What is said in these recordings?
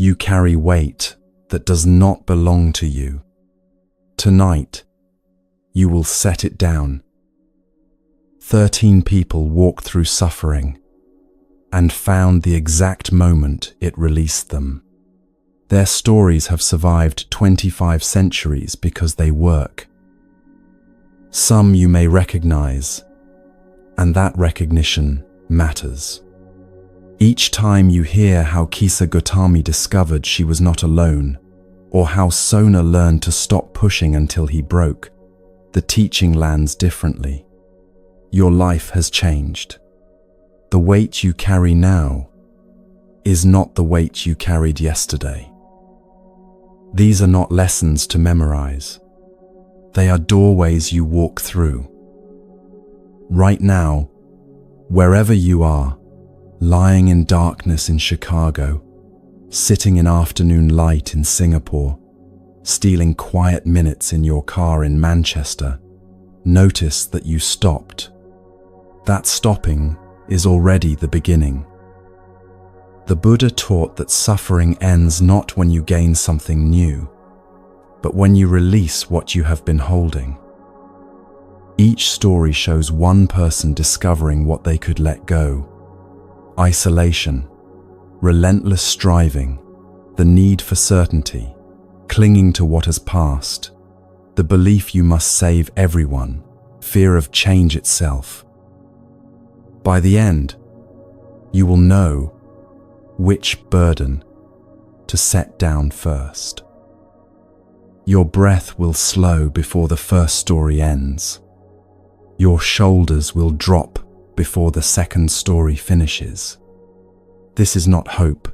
You carry weight that does not belong to you. Tonight, you will set it down. 13 people walked through suffering and found the exact moment it released them. Their stories have survived 25 centuries because they work. Some you may recognize, and that recognition matters. Each time you hear how Kisa Gotami discovered she was not alone, or how Sona learned to stop pushing until he broke, the teaching lands differently. Your life has changed. The weight you carry now is not the weight you carried yesterday. These are not lessons to memorize. They are doorways you walk through. Right now, wherever you are, lying in darkness in Chicago, sitting in afternoon light in Singapore, stealing quiet minutes in your car in Manchester, notice that you stopped. That stopping is already the beginning. The Buddha taught that suffering ends not when you gain something new, but when you release what you have been holding. Each story shows one person discovering what they could let go. Isolation, relentless striving, the need for certainty, clinging to what has passed, the belief you must save everyone, fear of change itself. By the end, you will know which burden to set down first. Your breath will slow before the first story ends. Your shoulders will drop before the second story finishes. This is not hope.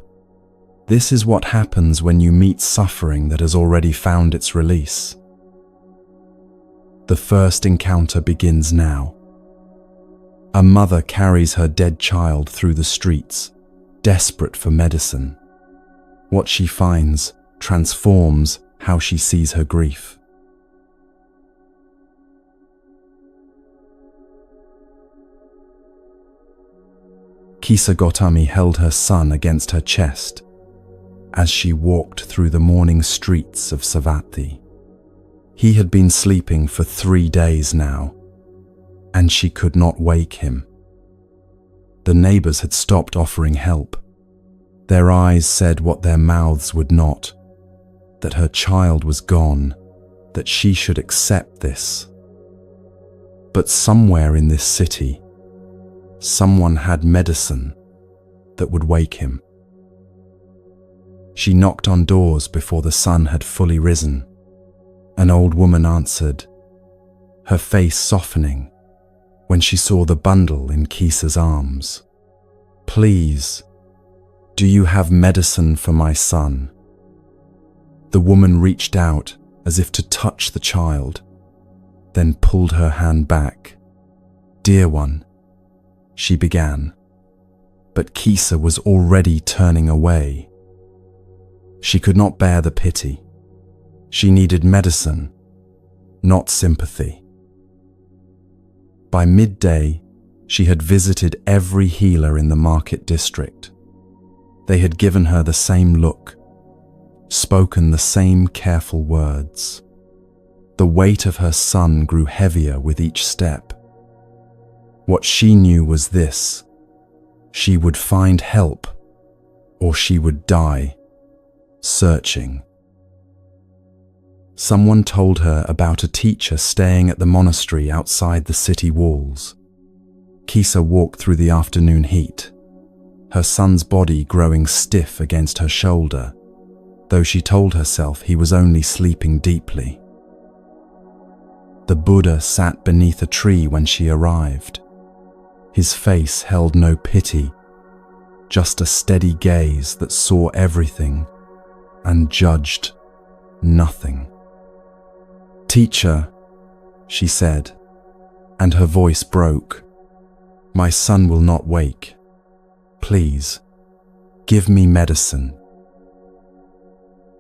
This is what happens when you meet suffering that has already found its release. The first encounter begins now. A mother carries her dead child through the streets, desperate for medicine. What she finds transforms how she sees her grief. Kisa Gotami held her son against her chest as she walked through the morning streets of Savatthi. He had been sleeping for 3 days now, and she could not wake him. The neighbors had stopped offering help. Their eyes said what their mouths would not, that her child was gone, that she should accept this. But somewhere in this city, someone had medicine that would wake him. She knocked on doors before the sun had fully risen. An old woman answered, her face softening when she saw the bundle in Kisa's arms. "Please, do you have medicine for my son?" The woman reached out as if to touch the child, then pulled her hand back. "Dear one," she began, but Kisa was already turning away. She could not bear the pity. She needed medicine, not sympathy. By midday, she had visited every healer in the market district. They had given her the same look, spoken the same careful words. The weight of her son grew heavier with each step. What she knew was this: she would find help, or she would die, searching. Someone told her about a teacher staying at the monastery outside the city walls. Kisa walked through the afternoon heat, her son's body growing stiff against her shoulder, though she told herself he was only sleeping deeply. The Buddha sat beneath a tree when she arrived. His face held no pity, just a steady gaze that saw everything and judged nothing. "Teacher," she said, and her voice broke, "my son will not wake. Please, give me medicine."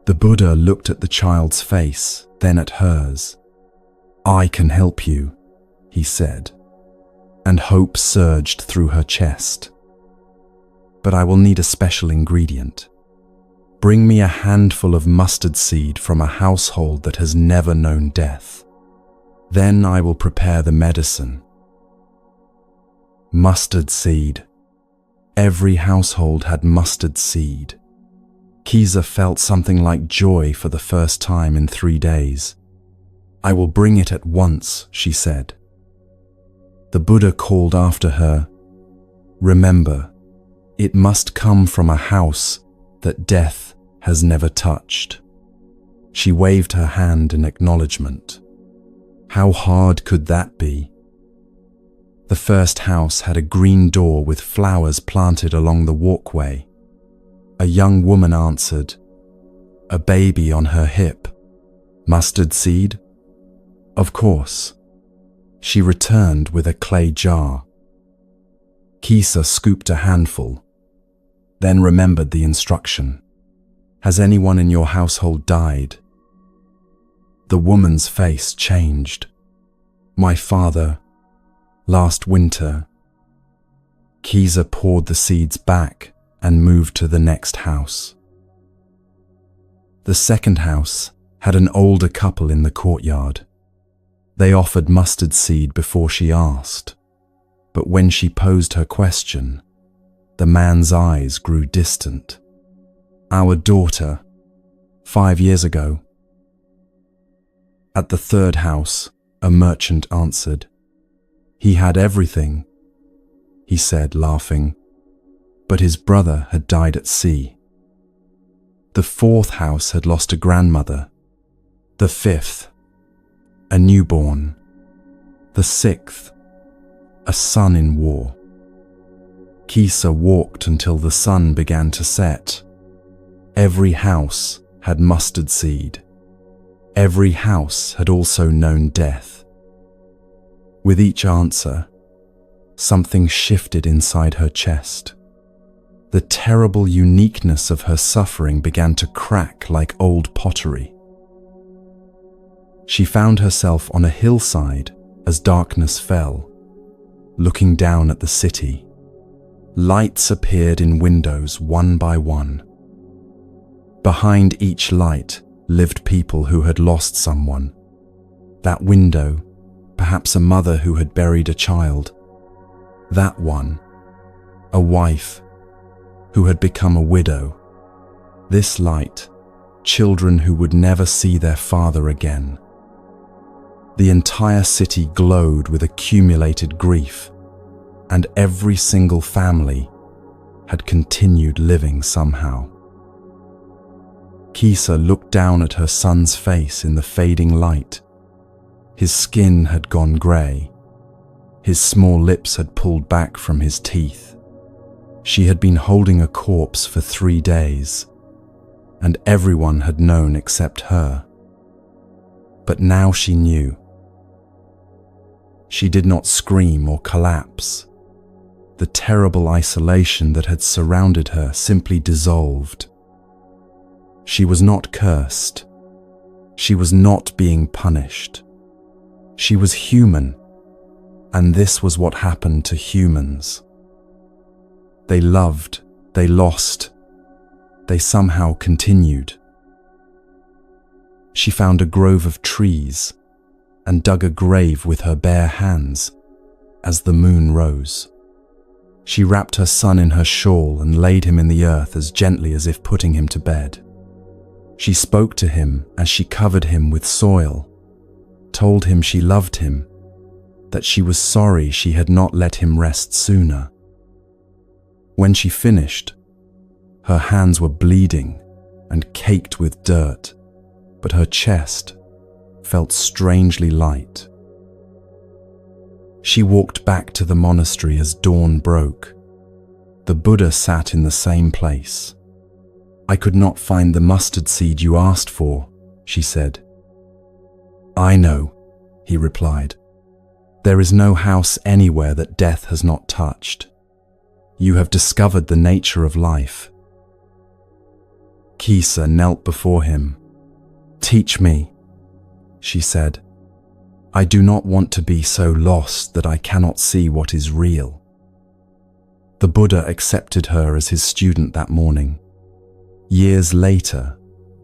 The Buddha looked at the child's face, then at hers. "I can help you," he said, and hope surged through her chest. "But I will need a special ingredient. Bring me a handful of mustard seed from a household that has never known death. Then I will prepare the medicine. Mustard seed. Every household had mustard seed. Kisa felt something like joy for the first time in 3 days. I will bring it at once, she said. The Buddha called after her, remember, it must come from a house that death has never touched. She waved her hand in acknowledgement. How hard could that be? The first house had a green door with flowers planted along the walkway. A young woman answered, a baby on her hip. Mustard seed? Of course. She returned with a clay jar. Kisa scooped a handful, then remembered the instruction. Has anyone in your household died? The woman's face changed. My father, last winter. Kisa poured the seeds back and moved to the next house. The second house had an older couple in the courtyard. They offered mustard seed before she asked, but when she posed her question, the man's eyes grew distant. Our daughter, 5 years ago. At the third house, a merchant answered. He had everything, he said, laughing, but his brother had died at sea. The fourth house had lost a grandmother. The fifth, a newborn. The sixth, a son in war. Kisa walked until the sun began to set. Every house had mustard seed. Every house had also known death. With each answer, something shifted inside her chest. The terrible uniqueness of her suffering began to crack like old pottery. She found herself on a hillside as darkness fell, looking down at the city. Lights appeared in windows one by one. Behind each light lived people who had lost someone. That window, perhaps a mother who had buried a child. That one, a wife who had become a widow. This light, children who would never see their father again. The entire city glowed with accumulated grief, and every single family had continued living somehow. Kisa looked down at her son's face in the fading light. His skin had gone grey. His small lips had pulled back from his teeth. She had been holding a corpse for 3 days, and everyone had known except her. But now she knew. She did not scream or collapse. The terrible isolation that had surrounded her simply dissolved. She was not cursed. She was not being punished. She was human, and this was what happened to humans. They loved, they lost, they somehow continued. She found a grove of trees and dug a grave with her bare hands as the moon rose. She wrapped her son in her shawl and laid him in the earth as gently as if putting him to bed. She spoke to him as she covered him with soil, told him she loved him, that she was sorry she had not let him rest sooner. When she finished, her hands were bleeding and caked with dirt, but her chest felt strangely light. She walked back to the monastery as dawn broke. The Buddha sat in the same place. I could not find the mustard seed you asked for, she said. I know, he replied. There is no house anywhere that death has not touched. You have discovered the nature of life. Kisa knelt before him. Teach me, she said. I do not want to be so lost that I cannot see what is real. The Buddha accepted her as his student that morning. Years later,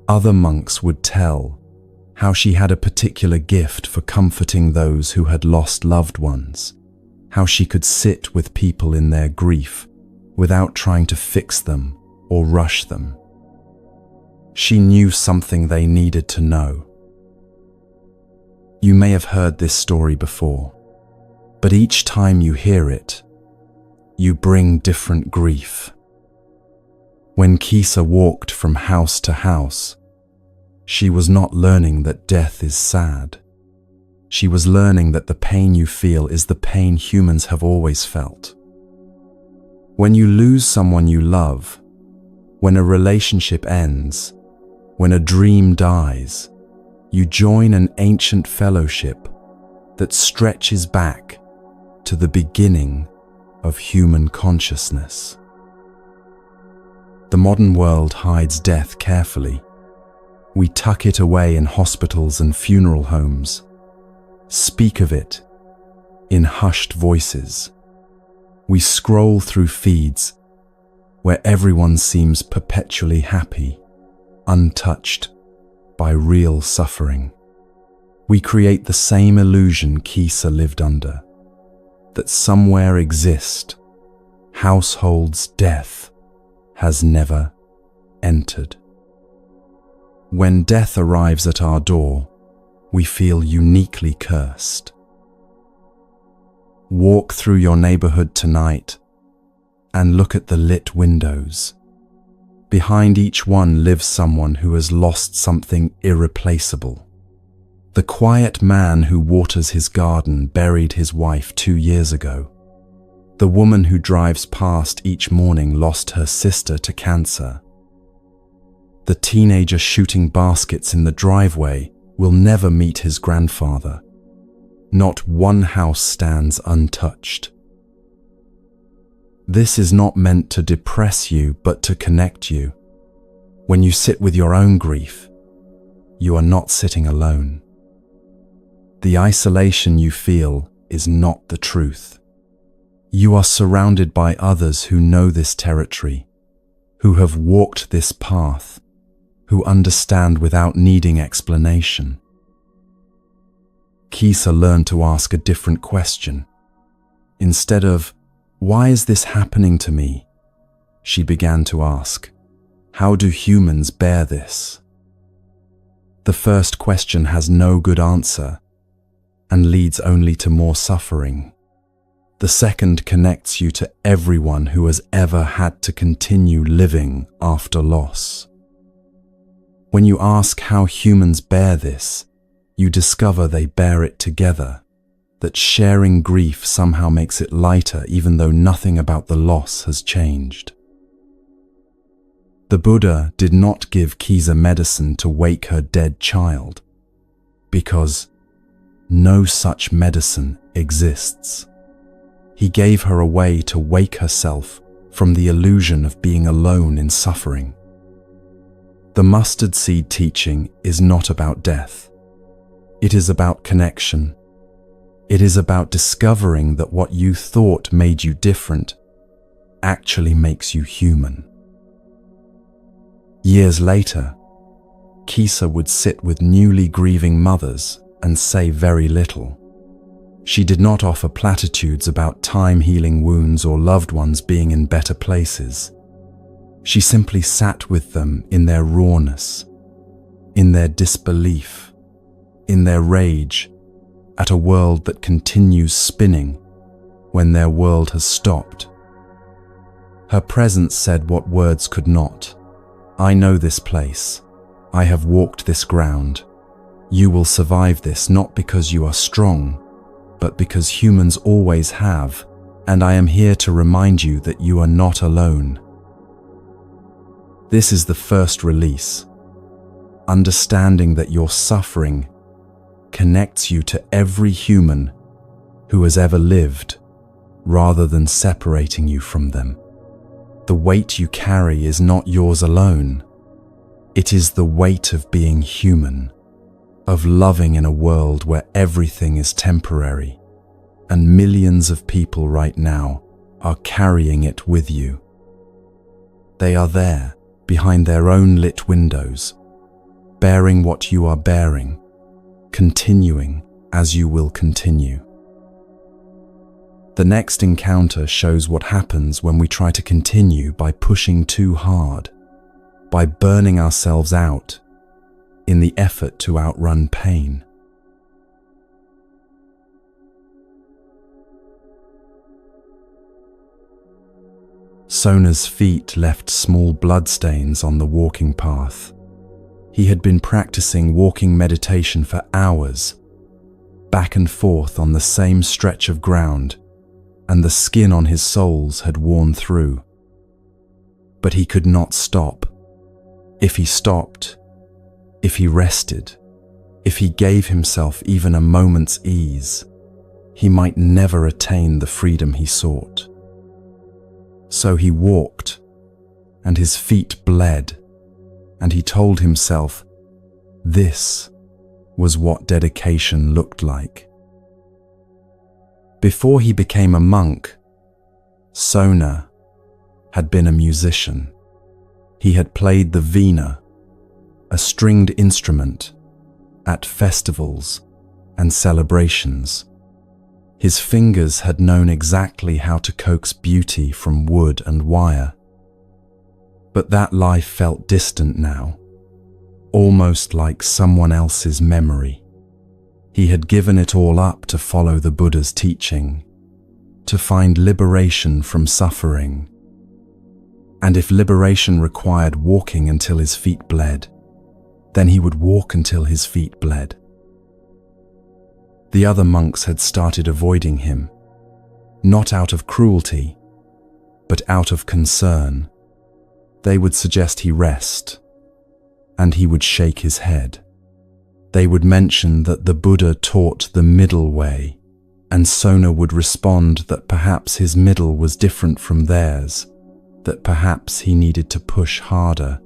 other monks would tell how she had a particular gift for comforting those who had lost loved ones, how she could sit with people in their grief without trying to fix them or rush them. She knew something they needed to know. You may have heard this story before, but each time you hear it, you bring different grief. When Kisa walked from house to house, she was not learning that death is sad. She was learning that the pain you feel is the pain humans have always felt. When you lose someone you love, when a relationship ends, when a dream dies, you join an ancient fellowship that stretches back to the beginning of human consciousness. The modern world hides death carefully. We tuck it away in hospitals and funeral homes, speak of it in hushed voices. We scroll through feeds where everyone seems perpetually happy, untouched by real suffering. We create the same illusion Kisa lived under, that somewhere exist households death has never entered. When death arrives at our door, we feel uniquely cursed. Walk through your neighborhood tonight and look at the lit windows. Behind each one lives someone who has lost something irreplaceable. The quiet man who waters his garden buried his wife 2 years ago. The woman who drives past each morning lost her sister to cancer. The teenager shooting baskets in the driveway will never meet his grandfather. Not one house stands untouched. This is not meant to depress you, but to connect you. When you sit with your own grief, you are not sitting alone. The isolation you feel is not the truth. You are surrounded by others who know this territory, who have walked this path, who understand without needing explanation. Kisa learned to ask a different question. Instead of, "Why is this happening to me?" she began to ask, "How do humans bear this?" The first question has no good answer and leads only to more suffering. The second connects you to everyone who has ever had to continue living after loss. When you ask how humans bear this, you discover they bear it together, that sharing grief somehow makes it lighter even though nothing about the loss has changed. The Buddha did not give Kisa medicine to wake her dead child, because no such medicine exists. He gave her a way to wake herself from the illusion of being alone in suffering. The mustard seed teaching is not about death. It is about connection. It is about discovering that what you thought made you different actually makes you human. Years later, Kisa would sit with newly grieving mothers and say very little. She did not offer platitudes about time healing wounds or loved ones being in better places. She simply sat with them in their rawness, in their disbelief, in their rage at a world that continues spinning when their world has stopped. Her presence said what words could not. "I know this place. I have walked this ground. You will survive this not because you are strong, but because humans always have, and I am here to remind you that you are not alone." This is the first release. Understanding that your suffering connects you to every human who has ever lived, rather than separating you from them. The weight you carry is not yours alone. It is the weight of being human, of loving in a world where everything is temporary, and millions of people right now are carrying it with you. They are there, behind their own lit windows, bearing what you are bearing, continuing as you will continue. The next encounter shows what happens when we try to continue by pushing too hard, by burning ourselves out in the effort to outrun pain. Sona's feet left small bloodstains on the walking path. He had been practicing walking meditation for hours, back and forth on the same stretch of ground, and the skin on his soles had worn through. But he could not stop. If he stopped, if he rested, if he gave himself even a moment's ease, he might never attain the freedom he sought. So he walked, and his feet bled, and he told himself this was what dedication looked like. Before he became a monk, Sona had been a musician. He had played the veena, a stringed instrument, at festivals and celebrations. His fingers had known exactly how to coax beauty from wood and wire. But that life felt distant now, almost like someone else's memory. He had given it all up to follow the Buddha's teaching, to find liberation from suffering. And if liberation required walking until his feet bled, then he would walk until his feet bled. The other monks had started avoiding him, not out of cruelty, but out of concern. They would suggest he rest, and he would shake his head. They would mention that the Buddha taught the middle way, and Sona would respond that perhaps his middle was different from theirs, that perhaps he needed to push harder.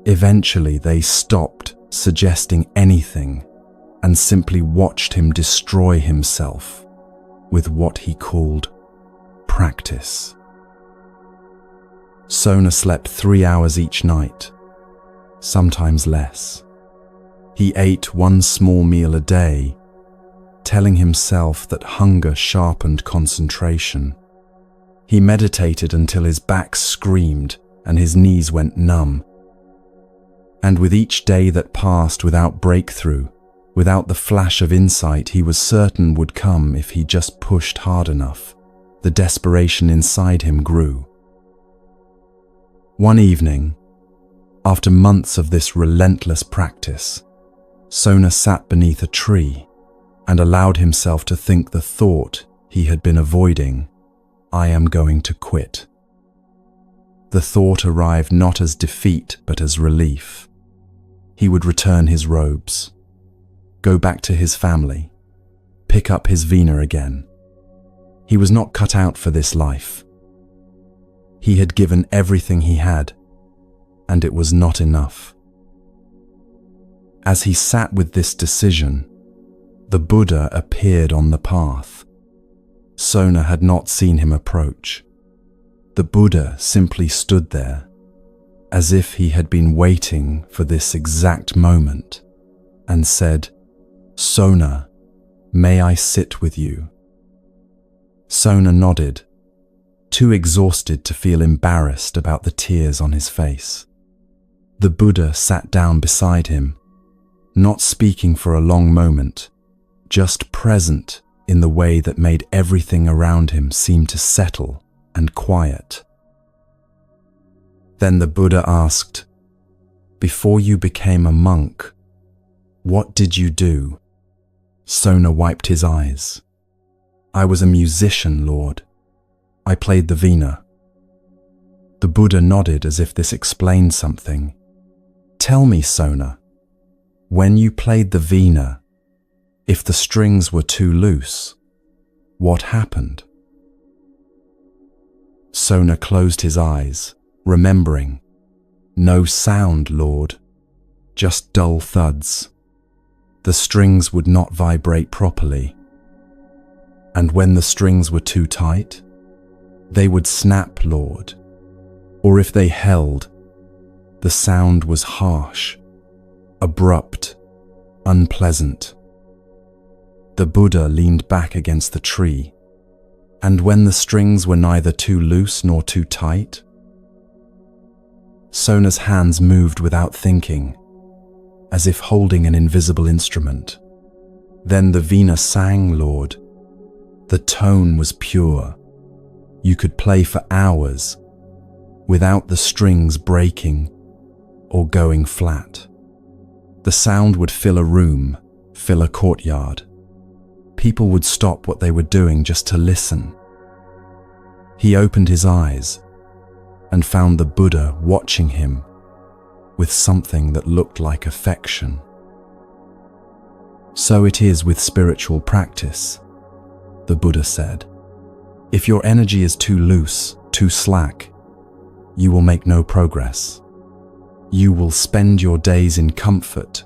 Eventually they stopped suggesting anything and simply watched him destroy himself with what he called practice. Sona slept 3 hours each night, sometimes less. He ate one small meal a day, telling himself that hunger sharpened concentration. He meditated until his back screamed and his knees went numb. And with each day that passed without breakthrough, without the flash of insight he was certain would come if he just pushed hard enough, the desperation inside him grew. One evening, after months of this relentless practice, Sona sat beneath a tree and allowed himself to think the thought he had been avoiding, "I am going to quit." The thought arrived not as defeat but as relief. He would return his robes, go back to his family, pick up his veena again. He was not cut out for this life. He had given everything he had, and it was not enough. As he sat with this decision, the Buddha appeared on the path. Sona had not seen him approach. The Buddha simply stood there, as if he had been waiting for this exact moment, and said, "Sona, may I sit with you?" Sona nodded, too exhausted to feel embarrassed about the tears on his face. The Buddha sat down beside him, not speaking for a long moment, just present in the way that made everything around him seem to settle and quiet. Then the Buddha asked, "Before you became a monk, what did you do?" Sona wiped his eyes. "I was a musician, Lord. I played the veena." The Buddha nodded as if this explained something. "Tell me, Sona, when you played the veena, if the strings were too loose, what happened?" Sona closed his eyes, remembering. "No sound, Lord, just dull thuds. The strings would not vibrate properly. And when the strings were too tight, they would snap, Lord. Or if they held, The sound was harsh, abrupt, unpleasant. The Buddha leaned back against the tree, and when the strings were neither too loose nor too tight, Sona's hands moved without thinking, as if holding an invisible instrument. Then the veena sang, Lord. The tone was pure. You could play for hours without the strings breaking or going flat. The sound would fill a room, fill a courtyard. People would stop what they were doing just to listen. He opened his eyes and found the Buddha watching him with something that looked like affection. So it is with spiritual practice, the Buddha said. If your energy is too loose, too slack, you will make no progress. You will spend your days in comfort,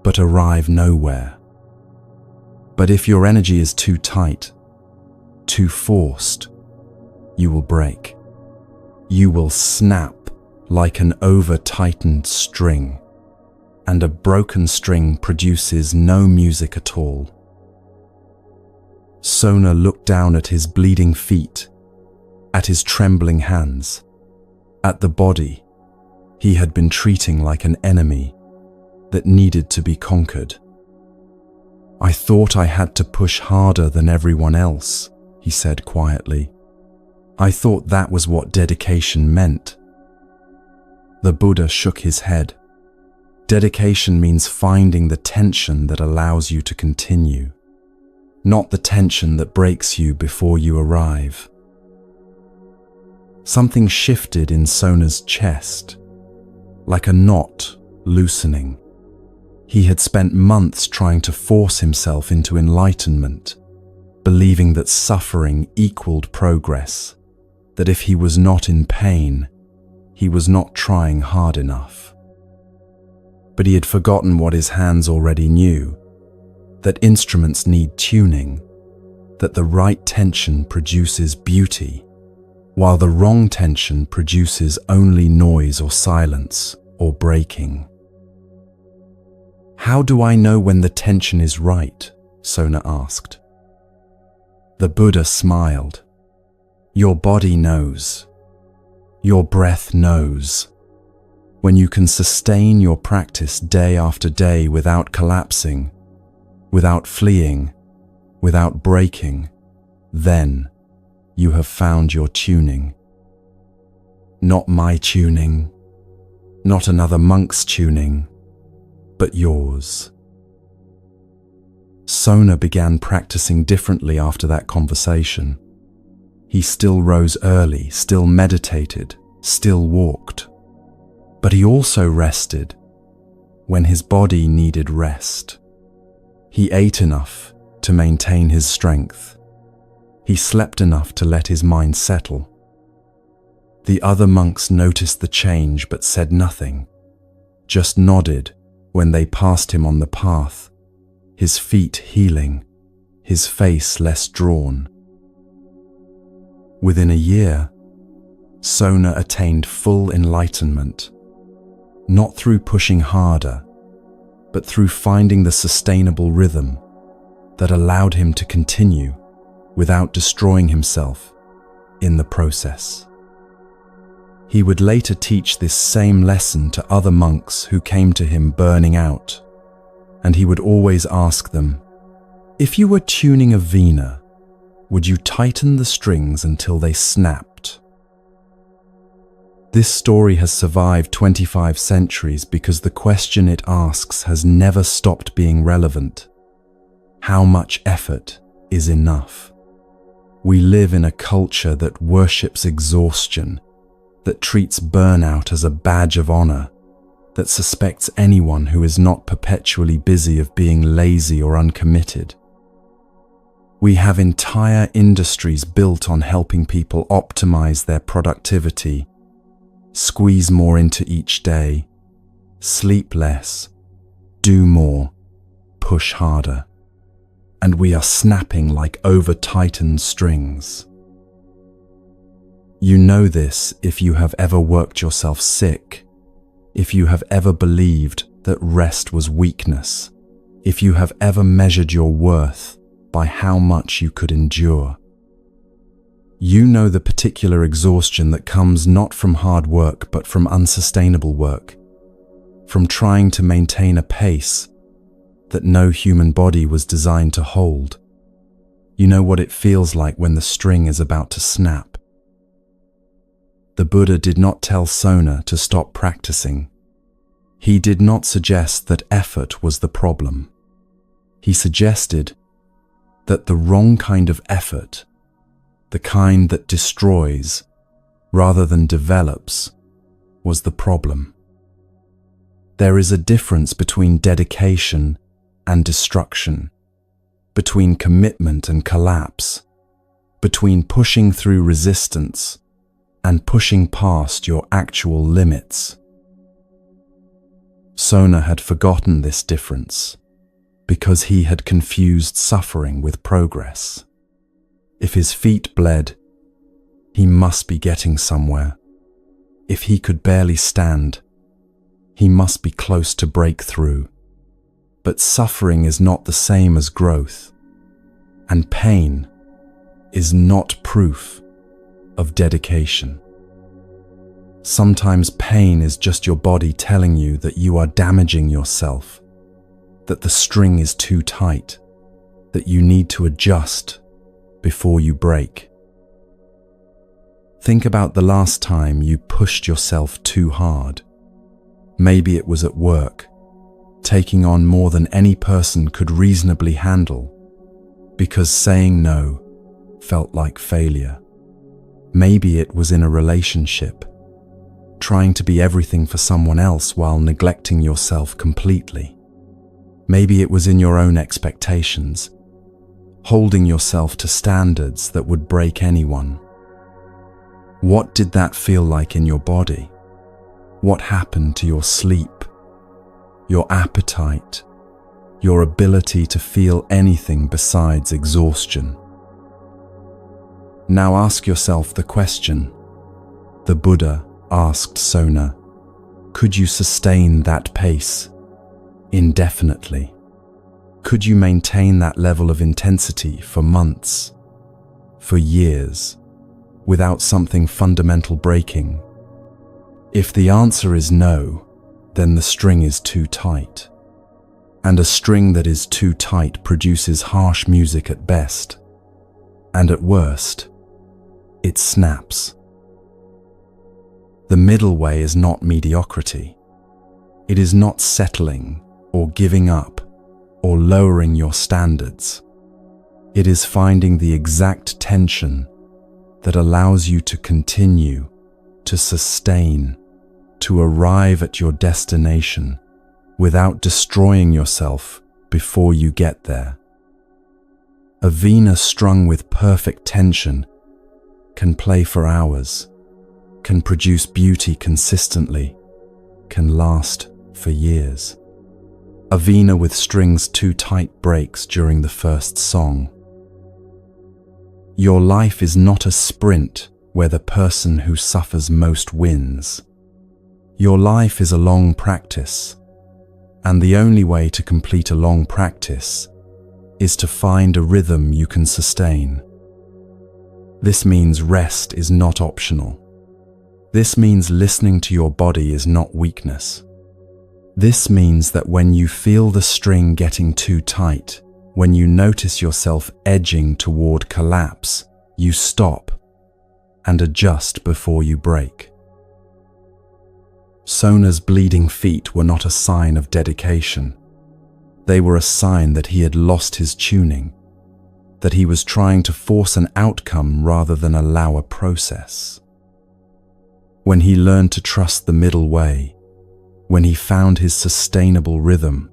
but arrive nowhere. But if your energy is too tight, too forced, you will break. You will snap like an over-tightened string, and a broken string produces no music at all. Sona looked down at his bleeding feet, at his trembling hands, at the body he had been treating like an enemy that needed to be conquered. I thought I had to push harder than everyone else, he said quietly. I thought that was what dedication meant. The Buddha shook his head. Dedication means finding the tension that allows you to continue, not the tension that breaks you before you arrive. Something shifted in Sona's chest, like a knot loosening. He had spent months trying to force himself into enlightenment, believing that suffering equaled progress, that if he was not in pain, he was not trying hard enough. But he had forgotten what his hands already knew, that instruments need tuning, that the right tension produces beauty, while the wrong tension produces only noise or silence or breaking. How do I know when the tension is right? Sona asked. The Buddha smiled. Your body knows. Your breath knows. When you can sustain your practice day after day without collapsing, without fleeing, without breaking, then you have found your tuning. Not my tuning, not another monk's tuning, but yours. Sona began practicing differently after that conversation. He still rose early, still meditated, still walked. But he also rested when his body needed rest. He ate enough to maintain his strength. He slept enough to let his mind settle. The other monks noticed the change but said nothing, just nodded when they passed him on the path, his feet healing, his face less drawn. Within a year, Sona attained full enlightenment, not through pushing harder, but through finding the sustainable rhythm that allowed him to continue without destroying himself in the process. He would later teach this same lesson to other monks who came to him burning out, and he would always ask them, if you were tuning a veena, would you tighten the strings until they snapped? This story has survived 25 centuries because the question it asks has never stopped being relevant. How much effort is enough? We live in a culture that worships exhaustion, that treats burnout as a badge of honor, that suspects anyone who is not perpetually busy of being lazy or uncommitted. We have entire industries built on helping people optimize their productivity, squeeze more into each day, sleep less, do more, push harder. And we are snapping like over-tightened strings. You know this if you have ever worked yourself sick if you have ever believed that rest was weakness, if you have ever measured your worth by how much you could endure. You know the particular exhaustion that comes not from hard work but from unsustainable work, from trying to maintain a pace that no human body was designed to hold. You know what it feels like when the string is about to snap. The Buddha did not tell Sona to stop practicing. He did not suggest that effort was the problem. He suggested that the wrong kind of effort, the kind that destroys rather than develops, was the problem. There is a difference between dedication and destruction, between commitment and collapse, between pushing through resistance and pushing past your actual limits. Sona had forgotten this difference because he had confused suffering with progress. If his feet bled, he must be getting somewhere. If he could barely stand, he must be close to breakthrough. But suffering is not the same as growth, and pain is not proof of dedication. Sometimes pain is just your body telling you that you are damaging yourself, that the string is too tight, that you need to adjust before you break. Think about the last time you pushed yourself too hard. Maybe it was at work, taking on more than any person could reasonably handle, because saying no felt like failure. Maybe it was in a relationship, trying to be everything for someone else while neglecting yourself completely. Maybe it was in your own expectations, holding yourself to standards that would break anyone. What did that feel like in your body? What happened to your sleep, your appetite, your ability to feel anything besides exhaustion? Now ask yourself the question the Buddha asked Sona: could you sustain that pace indefinitely? Could you maintain that level of intensity for months, for years, without something fundamental breaking? If the answer is no, then the string is too tight. And a string that is too tight produces harsh music at best, and at worst, it snaps. The middle way is not mediocrity. It is not settling or giving up or lowering your standards. It is finding the exact tension that allows you to continue, to sustain, to arrive at your destination without destroying yourself before you get there. A vina strung with perfect tension can play for hours, can produce beauty consistently, can last for years. A vina with strings too tight breaks during the first song. Your life is not a sprint where the person who suffers most wins. Your life is a long practice, and the only way to complete a long practice is to find a rhythm you can sustain. This means rest is not optional. This means listening to your body is not weakness. This means that when you feel the string getting too tight, when you notice yourself edging toward collapse, you stop and adjust before you break. Sona's bleeding feet were not a sign of dedication. They were a sign that he had lost his tuning, that he was trying to force an outcome rather than allow a process. When he learned to trust the middle way, when he found his sustainable rhythm,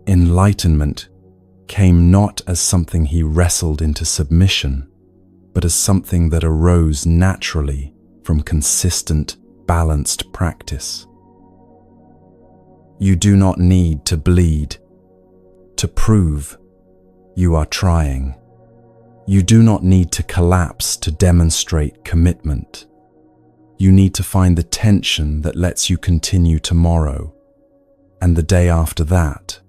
enlightenment came not as something he wrestled into submission, but as something that arose naturally from consistent, balanced practice. You do not need to bleed to prove you are trying. You do not need to collapse to demonstrate commitment. You need to find the tension that lets you continue tomorrow, and the day after that,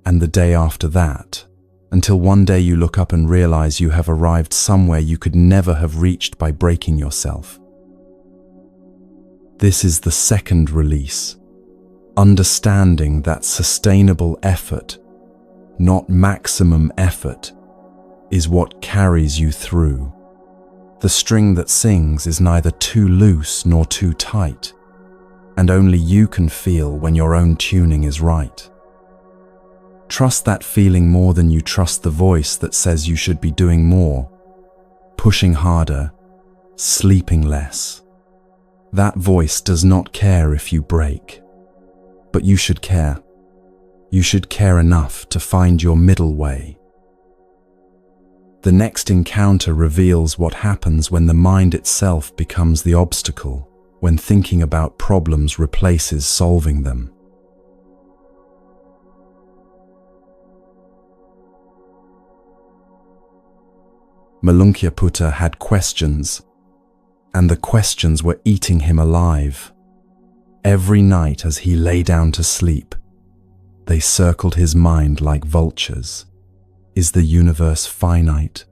and the day after that, until one day you look up and realize you have arrived somewhere you could never have reached by breaking yourself. This is the second release, understanding that sustainable effort, not maximum effort, is what carries you through. The string that sings is neither too loose nor too tight, and only you can feel when your own tuning is right. Trust that feeling more than you trust the voice that says you should be doing more, pushing harder, sleeping less. That voice does not care if you break, but you should care. You should care enough to find your middle way. The next encounter reveals what happens when the mind itself becomes the obstacle, when thinking about problems replaces solving them. Malunkyaputta had questions, and the questions were eating him alive. Every night as he lay down to sleep, they circled his mind like vultures. Is the universe finite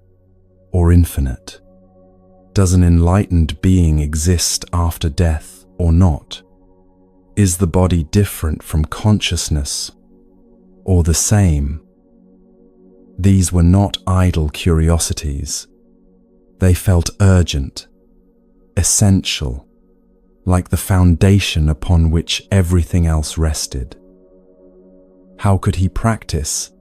or infinite? Does an enlightened being exist after death or not? Is the body different from consciousness or the same? These were not idle curiosities. They felt urgent, essential, like the foundation upon which everything else rested. How could he practice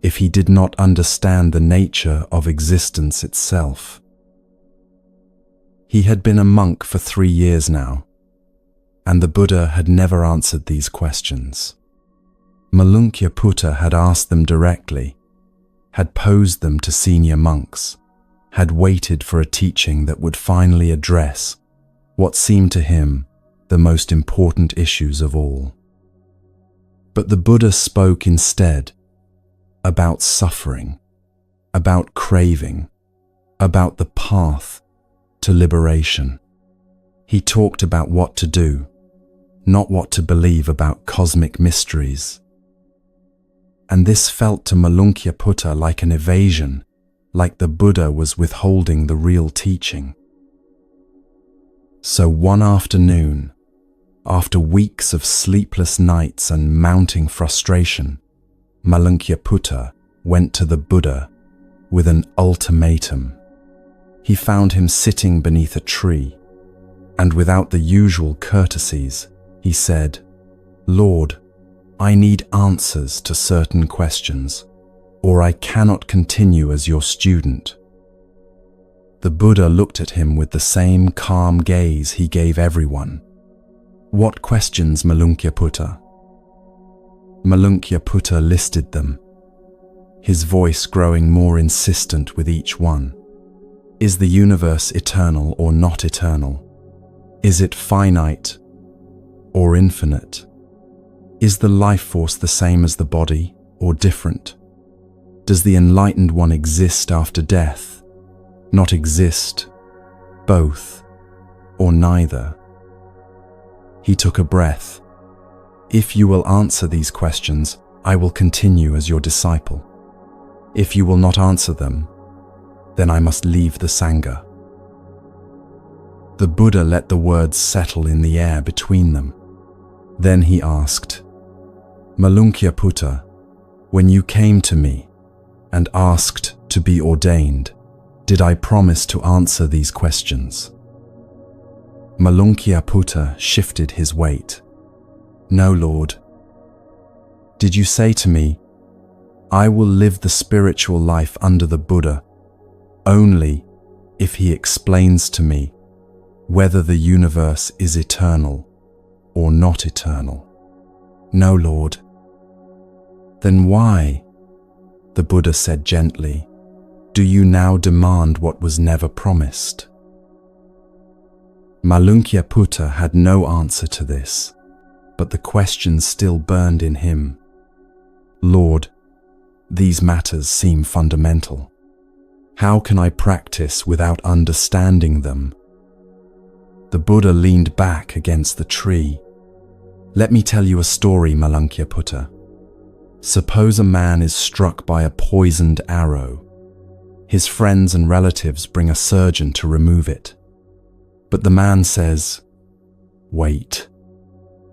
if he did not understand the nature of existence itself? He had been a monk for 3 years now, and the Buddha had never answered these questions. Malunkyaputta had asked them directly, had posed them to senior monks, had waited for a teaching that would finally address what seemed to him the most important issues of all. But the Buddha spoke instead about suffering, about craving, about the path to liberation. He talked about what to do, not what to believe about cosmic mysteries. And this felt to Malunkyaputta like an evasion, like the Buddha was withholding the real teaching. So one afternoon, after weeks of sleepless nights and mounting frustration, Malunkyaputta went to the Buddha with an ultimatum. He found him sitting beneath a tree, and without the usual courtesies, he said, "Lord, I need answers to certain questions, or I cannot continue as your student." The Buddha looked at him with the same calm gaze he gave everyone. "What questions, Malunkyaputta?" Malunkyaputta listed them, his voice growing more insistent with each one. Is the universe eternal or not eternal? Is it finite or infinite? Is the life force the same as the body or different? Does the enlightened one exist after death, not exist, both, or neither? He took a breath. If you will answer these questions, I will continue as your disciple. If you will not answer them, then I must leave the Sangha. The Buddha let the words settle in the air between them. Then he asked, "Malunkyaputta, when you came to me and asked to be ordained, did I promise to answer these questions?" Malunkyaputta shifted his weight. "No, Lord." "Did you say to me, I will live the spiritual life under the Buddha only if he explains to me whether the universe is eternal or not eternal?" "No, Lord." "Then why," the Buddha said gently, "do you now demand what was never promised?" Malunkyaputta had no answer to this, but the question still burned in him. "Lord, these matters seem fundamental. How can I practice without understanding them?" The Buddha leaned back against the tree. Let me tell you a story, Malankya-Putta. Suppose a man is struck by a poisoned arrow. His friends and relatives bring a surgeon to remove it. But the man says, "Wait,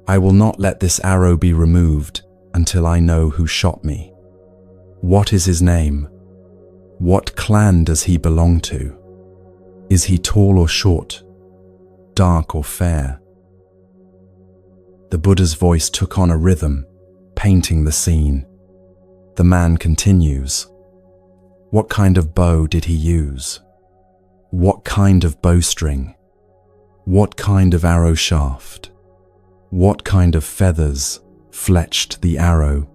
I will not let this arrow be removed until I know who shot me. What is his name? What clan does he belong to? Is he tall or short, dark or fair?" The Buddha's voice took on a rhythm, painting the scene. The man continues, "What kind of bow did he use? What kind of bowstring? What kind of arrow shaft? What kind of feathers fletched the arrow?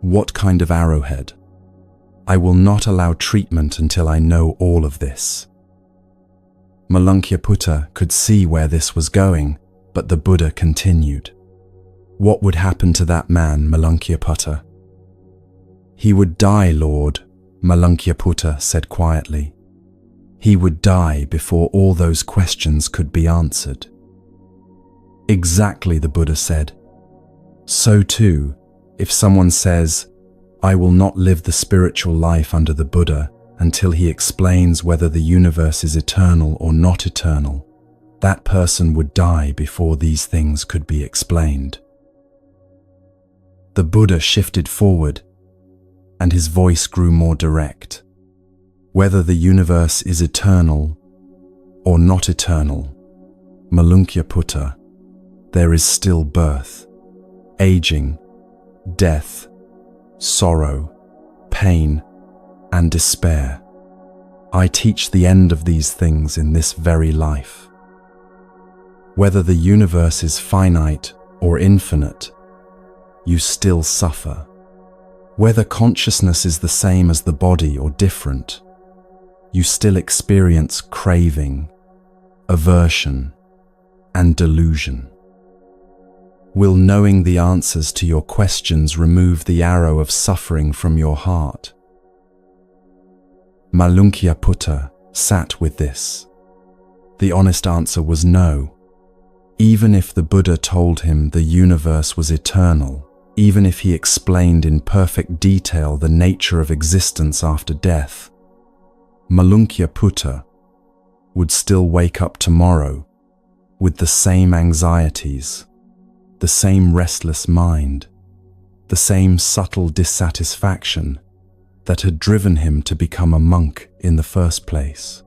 What kind of arrowhead? I will not allow treatment until I know all of this." Malankya-Putta could see where this was going, but the Buddha continued. "What would happen to that man, Malankya-Putta?" "He would die, Lord," Malankya-Putta said quietly. "He would die before all those questions could be answered." "Exactly," the Buddha said. "So too, if someone says, 'I will not live the spiritual life under the Buddha until he explains whether the universe is eternal or not eternal,' that person would die before these things could be explained." The Buddha shifted forward, and his voice grew more direct. "Whether the universe is eternal or not eternal, Malankya-Putta, there is still birth, aging, death, sorrow, pain, and despair. I teach the end of these things in this very life. Whether the universe is finite or infinite, you still suffer. Whether consciousness is the same as the body or different, you still experience craving, aversion, and delusion. Will knowing the answers to your questions remove the arrow of suffering from your heart?" Malankya-Putta sat with this. The honest answer was no. Even if the Buddha told him the universe was eternal, even if he explained in perfect detail the nature of existence after death, Malankya-Putta would still wake up tomorrow with the same anxieties, the same restless mind, the same subtle dissatisfaction that had driven him to become a monk in the first place.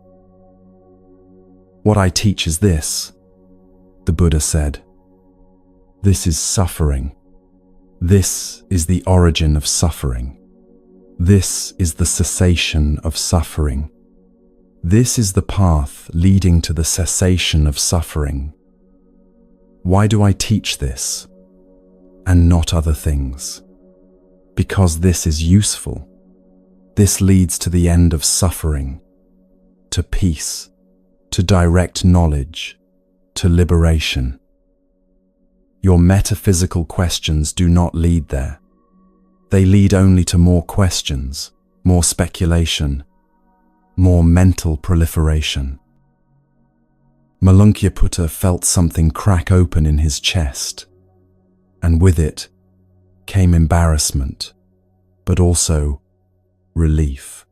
"What I teach is this," the Buddha said. "This is suffering. This is the origin of suffering. This is the cessation of suffering. This is the path leading to the cessation of suffering. Why do I teach this and not other things? Because this is useful. This leads to the end of suffering, to peace, to direct knowledge, to liberation. Your metaphysical questions do not lead there. They lead only to more questions, more speculation, more mental proliferation." Malankya-Putta felt something crack open in his chest, and with it came embarrassment, but also relief.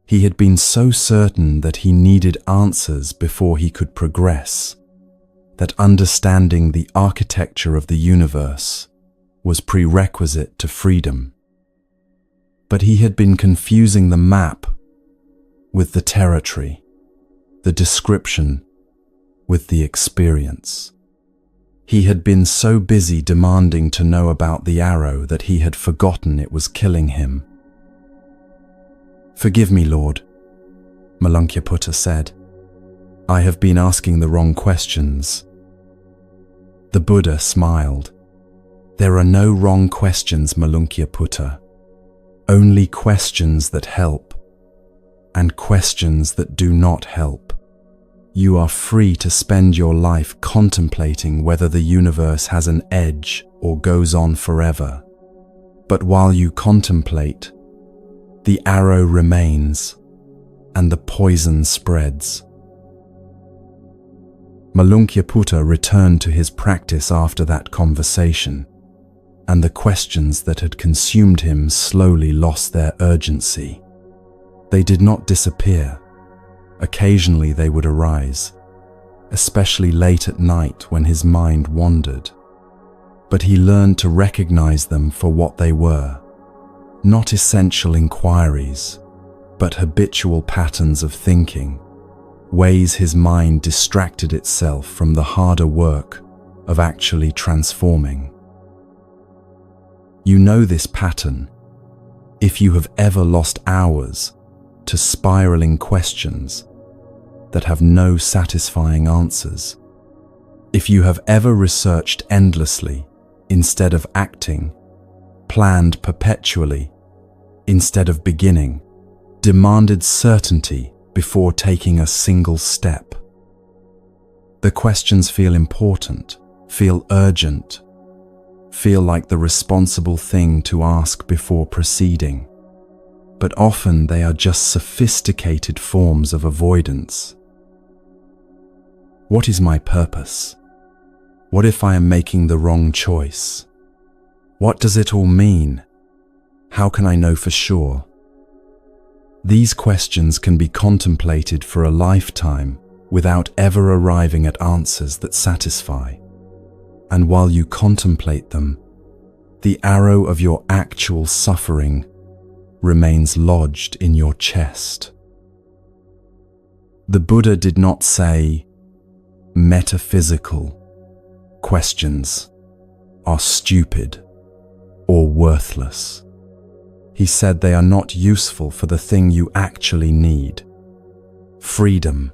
He had been so certain that he needed answers before he could progress, that understanding the architecture of the universe was prerequisite to freedom. But he had been confusing the map with the territory, the description with the experience. He had been so busy demanding to know about the arrow that he had forgotten it was killing him. "Forgive me, Lord," Malankya-Putta said. "I have been asking the wrong questions." The Buddha smiled. "There are no wrong questions, Malankya-Putta. Only questions that help, and questions that do not help. You are free to spend your life contemplating whether the universe has an edge or goes on forever. But while you contemplate, the arrow remains and the poison spreads." Malunkyaputta returned to his practice after that conversation, and the questions that had consumed him slowly lost their urgency. They did not disappear. Occasionally they would arise, especially late at night when his mind wandered. But he learned to recognize them for what they were, not essential inquiries, but habitual patterns of thinking, ways his mind distracted itself from the harder work of actually transforming. You know this pattern if you have ever lost hours to spiraling questions that have no satisfying answers. If you have ever researched endlessly instead of acting, planned perpetually instead of beginning, demanded certainty before taking a single step. The questions feel important, feel urgent, feel like the responsible thing to ask before proceeding. But often they are just sophisticated forms of avoidance. What is my purpose? What if I am making the wrong choice? What does it all mean? How can I know for sure? These questions can be contemplated for a lifetime without ever arriving at answers that satisfy. And while you contemplate them, the arrow of your actual suffering remains lodged in your chest. The Buddha did not say, metaphysical questions are stupid or worthless. He said they are not useful for the thing you actually need: freedom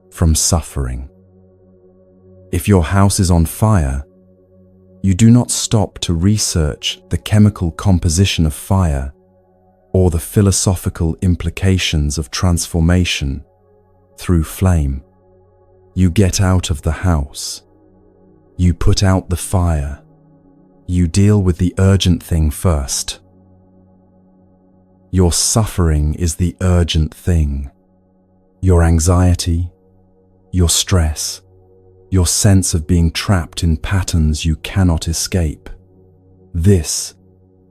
from suffering. If your house is on fire, you do not stop to research the chemical composition of fire or the philosophical implications of transformation through flame. You get out of the house. You put out the fire. You deal with the urgent thing first. Your suffering is the urgent thing. Your anxiety, your stress, your sense of being trapped in patterns you cannot escape. This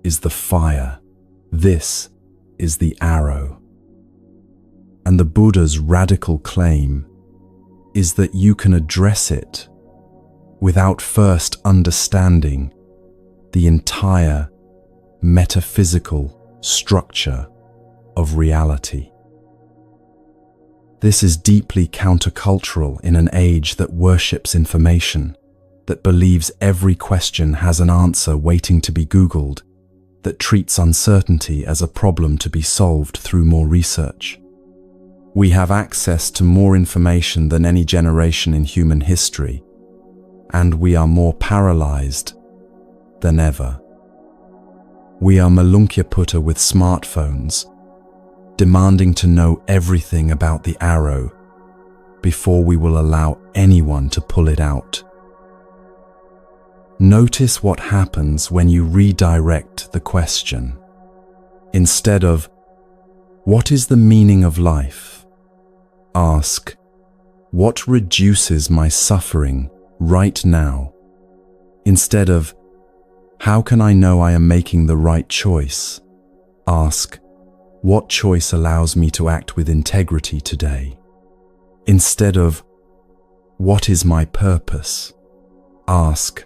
is the fire. This is the arrow. And the Buddha's radical claim is that you can address it without first understanding the entire metaphysical structure of reality. This is deeply countercultural in an age that worships information, that believes every question has an answer waiting to be Googled, that treats uncertainty as a problem to be solved through more research. We have access to more information than any generation in human history, and we are more paralyzed than ever. We are Malunkyaputta with smartphones, demanding to know everything about the arrow before we will allow anyone to pull it out. Notice what happens when you redirect the question. Instead of, "What is the meaning of life?" ask, "What reduces my suffering right now?" Instead of, "How can I know I am making the right choice?" ask, "What choice allows me to act with integrity today?" Instead of, "What is my purpose?" ask,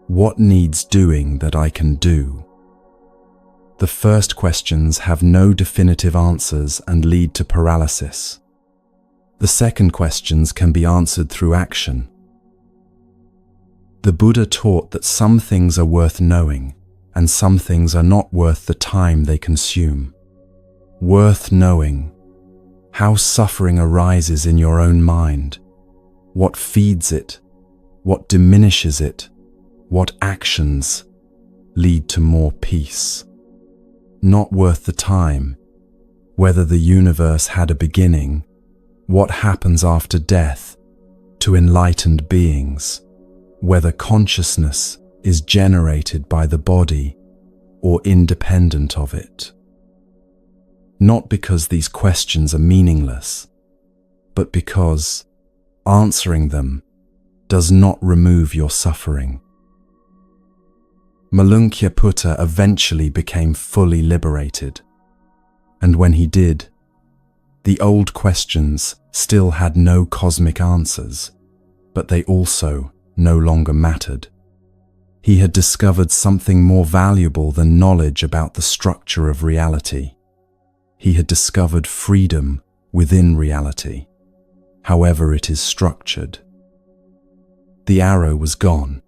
"What needs doing that I can do?" The first questions have no definitive answers and lead to paralysis. The second questions can be answered through action. The Buddha taught that some things are worth knowing and some things are not worth the time they consume. Worth knowing: how suffering arises in your own mind, what feeds it, what diminishes it, what actions lead to more peace. Not worth the time: whether the universe had a beginning, what happens after death to enlightened beings, whether consciousness is generated by the body or independent of it. Not because these questions are meaningless, but because, answering them does not remove your suffering. Malunkyaputta eventually became fully liberated, and when he did, the old questions still had no cosmic answers, but they also no longer mattered. He had discovered something more valuable than knowledge about the structure of reality. He had discovered freedom within reality, however it is structured. The arrow was gone.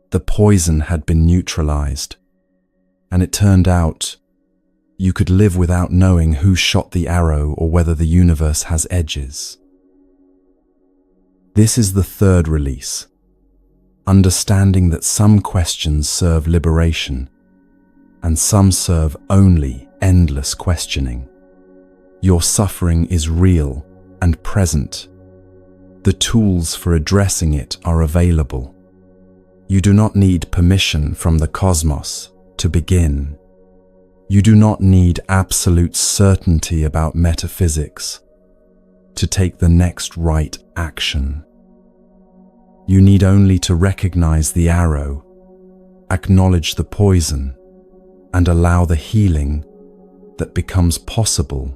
The poison had been neutralized, and it turned out you could live without knowing who shot the arrow or whether the universe has edges. This is the third release, understanding that some questions serve liberation and some serve only endless questioning. Your suffering is real and present. The tools for addressing it are available. You do not need permission from the cosmos to begin. You do not need absolute certainty about metaphysics to take the next right action. You need only to recognize the arrow, acknowledge the poison, and allow the healing that becomes possible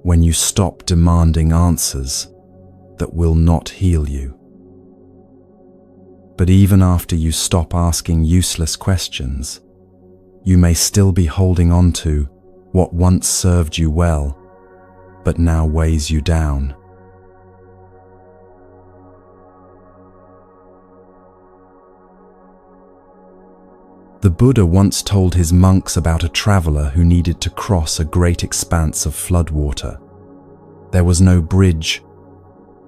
when you stop demanding answers that will not heal you. But even after you stop asking useless questions, you may still be holding on to what once served you well, but now weighs you down. The Buddha once told his monks about a traveler who needed to cross a great expanse of floodwater. There was no bridge,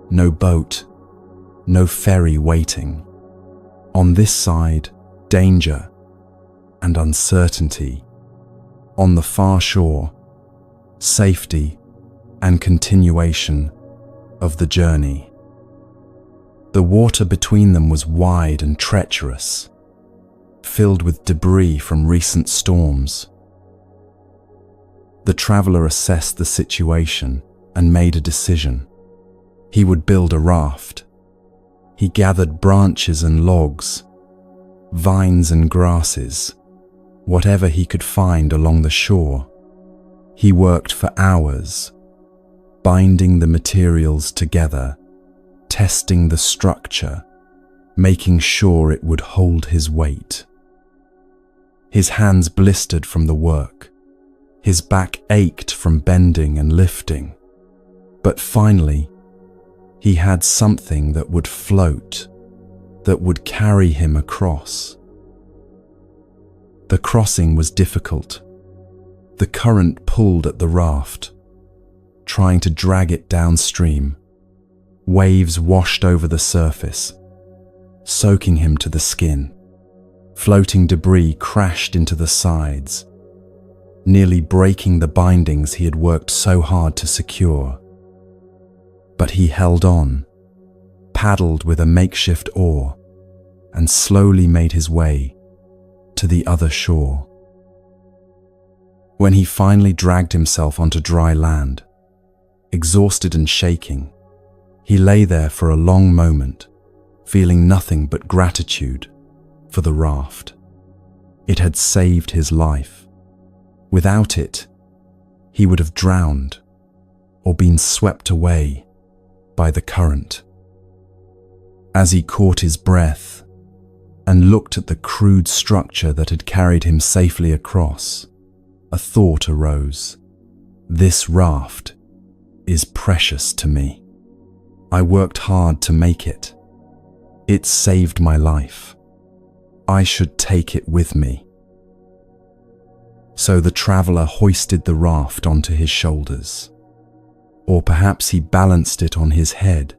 no boat, no ferry waiting. On this side, danger and uncertainty. On the far shore, safety and continuation of the journey. The water between them was wide and treacherous, filled with debris from recent storms. The traveler assessed the situation and made a decision. He would build a raft. He gathered branches and logs, vines and grasses, whatever he could find along the shore. He worked for hours, binding the materials together, testing the structure, making sure it would hold his weight. His hands blistered from the work. His back ached from bending and lifting. But finally, he had something that would float, that would carry him across. The crossing was difficult. The current pulled at the raft, trying to drag it downstream. Waves washed over the surface, soaking him to the skin. Floating debris crashed into the sides, nearly breaking the bindings he had worked so hard to secure. But he held on, paddled with a makeshift oar, and slowly made his way to the other shore. When he finally dragged himself onto dry land, exhausted and shaking, he lay there for a long moment, feeling nothing but gratitude for the raft. It had saved his life. Without it, he would have drowned or been swept away by the current. As he caught his breath and looked at the crude structure that had carried him safely across, a thought arose. This raft is precious to me. I worked hard to make it. It saved my life. I should take it with me. So the traveler hoisted the raft onto his shoulders. Or perhaps he balanced it on his head.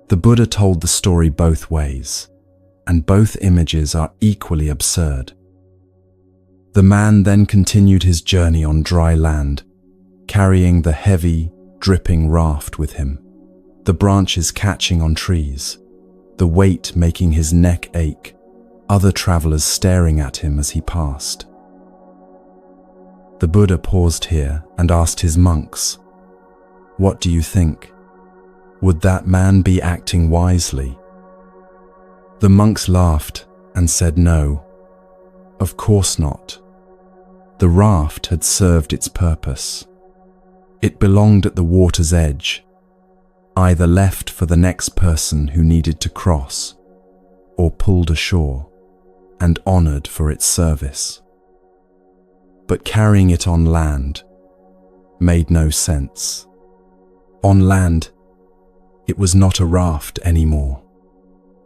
The Buddha told the story both ways, and both images are equally absurd. The man then continued his journey on dry land, carrying the heavy, dripping raft with him, the branches catching on trees, the weight making his neck ache, other travelers staring at him as he passed. The Buddha paused here and asked his monks, "What do you think? Would that man be acting wisely? The monks laughed and said no, of course not. The raft had served its purpose. It belonged at the water's edge, either left for the next person who needed to cross, or pulled ashore and honored for its service. But carrying it on land made no sense. On land, it was not a raft anymore.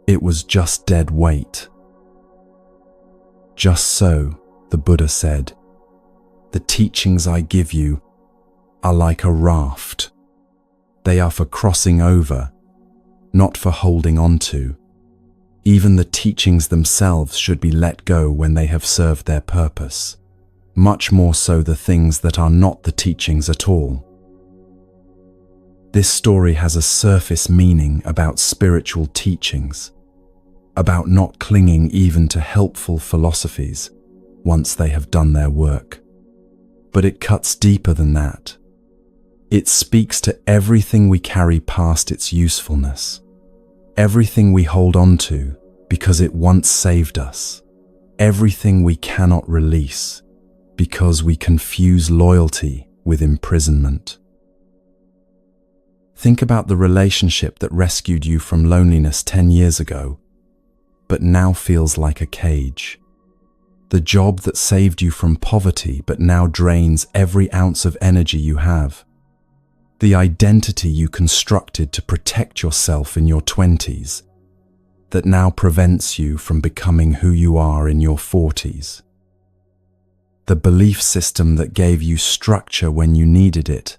It was just dead weight. Just so, the Buddha said, the teachings I give you are like a raft. They are for crossing over, not for holding on to. Even the teachings themselves should be let go when they have served their purpose, much more so the things that are not the teachings at all. This story has a surface meaning about spiritual teachings, about not clinging even to helpful philosophies once they have done their work. But it cuts deeper than that. It speaks to everything we carry past its usefulness, everything we hold on to because it once saved us, everything we cannot release because we confuse loyalty with imprisonment. Think about the relationship that rescued you from loneliness 10 years ago, but now feels like a cage. The job that saved you from poverty but now drains every ounce of energy you have. The identity you constructed to protect yourself in your 20s that now prevents you from becoming who you are in your 40s. The belief system that gave you structure when you needed it,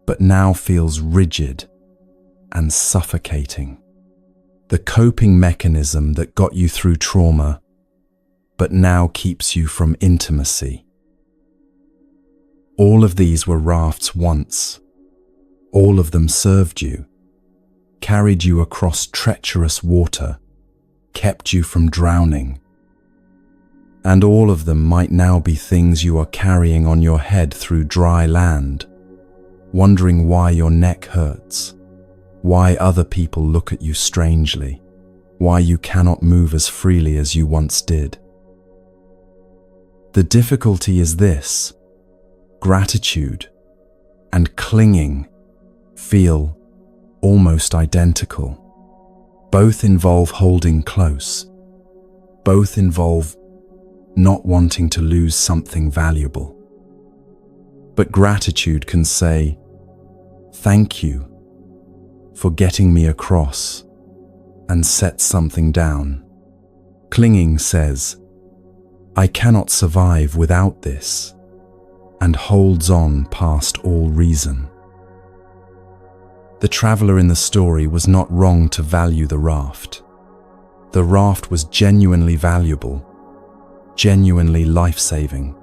but now feels rigid and suffocating. The coping mechanism that got you through trauma, but now keeps you from intimacy. All of these were rafts once. All of them served you, carried you across treacherous water, kept you from drowning. And all of them might now be things you are carrying on your head through dry land, wondering why your neck hurts, why other people look at you strangely, why you cannot move as freely as you once did. The difficulty is this: gratitude and clinging feel almost identical. Both involve holding close. Both involve not wanting to lose something valuable. But gratitude can say, "Thank you for getting me across," and set something down. Clinging says, "I cannot survive without this," and holds on past all reason. The traveler in the story was not wrong to value the raft. The raft was genuinely valuable, genuinely life-saving.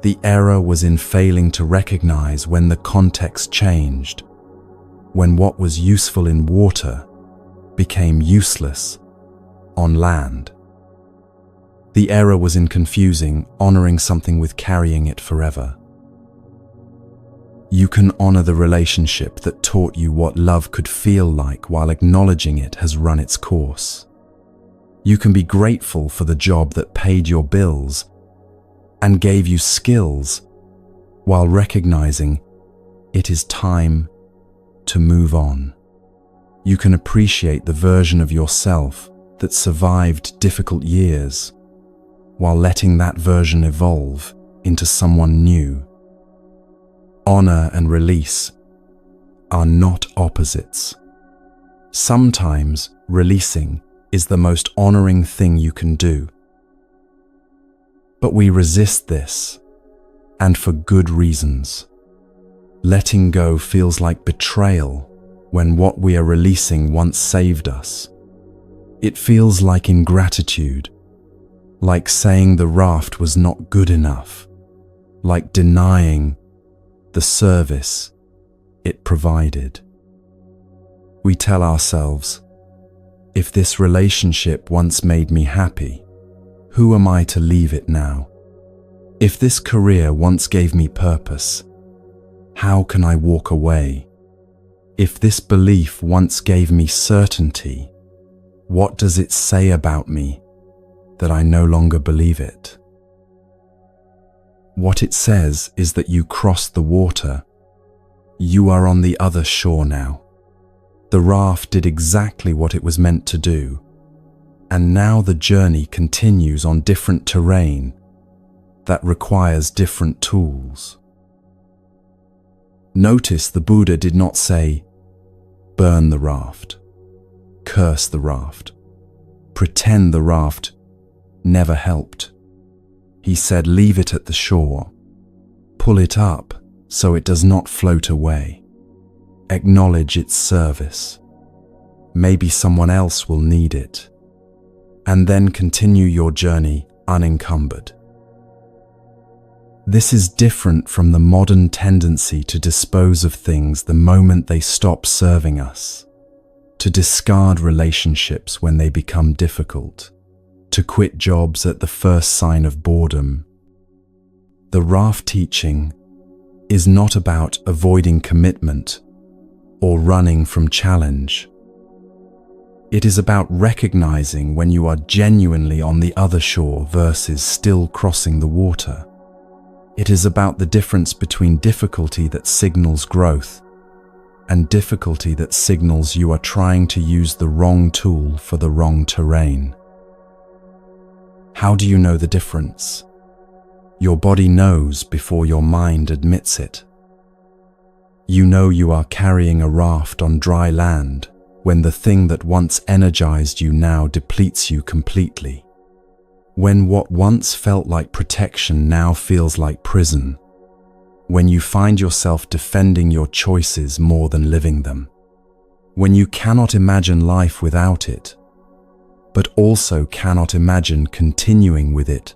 The error was in failing to recognize when the context changed, when what was useful in water became useless on land. The error was in confusing honoring something with carrying it forever. You can honor the relationship that taught you what love could feel like while acknowledging it has run its course. You can be grateful for the job that paid your bills and gave you skills while recognizing it is time to move on. You can appreciate the version of yourself that survived difficult years while letting that version evolve into someone new. Honor and release are not opposites. Sometimes releasing is the most honoring thing you can do. But we resist this, and for good reasons. Letting go feels like betrayal when what we are releasing once saved us. It feels like ingratitude, like saying the raft was not good enough, like denying the service it provided. We tell ourselves, if this relationship once made me happy, who am I to leave it now? If this career once gave me purpose, how can I walk away? If this belief once gave me certainty, what does it say about me that I no longer believe it? What it says is that you crossed the water. You are on the other shore now. The raft did exactly what it was meant to do, and now the journey continues on different terrain that requires different tools. Notice the Buddha did not say, burn the raft, curse the raft, pretend the raft never helped. He said, leave it at the shore, pull it up so it does not float away, acknowledge its service. Maybe someone else will need it, and then continue your journey unencumbered. This is different from the modern tendency to dispose of things the moment they stop serving us, to discard relationships when they become difficult, to quit jobs at the first sign of boredom. The Raft teaching is not about avoiding commitment or running from challenge. It is about recognizing when you are genuinely on the other shore versus still crossing the water. It is about the difference between difficulty that signals growth and difficulty that signals you are trying to use the wrong tool for the wrong terrain. How do you know the difference? Your body knows before your mind admits it. You know you are carrying a raft on dry land when the thing that once energized you now depletes you completely. When what once felt like protection now feels like prison. When you find yourself defending your choices more than living them. When you cannot imagine life without it, but also cannot imagine continuing with it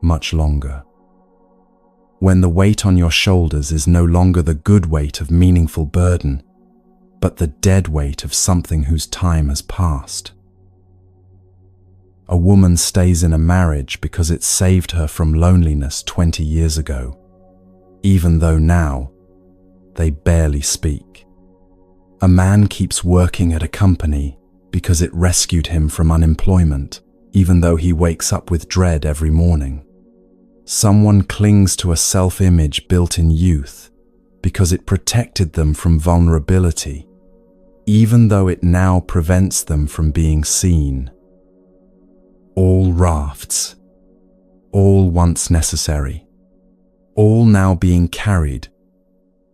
much longer. When the weight on your shoulders is no longer the good weight of meaningful burden, but the dead weight of something whose time has passed. A woman stays in a marriage because it saved her from loneliness 20 years ago, even though now they barely speak. A man keeps working at a company because it rescued him from unemployment, even though he wakes up with dread every morning. Someone clings to a self-image built in youth because it protected them from vulnerability, even though it now prevents them from being seen. All rafts, all once necessary, all now being carried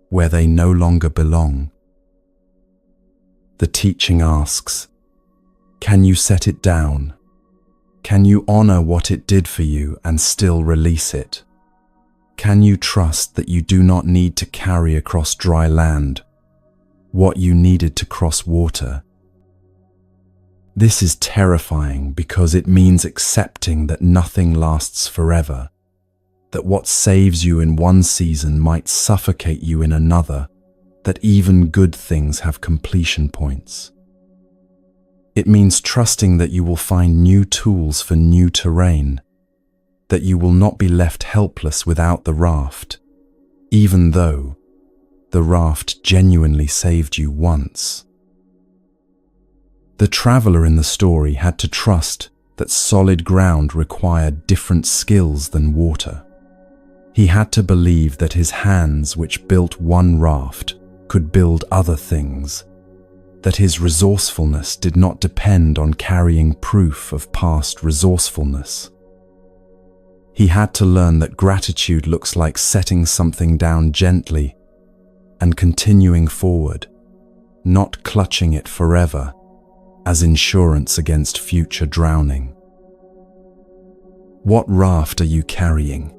where they no longer belong. The teaching asks, can you set it down? Can you honor what it did for you and still release it? Can you trust that you do not need to carry across dry land what you needed to cross water? This is terrifying because it means accepting that nothing lasts forever, that what saves you in one season might suffocate you in another, that even good things have completion points. It means trusting that you will find new tools for new terrain, that you will not be left helpless without the raft, even though the raft genuinely saved you once. The traveler in the story had to trust that solid ground required different skills than water. He had to believe that his hands, which built one raft, could build other things, that his resourcefulness did not depend on carrying proof of past resourcefulness. He had to learn that gratitude looks like setting something down gently and continuing forward, not clutching it forever as insurance against future drowning. What raft are you carrying?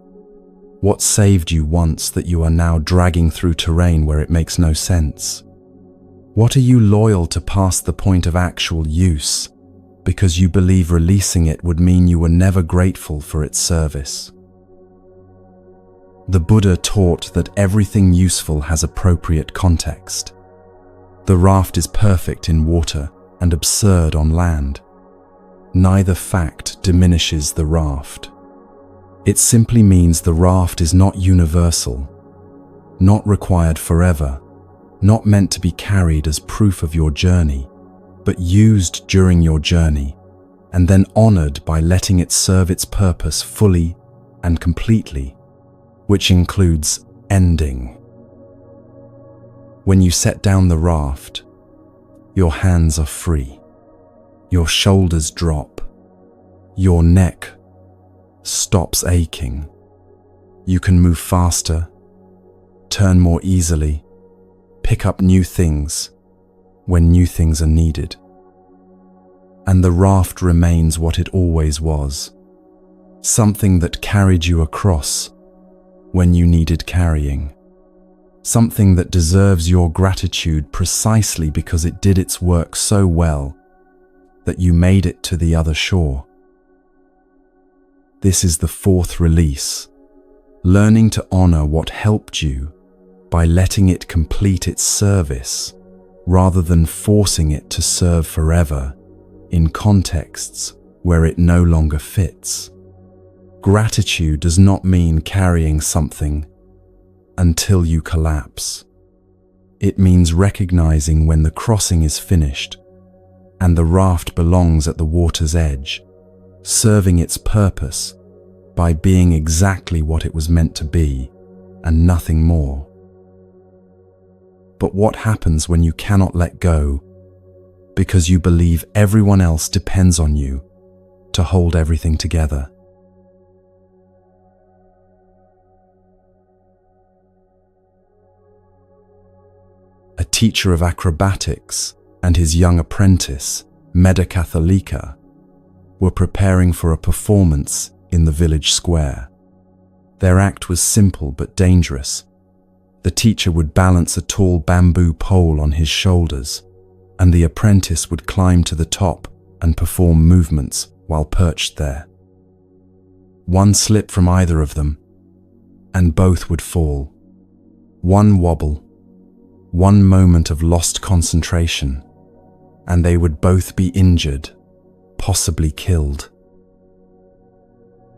What saved you once that you are now dragging through terrain where it makes no sense? What are you loyal to past the point of actual use because you believe releasing it would mean you were never grateful for its service? The Buddha taught that everything useful has appropriate context. The raft is perfect in water and absurd on land. Neither fact diminishes the raft. It simply means the raft is not universal, not required forever, not meant to be carried as proof of your journey, but used during your journey, and then honored by letting it serve its purpose fully and completely, which includes ending. When you set down the raft, your hands are free, your shoulders drop, your neck stops aching. You can move faster, turn more easily, pick up new things when new things are needed. And the raft remains what it always was, something that carried you across when you needed carrying, something that deserves your gratitude precisely because it did its work so well that you made it to the other shore. This is the fourth release, learning to honor what helped you by letting it complete its service rather than forcing it to serve forever in contexts where it no longer fits. Gratitude does not mean carrying something until you collapse. It means recognizing when the crossing is finished and the raft belongs at the water's edge, serving its purpose by being exactly what it was meant to be and nothing more. But what happens when you cannot let go because you believe everyone else depends on you to hold everything together? A teacher of acrobatics and his young apprentice, Anathapindika, were preparing for a performance in the village square. Their act was simple but dangerous. The teacher would balance a tall bamboo pole on his shoulders, and the apprentice would climb to the top and perform movements while perched there. One slip from either of them, and both would fall. One wobble, one moment of lost concentration, and they would both be injured, possibly killed.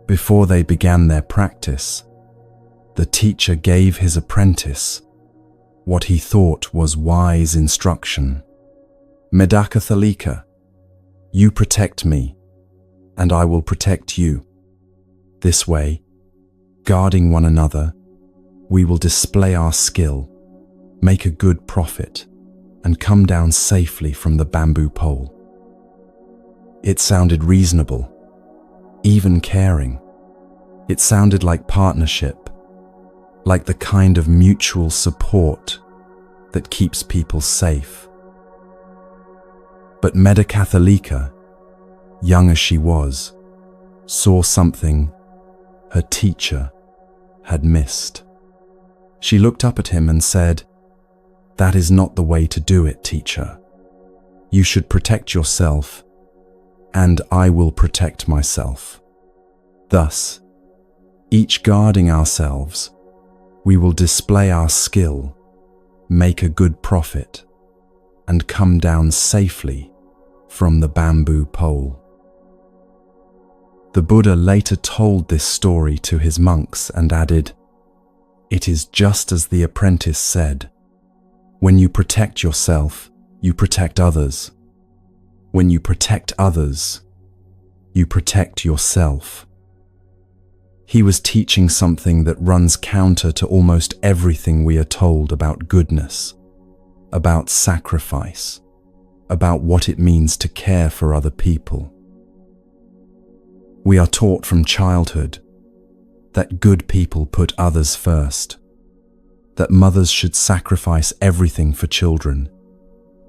Before they began their practice, the teacher gave his apprentice what he thought was wise instruction. Anathapindika, you protect me, and I will protect you. This way, guarding one another, we will display our skill, make a good profit, and come down safely from the bamboo pole. It sounded reasonable, even caring. It sounded like partnership, like the kind of mutual support that keeps people safe. But Anathapindika, young as she was, saw something her teacher had missed. She looked up at him and said, "That is not the way to do it, teacher. You should protect yourself, and I will protect myself. Thus, each guarding ourselves, we will display our skill, make a good profit, and come down safely from the bamboo pole." The Buddha later told this story to his monks and added, "It is just as the apprentice said. When you protect yourself, you protect others. When you protect others, you protect yourself." He was teaching something that runs counter to almost everything we are told about goodness, about sacrifice, about what it means to care for other people. We are taught from childhood that good people put others first, that mothers should sacrifice everything for children,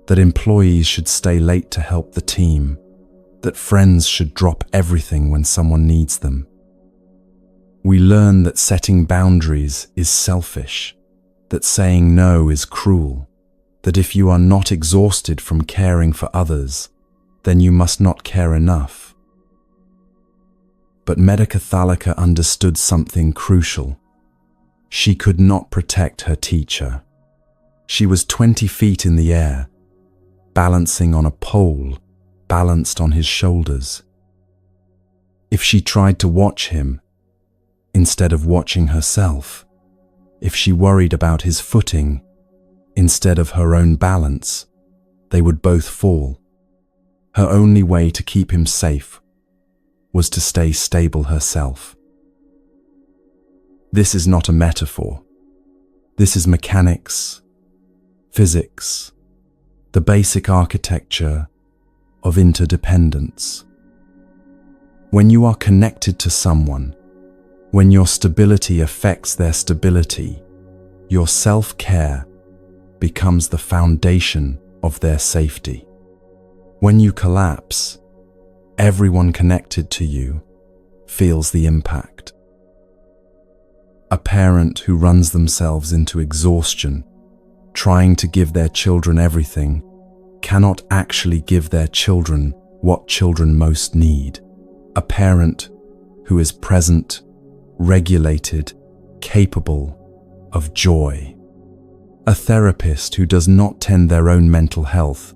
that employees should stay late to help the team, that friends should drop everything when someone needs them. We learn that setting boundaries is selfish, that saying no is cruel, that if you are not exhausted from caring for others, then you must not care enough. But Anathapindika understood something crucial. She could not protect her teacher. She was 20 feet in the air, balancing on a pole balanced on his shoulders. If she tried to watch him, instead of watching herself, if she worried about his footing, instead of her own balance, they would both fall. Her only way to keep him safe was to stay stable herself. This is not a metaphor. This is mechanics, physics, the basic architecture of interdependence. When you are connected to someone, when your stability affects their stability, your self-care becomes the foundation of their safety. When you collapse, everyone connected to you feels the impact. A parent who runs themselves into exhaustion, trying to give their children everything, cannot actually give their children what children most need. A parent who is present, regulated, capable of joy. A therapist who does not tend their own mental health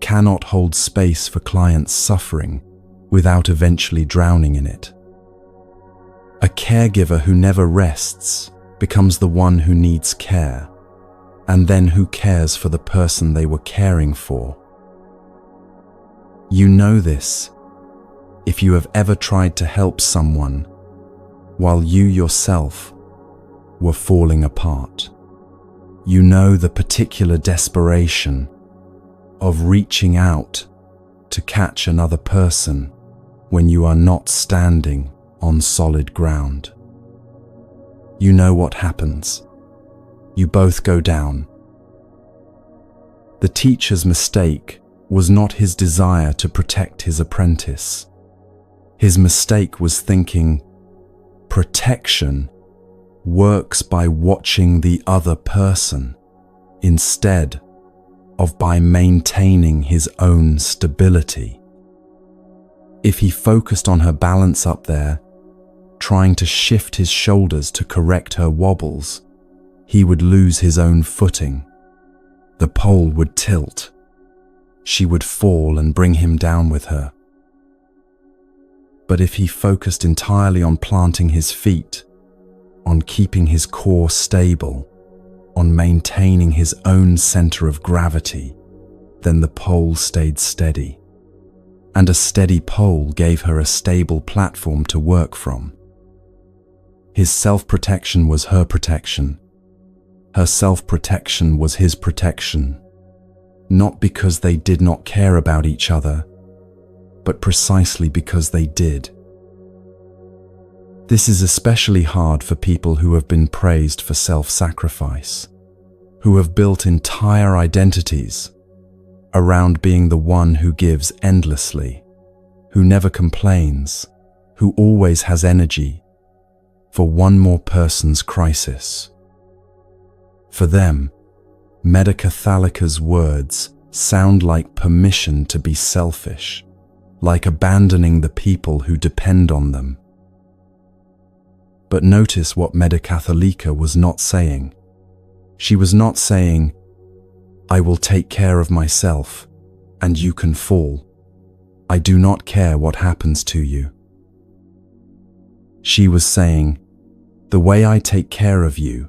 cannot hold space for clients' suffering without eventually drowning in it. A caregiver who never rests becomes the one who needs care, and then who cares for the person they were caring for. You know this if you have ever tried to help someone while you yourself were falling apart. You know the particular desperation of reaching out to catch another person when you are not standing on solid ground. You know what happens. You both go down. The teacher's mistake was not his desire to protect his apprentice. His mistake was thinking protection works by watching the other person instead of by maintaining his own stability. If he focused on her balance up there, trying to shift his shoulders to correct her wobbles, he would lose his own footing. The pole would tilt. She would fall and bring him down with her. But if he focused entirely on planting his feet, on keeping his core stable, on maintaining his own center of gravity, then the pole stayed steady. And a steady pole gave her a stable platform to work from. His self-protection was her protection. Her self-protection was his protection, not because they did not care about each other, but precisely because they did. This is especially hard for people who have been praised for self-sacrifice, who have built entire identities around being the one who gives endlessly, who never complains, who always has energy for one more person's crisis. For them, Medicathalika's words sound like permission to be selfish, like abandoning the people who depend on them. But notice what Medicathalika was not saying. She was not saying, "I will take care of myself, and you can fall. I do not care what happens to you." She was saying, "The way I take care of you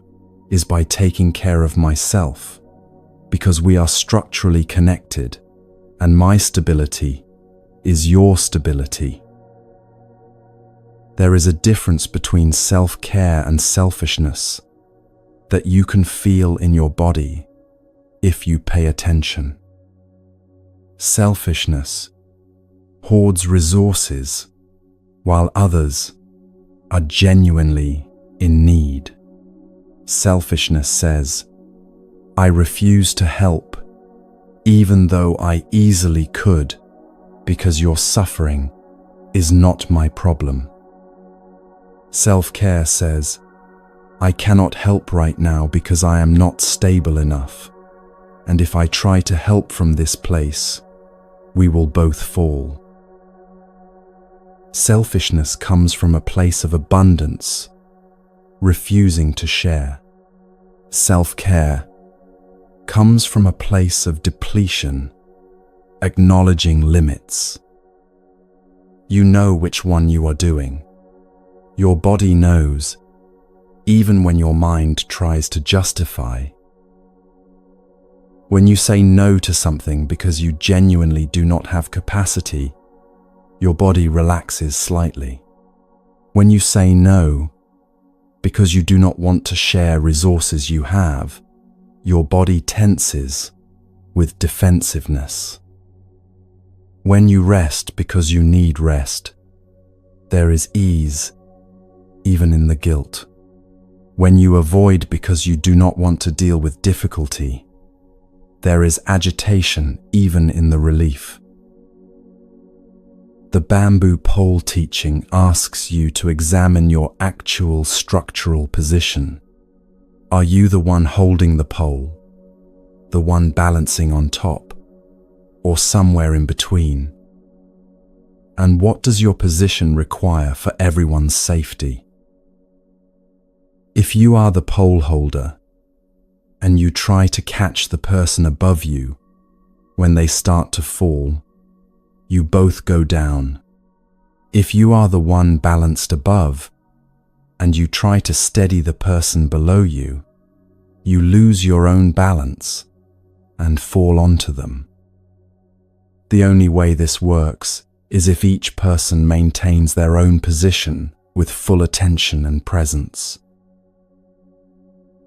is by taking care of myself, because we are structurally connected, and my stability is your stability." There is a difference between self-care and selfishness that you can feel in your body if you pay attention. Selfishness hoards resources while others are genuinely in need. Selfishness says, "I refuse to help, even though I easily could, because your suffering is not my problem." Self-care says, "I cannot help right now because I am not stable enough, and if I try to help from this place, we will both fall." Selfishness comes from a place of abundance, refusing to share. Self-care comes from a place of depletion, acknowledging limits. You know which one you are doing. Your body knows, even when your mind tries to justify. When you say no to something because you genuinely do not have capacity, your body relaxes slightly. When you say no because you do not want to share resources you have, your body tenses with defensiveness. When you rest because you need rest, there is ease even in the guilt. When you avoid because you do not want to deal with difficulty, there is agitation even in the relief. The bamboo pole teaching asks you to examine your actual structural position. Are you the one holding the pole, the one balancing on top, or somewhere in between? And what does your position require for everyone's safety? If you are the pole holder and you try to catch the person above you when they start to fall, you both go down. If you are the one balanced above and you try to steady the person below you, you lose your own balance and fall onto them. The only way this works is if each person maintains their own position with full attention and presence.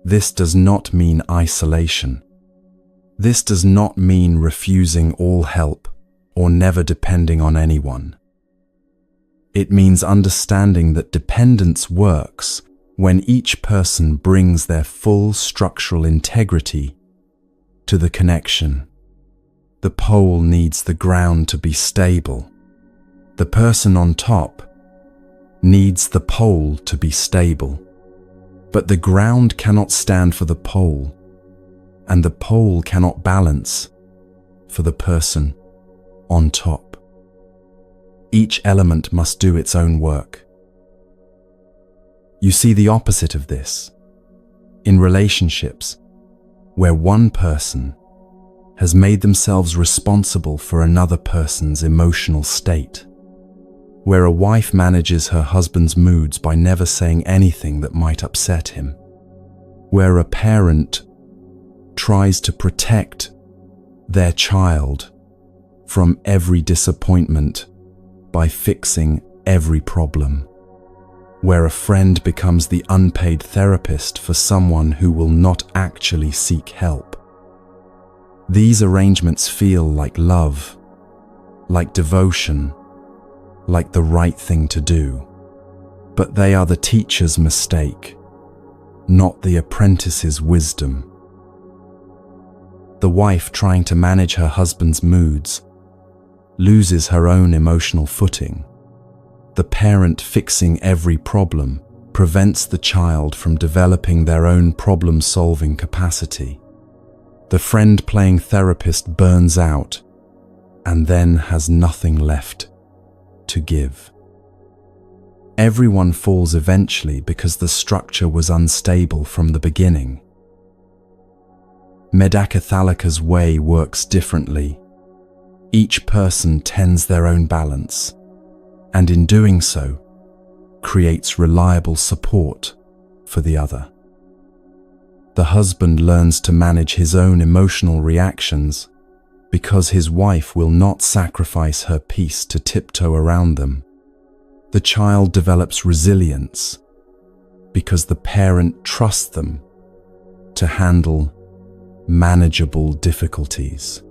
This does not mean isolation. This does not mean refusing all help or never depending on anyone. It means understanding that dependence works when each person brings their full structural integrity to the connection. The pole needs the ground to be stable. The person on top needs the pole to be stable. But the ground cannot stand for the pole, and the pole cannot balance for the person on top. Each element must do its own work. You see the opposite of this in relationships where one person has made themselves responsible for another person's emotional state, where a wife manages her husband's moods by never saying anything that might upset him, where a parent tries to protect their child from every disappointment by fixing every problem, where a friend becomes the unpaid therapist for someone who will not actually seek help. These arrangements feel like love, like devotion, like the right thing to do, but they are the teacher's mistake, not the apprentice's wisdom. The wife trying to manage her husband's moods loses her own emotional footing. The parent fixing every problem prevents the child from developing their own problem-solving capacity. The friend playing therapist burns out and then has nothing left to give. Everyone falls eventually because the structure was unstable from the beginning. Medakathalika's way works differently. Each person tends their own balance, and in doing so, creates reliable support for the other. The husband learns to manage his own emotional reactions because his wife will not sacrifice her peace to tiptoe around them. The child develops resilience because the parent trusts them to handle manageable difficulties.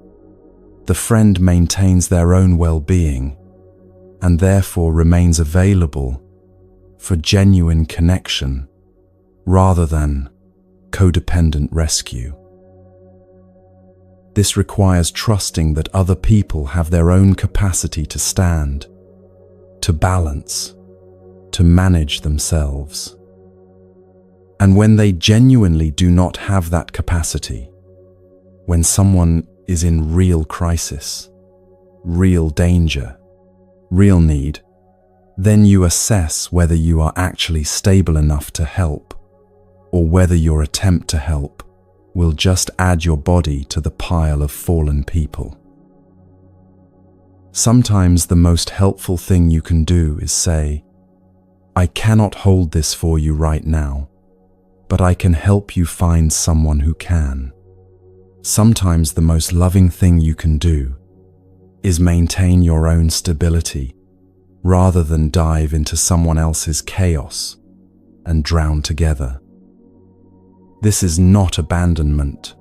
The friend maintains their own well-being and therefore remains available for genuine connection rather than codependent rescue. This requires trusting that other people have their own capacity to stand, to balance, to manage themselves. And when they genuinely do not have that capacity, when someone is in real crisis, real danger, real need, then you assess whether you are actually stable enough to help, or whether your attempt to help will just add your body to the pile of fallen people. Sometimes the most helpful thing you can do is say, "I cannot hold this for you right now, but I can help you find someone who can." Sometimes the most loving thing you can do is maintain your own stability rather than dive into someone else's chaos and drown together. This is not abandonment.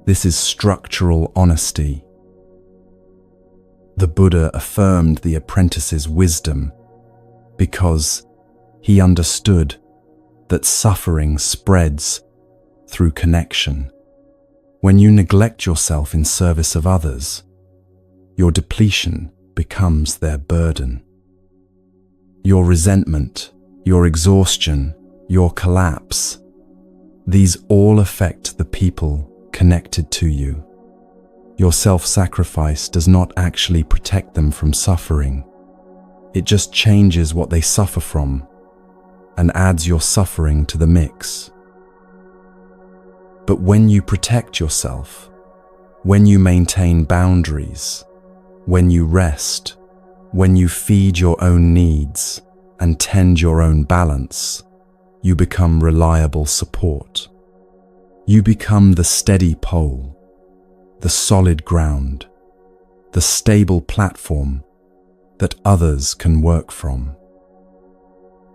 This is structural honesty. The Buddha affirmed the apprentice's wisdom because he understood that suffering spreads through connection. When you neglect yourself in service of others, your depletion becomes their burden. Your resentment, your exhaustion, your collapse, these all affect the people connected to you. Your self-sacrifice does not actually protect them from suffering. It just changes what they suffer from and adds your suffering to the mix. But when you protect yourself, when you maintain boundaries, when you rest, when you feed your own needs and tend your own balance, you become reliable support. You become the steady pole, the solid ground, the stable platform that others can work from.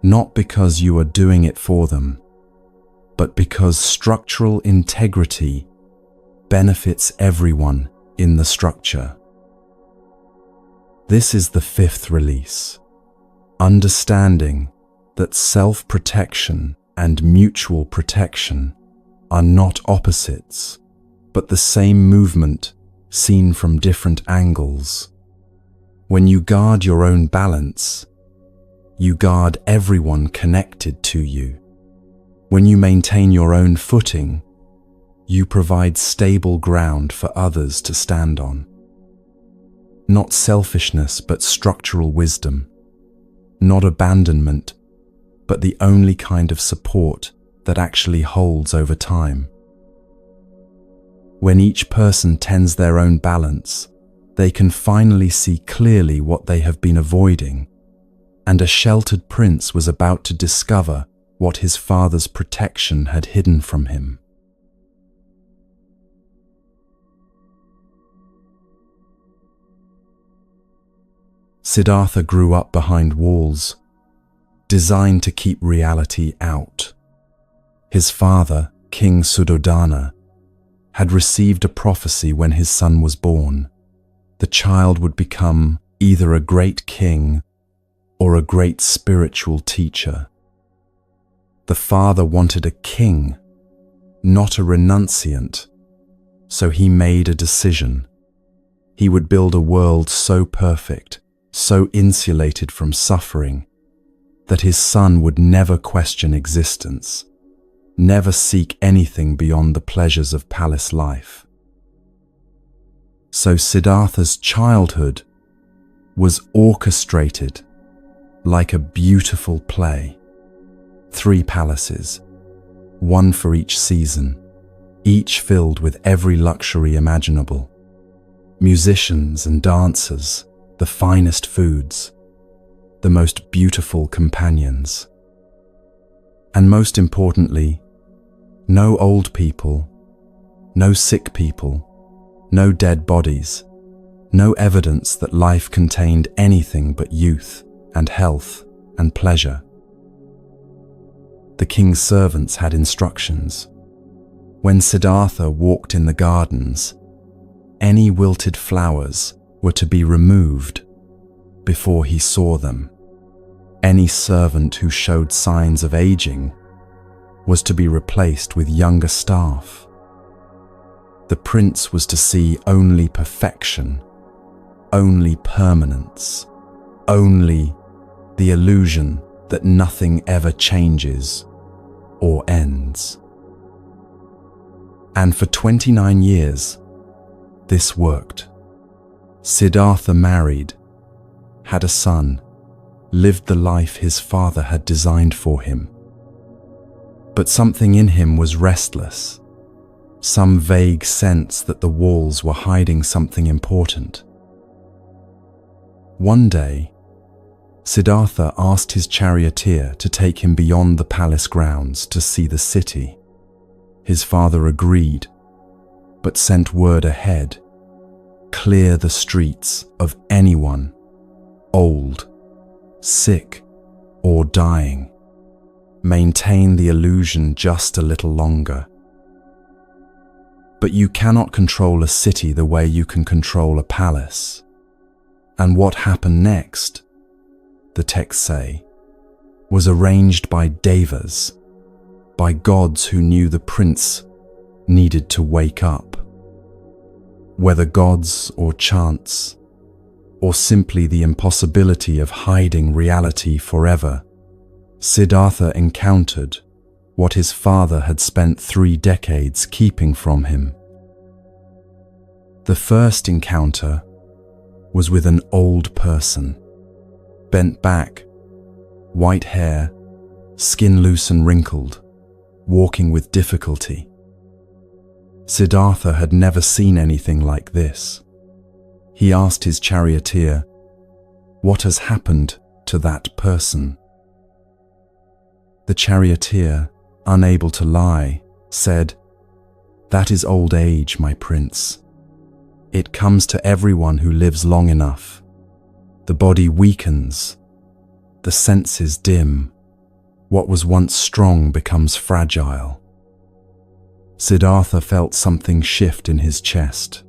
Not because you are doing it for them, but because structural integrity benefits everyone in the structure. This is the fifth release, understanding that self-protection and mutual protection are not opposites, but the same movement seen from different angles. When you guard your own balance, you guard everyone connected to you. When you maintain your own footing, you provide stable ground for others to stand on. Not selfishness, but structural wisdom. Not abandonment, but the only kind of support that actually holds over time. When each person tends their own balance, they can finally see clearly what they have been avoiding, and a sheltered prince was about to discover what his father's protection had hidden from him. Siddhartha grew up behind walls, designed to keep reality out. His father, King Suddhodana, had received a prophecy when his son was born. The child would become either a great king or a great spiritual teacher. The father wanted a king, not a renunciant, so he made a decision. He would build a world so perfect, so insulated from suffering, that his son would never question existence, never seek anything beyond the pleasures of palace life. So Siddhartha's childhood was orchestrated like a beautiful play. 3 palaces, one for each season, each filled with every luxury imaginable. Musicians and dancers, the finest foods, the most beautiful companions. And most importantly, no old people, no sick people, no dead bodies, no evidence that life contained anything but youth and health and pleasure. The king's servants had instructions. When Siddhartha walked in the gardens, any wilted flowers were to be removed before he saw them. Any servant who showed signs of aging was to be replaced with younger staff. The prince was to see only perfection, only permanence, only the illusion that nothing ever changes or ends. And for 29 years, this worked. Siddhartha married, had a son, lived the life his father had designed for him. But something in him was restless, some vague sense that the walls were hiding something important. One day, Siddhartha asked his charioteer to take him beyond the palace grounds to see the city. His father agreed, but sent word ahead: clear the streets of anyone, old, sick, or dying. Maintain the illusion just a little longer. But you cannot control a city the way you can control a palace. And what happened next, the texts say, was arranged by devas, by gods who knew the prince needed to wake up. Whether gods or chance, or simply the impossibility of hiding reality forever, Siddhartha encountered what his father had spent 3 decades keeping from him. The first encounter was with an old person, bent back, white hair, skin loose and wrinkled, walking with difficulty. Siddhartha had never seen anything like this. He asked his charioteer, "What has happened to that person?" The charioteer, unable to lie, said, "That is old age, my prince. It comes to everyone who lives long enough. The body weakens, the senses dim. What was once strong becomes fragile." Siddhartha felt something shift in his chest.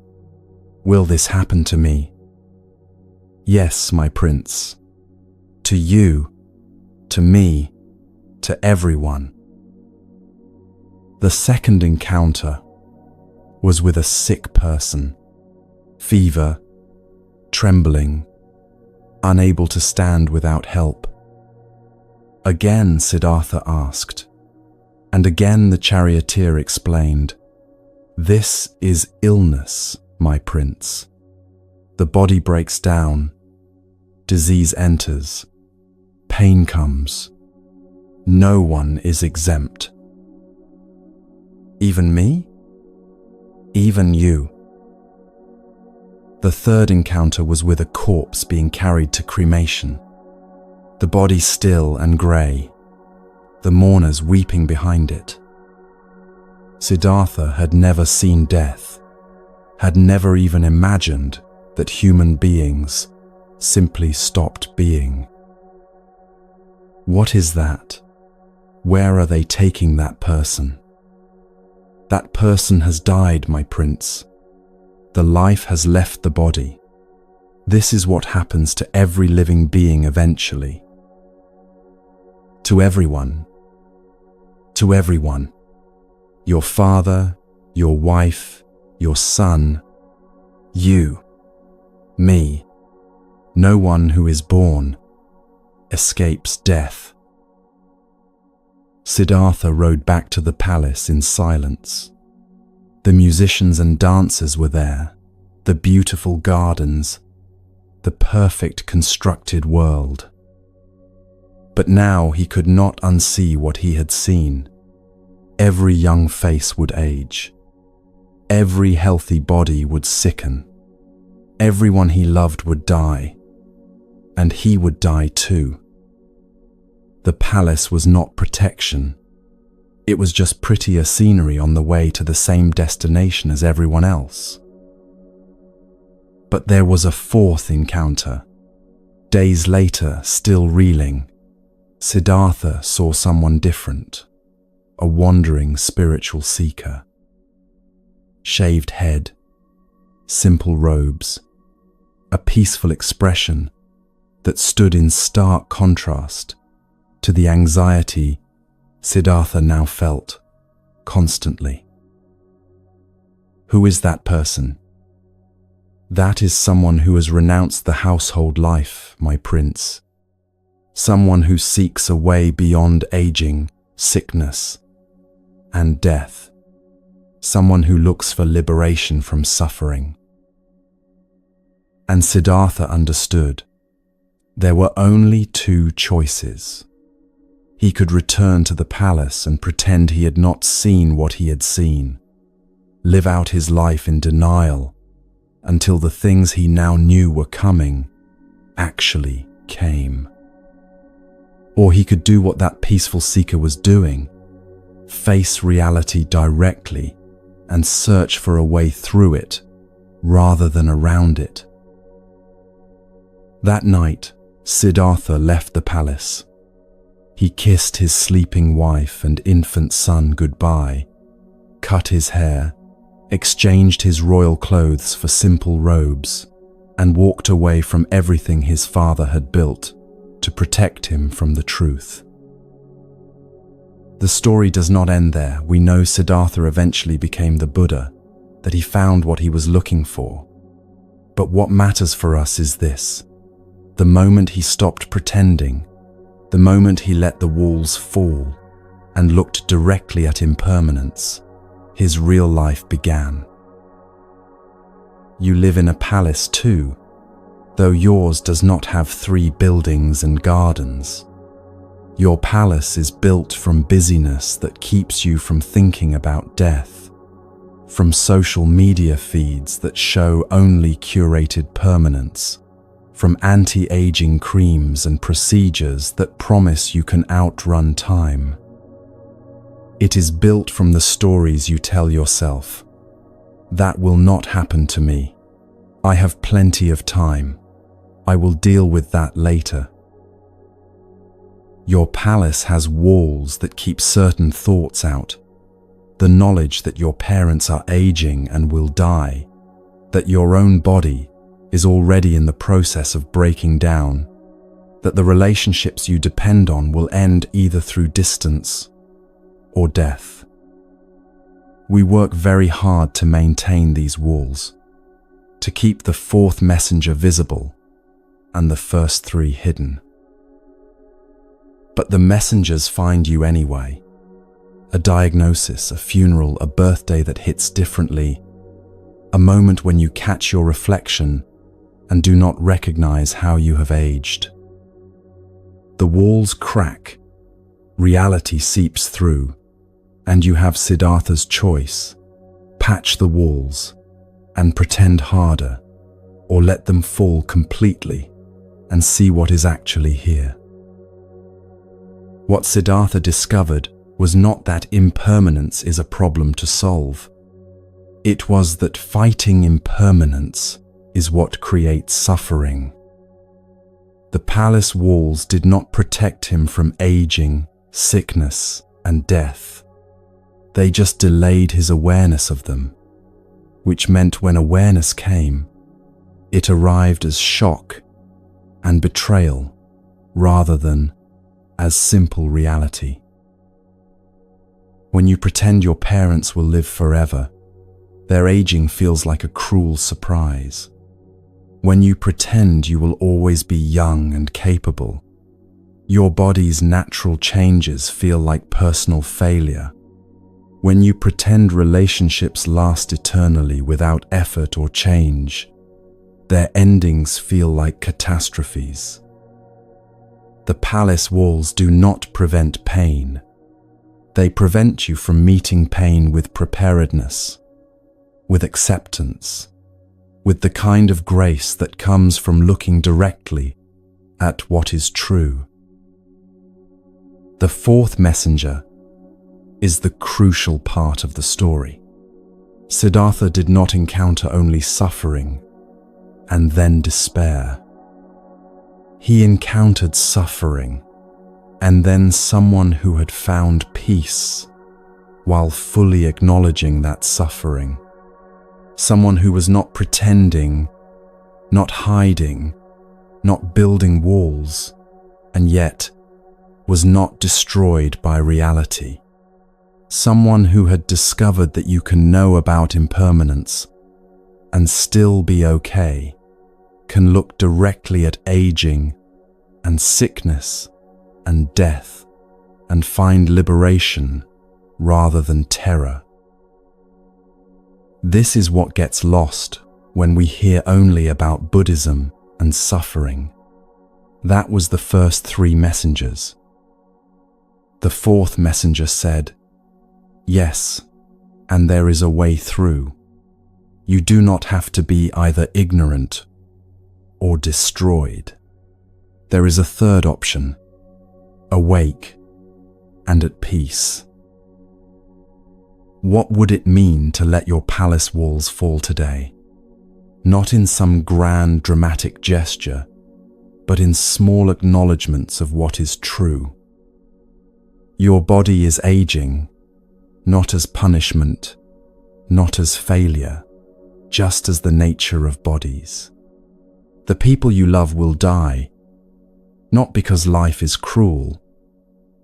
"Will this happen to me?" "Yes, my prince. To you, to me, to everyone." The second encounter was with a sick person, fever, trembling, unable to stand without help. Again Siddhartha asked, and again the charioteer explained, "This is illness, my prince. The body breaks down, disease enters, pain comes. No one is exempt." "Even me?" "Even you." The third encounter was with a corpse being carried to cremation. The body still and grey, the mourners weeping behind it. Siddhartha had never seen death, had never even imagined that human beings simply stopped being. What is that? Where are they taking that person? That person has died, my prince. The life has left the body. This is what happens to every living being eventually. To everyone. To everyone. Your father, your wife, your son, you, me. No one who is born escapes death. Siddhartha rode back to the palace in silence. The musicians and dancers were there, the beautiful gardens, the perfect constructed world. But now he could not unsee what he had seen. Every young face would age. Every healthy body would sicken. Everyone he loved would die. And he would die too. The palace was not protection. It was just prettier scenery on the way to the same destination as everyone else. But there was a fourth encounter. Days later, still reeling, Siddhartha saw someone different, a wandering spiritual seeker. Shaved head, simple robes, a peaceful expression that stood in stark contrast to the anxiety Siddhartha now felt constantly. Who is that person? That is someone who has renounced the household life, my prince. Someone who seeks a way beyond aging, sickness, and death. Someone who looks for liberation from suffering. And Siddhartha understood. There were only 2 choices. He could return to the palace and pretend he had not seen what he had seen, live out his life in denial until the things he now knew were coming actually came. Or he could do what that peaceful seeker was doing, face reality directly and search for a way through it rather than around it. That night, Siddhartha left the palace. He kissed his sleeping wife and infant son goodbye, cut his hair, exchanged his royal clothes for simple robes, and walked away from everything his father had built to protect him from the truth. The story does not end there. We know Siddhartha eventually became the Buddha, that he found what he was looking for. But what matters for us is this: the moment he stopped pretending, the moment he let the walls fall and looked directly at impermanence, his real life began. You live in a palace too, though yours does not have 3 buildings and gardens. Your palace is built from busyness that keeps you from thinking about death, from social media feeds that show only curated permanence, from anti-aging creams and procedures that promise you can outrun time. It is built from the stories you tell yourself. That will not happen to me. I have plenty of time. I will deal with that later. Your palace has walls that keep certain thoughts out. The knowledge that your parents are aging and will die, that your own body is already in the process of breaking down, that the relationships you depend on will end either through distance or death. We work very hard to maintain these walls, to keep the 4th messenger visible and the first 3 hidden. But the messengers find you anyway. A diagnosis, a funeral, a birthday that hits differently, a moment when you catch your reflection and do not recognize how you have aged. The walls crack, reality seeps through, and you have Siddhartha's choice: patch the walls and pretend harder, or let them fall completely and see what is actually here. What Siddhartha discovered was not that impermanence is a problem to solve. It was that fighting impermanence is what creates suffering. The palace walls did not protect him from aging, sickness, and death. They just delayed his awareness of them, which meant when awareness came, it arrived as shock and betrayal rather than as simple reality. When you pretend your parents will live forever, their aging feels like a cruel surprise. When you pretend you will always be young and capable, your body's natural changes feel like personal failure. When you pretend relationships last eternally without effort or change, their endings feel like catastrophes. The palace walls do not prevent pain. They prevent you from meeting pain with preparedness, with acceptance, with the kind of grace that comes from looking directly at what is true. The 4th messenger is the crucial part of the story. Siddhartha did not encounter only suffering and then despair. He encountered suffering and then someone who had found peace while fully acknowledging that suffering. Someone who was not pretending, not hiding, not building walls, and yet was not destroyed by reality. Someone who had discovered that you can know about impermanence and still be okay, can look directly at aging and sickness and death and find liberation rather than terror. This is what gets lost when we hear only about Buddhism and suffering. That was the first 3 messengers. The 4th messenger said, "Yes, and there is a way through. You do not have to be either ignorant or destroyed. There is a 3rd option, awake and at peace." What would it mean to let your palace walls fall today? Not in some grand dramatic gesture, but in small acknowledgements of what is true. Your body is aging, not as punishment, not as failure, just as the nature of bodies. The people you love will die, not because life is cruel,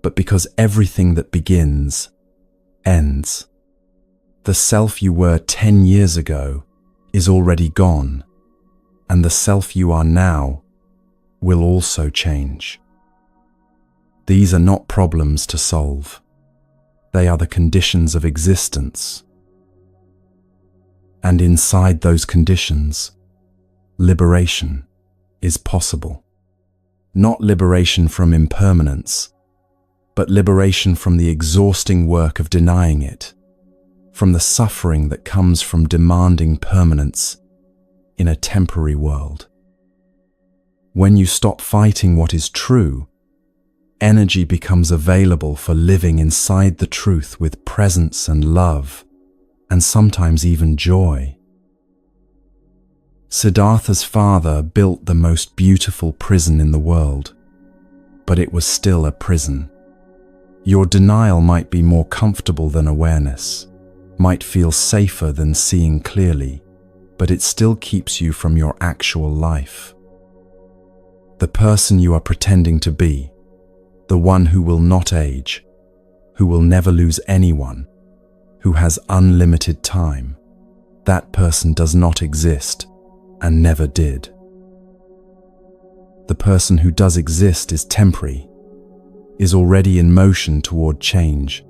but because everything that begins ends. The self you were 10 years ago is already gone, and the self you are now will also change. These are not problems to solve. They are the conditions of existence. And inside those conditions, liberation is possible. Not liberation from impermanence, but liberation from the exhausting work of denying it, from the suffering that comes from demanding permanence in a temporary world. When you stop fighting what is true, energy becomes available for living inside the truth with presence and love, and sometimes even joy. Siddhartha's father built the most beautiful prison in the world, but it was still a prison. Your denial might be more comfortable than awareness, might feel safer than seeing clearly, but it still keeps you from your actual life. The person you are pretending to be, the one who will not age, who will never lose anyone, who has unlimited time, that person does not exist and never did. The person who does exist is temporary, is already in motion toward change,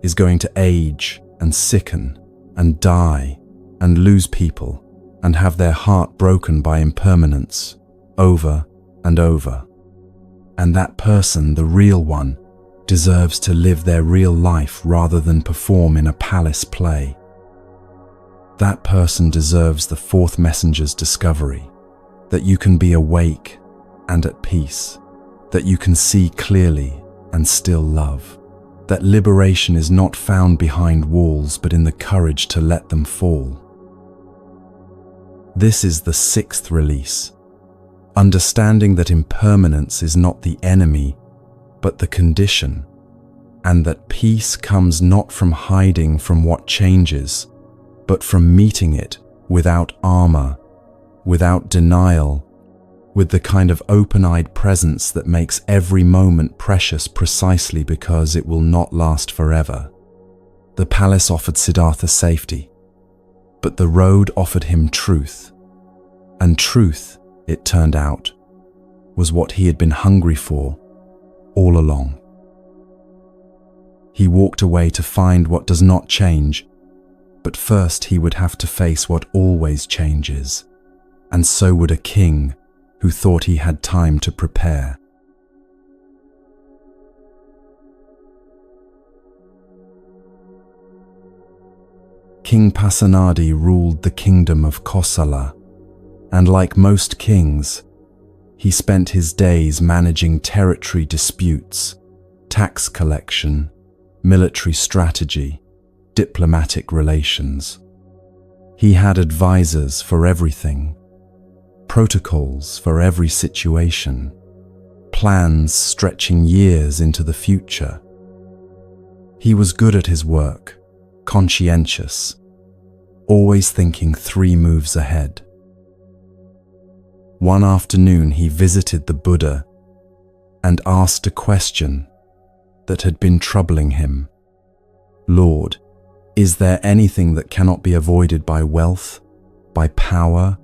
is going to age and sicken and die and lose people and have their heart broken by impermanence over and over. And that person, the real one, deserves to live their real life rather than perform in a palace play. That person deserves the fourth messenger's discovery, that you can be awake and at peace, that you can see clearly and still love, that liberation is not found behind walls but in the courage to let them fall. This is the sixth release, understanding that impermanence is not the enemy but the condition, and that peace comes not from hiding from what changes, but from meeting it without armor, without denial, with the kind of open-eyed presence that makes every moment precious precisely because it will not last forever. The palace offered Siddhartha safety, but the road offered him truth, and truth, it turned out, was what he had been hungry for all along. He walked away to find what does not change, but first he would have to face what always changes, and so would a king who thought he had time to prepare. King Pasenadi ruled the kingdom of Kosala, and like most kings, he spent his days managing territory disputes, tax collection, military strategy, diplomatic relations. He had advisors for everything, protocols for every situation, plans stretching years into the future. He was good at his work, conscientious, always thinking 3 moves ahead. One afternoon he visited the Buddha and asked a question that had been troubling him. Lord, is there anything that cannot be avoided by wealth, by power,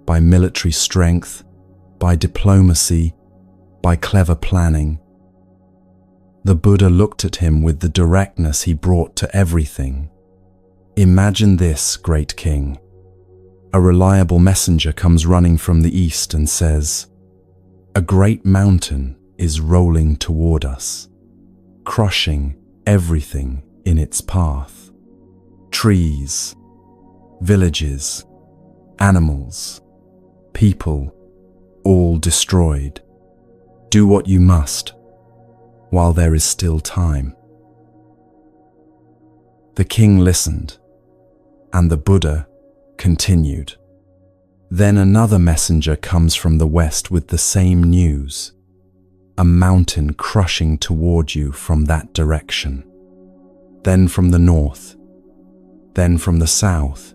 by military strength, by diplomacy, by clever planning? The Buddha looked at him with the directness he brought to everything. Imagine this, great king. A reliable messenger comes running from the east and says, "A great mountain is rolling toward us, crushing everything in its path. Trees, villages, animals, people, all destroyed. Do what you must while there is still time." The king listened, and the Buddha continued. Then another messenger comes from the west with the same news. A mountain crushing toward you from that direction. Then from the north. Then from the south.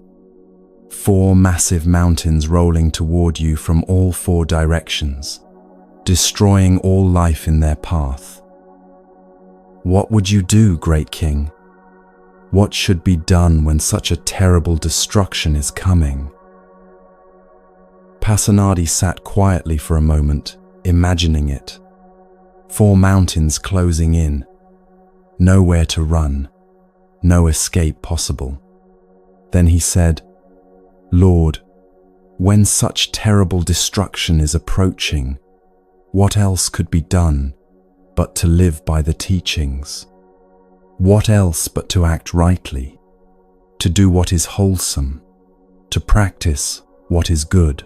4 massive mountains rolling toward you from all 4 directions, destroying all life in their path. What would you do, great king? What should be done when such a terrible destruction is coming? Pasenadi sat quietly for a moment, imagining it. 4 mountains closing in, nowhere to run, no escape possible. Then he said, Lord, when such terrible destruction is approaching, what else could be done but to live by the teachings? What else but to act rightly, to do what is wholesome, to practice what is good?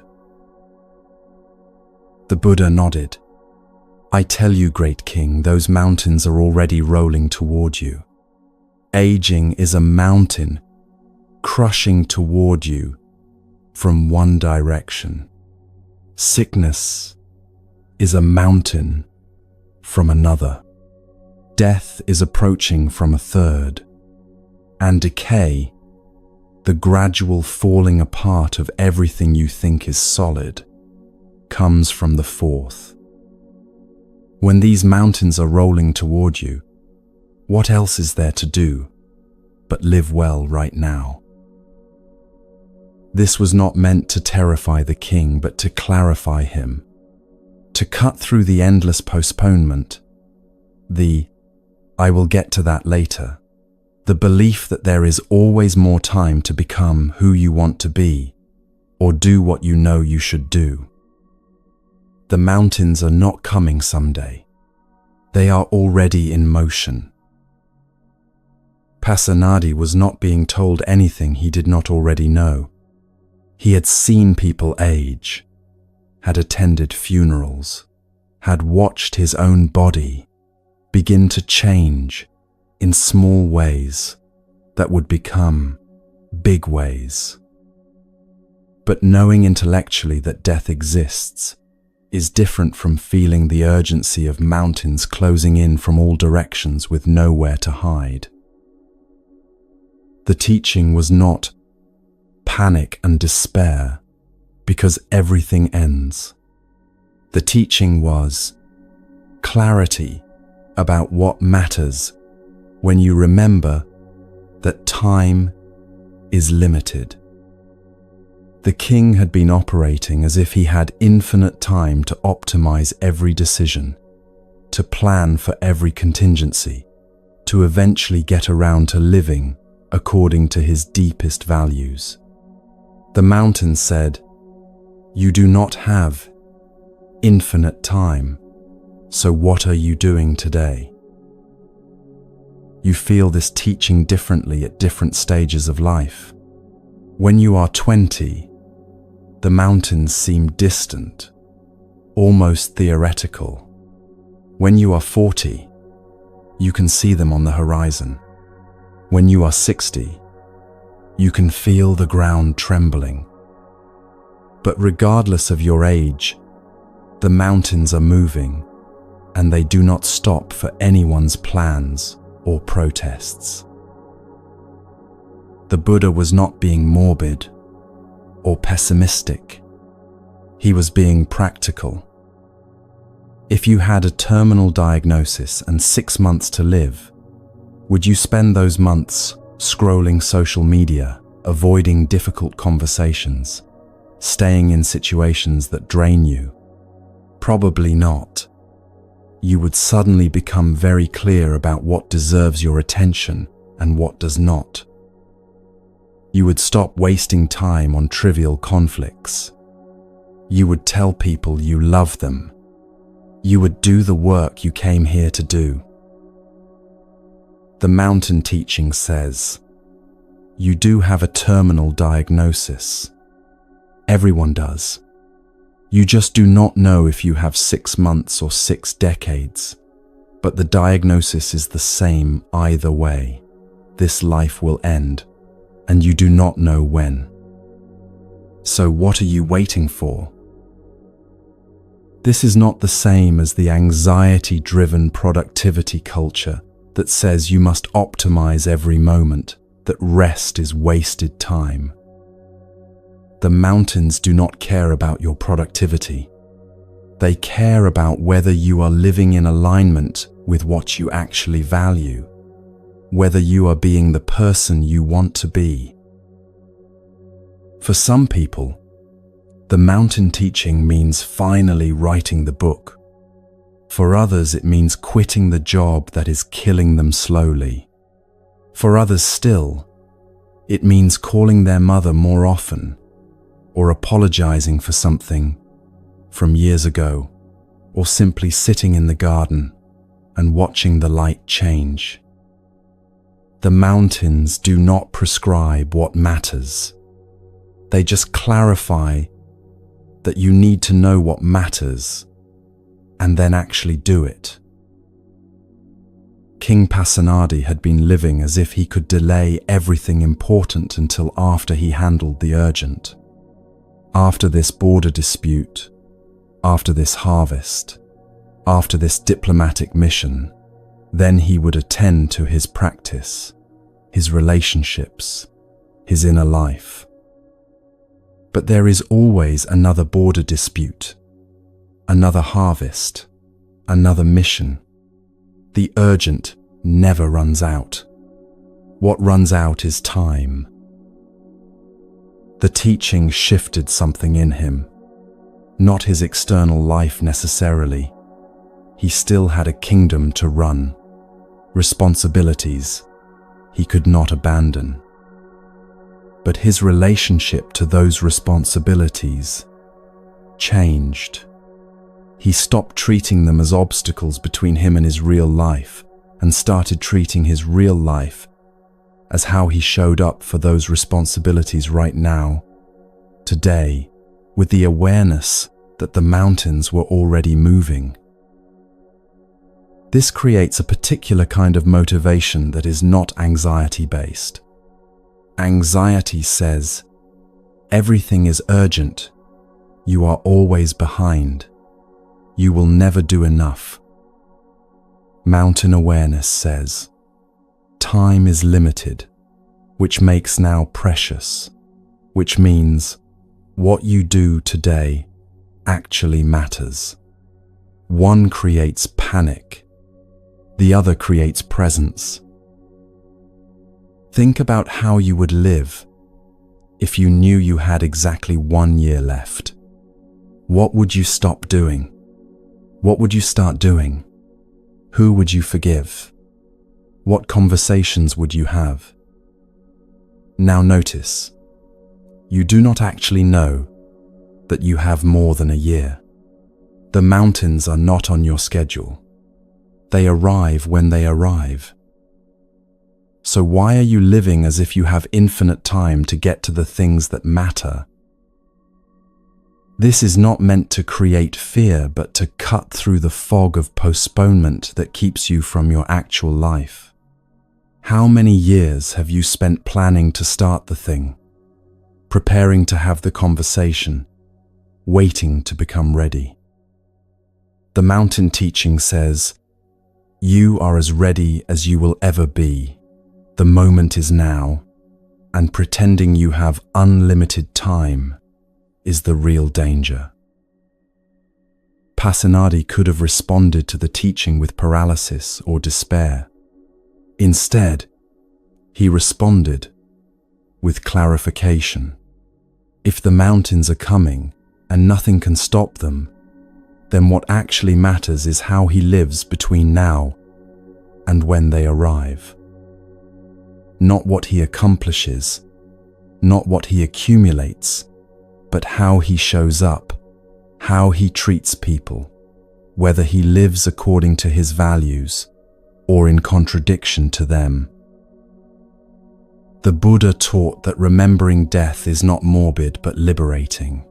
The Buddha nodded. I tell you, great king, those mountains are already rolling toward you. Aging is a mountain crushing toward you from one direction. Sickness is a mountain from another. Death is approaching from a third. And decay, the gradual falling apart of everything you think is solid, comes from the fourth. When these mountains are rolling toward you, what else is there to do but live well right now? This was not meant to terrify the king, but to clarify him, to cut through the endless postponement, the I will get to that later, the belief that there is always more time to become who you want to be, or do what you know you should do. The mountains are not coming someday. They are already in motion. Pasenadi was not being told anything he did not already know. He had seen people age, had attended funerals, had watched his own body begin to change in small ways that would become big ways. But knowing intellectually that death exists is different from feeling the urgency of mountains closing in from all directions with nowhere to hide. The teaching was not panic and despair because everything ends. The teaching was clarity about what matters when you remember that time is limited. The king had been operating as if he had infinite time to optimize every decision, to plan for every contingency, to eventually get around to living according to his deepest values. The mountain said, "You do not have infinite time, so what are you doing today?" You feel this teaching differently at different stages of life. When you are 20, the mountains seem distant, almost theoretical. When you are 40, you can see them on the horizon. When you are 60, you can feel the ground trembling. But regardless of your age, the mountains are moving, and they do not stop for anyone's plans or protests. The Buddha was not being morbid or pessimistic. He was being practical. If you had a terminal diagnosis and 6 months to live, would you spend those months scrolling social media, avoiding difficult conversations, staying in situations that drain you? Probably not. You would suddenly become very clear about what deserves your attention and what does not. You would stop wasting time on trivial conflicts. You would tell people you love them. You would do the work you came here to do. The mountain teaching says, you do have a terminal diagnosis. Everyone does. You just do not know if you have 6 months or 6 decades, but the diagnosis is the same either way. this life will end, and you do not know when. So what are you waiting for? This is not the same as the anxiety-driven productivity culture that says you must optimize every moment, that rest is wasted time. The mountains do not care about your productivity. They care about whether you are living in alignment with what you actually value, whether you are being the person you want to be. For some people, the mountain teaching means finally writing the book. For others, it means quitting the job that is killing them slowly. For others still, it means calling their mother more often, or apologizing for something from years ago, or simply sitting in the garden and watching the light change. The mountains do not prescribe what matters. They just clarify that you need to know what matters and then actually do it. King Pasenadi had been living as if he could delay everything important until after he handled the urgent. After this border dispute, after this harvest, after this diplomatic mission, then he would attend to his practice, his relationships, his inner life. But there is always another border dispute, another harvest, another mission. The urgent never runs out. What runs out is time. The teaching shifted something in him, not his external life necessarily. He still had a kingdom to run, responsibilities he could not abandon. But his relationship to those responsibilities changed. He stopped treating them as obstacles between him and his real life and started treating his real life as how he showed up for those responsibilities right now, today, with the awareness that the mountains were already moving. This creates a particular kind of motivation that is not anxiety-based. Anxiety says, everything is urgent, you are always behind, you will never do enough. Mountain awareness says, time is limited, which makes now precious, which means what you do today actually matters. One creates panic, the other creates presence. Think about how you would live if you knew you had exactly 1 year left. What would you stop doing? What would you start doing? Who would you forgive? What conversations would you have? Now notice, you do not actually know that you have more than a year. The mountains are not on your schedule. They arrive when they arrive. So why are you living as if you have infinite time to get to the things that matter? This is not meant to create fear, but to cut through the fog of postponement that keeps you from your actual life. How many years have you spent planning to start the thing, preparing to have the conversation, waiting to become ready? The mountain teaching says, you are as ready as you will ever be. The moment is now, and pretending you have unlimited time is the real danger. Pasenadi could have responded to the teaching with paralysis or despair. Instead, he responded with clarification. If the mountains are coming and nothing can stop them, then what actually matters is how he lives between now and when they arrive. Not what he accomplishes, not what he accumulates, but how he shows up, how he treats people, whether he lives according to his values or in contradiction to them. The Buddha taught that remembering death is not morbid but liberating.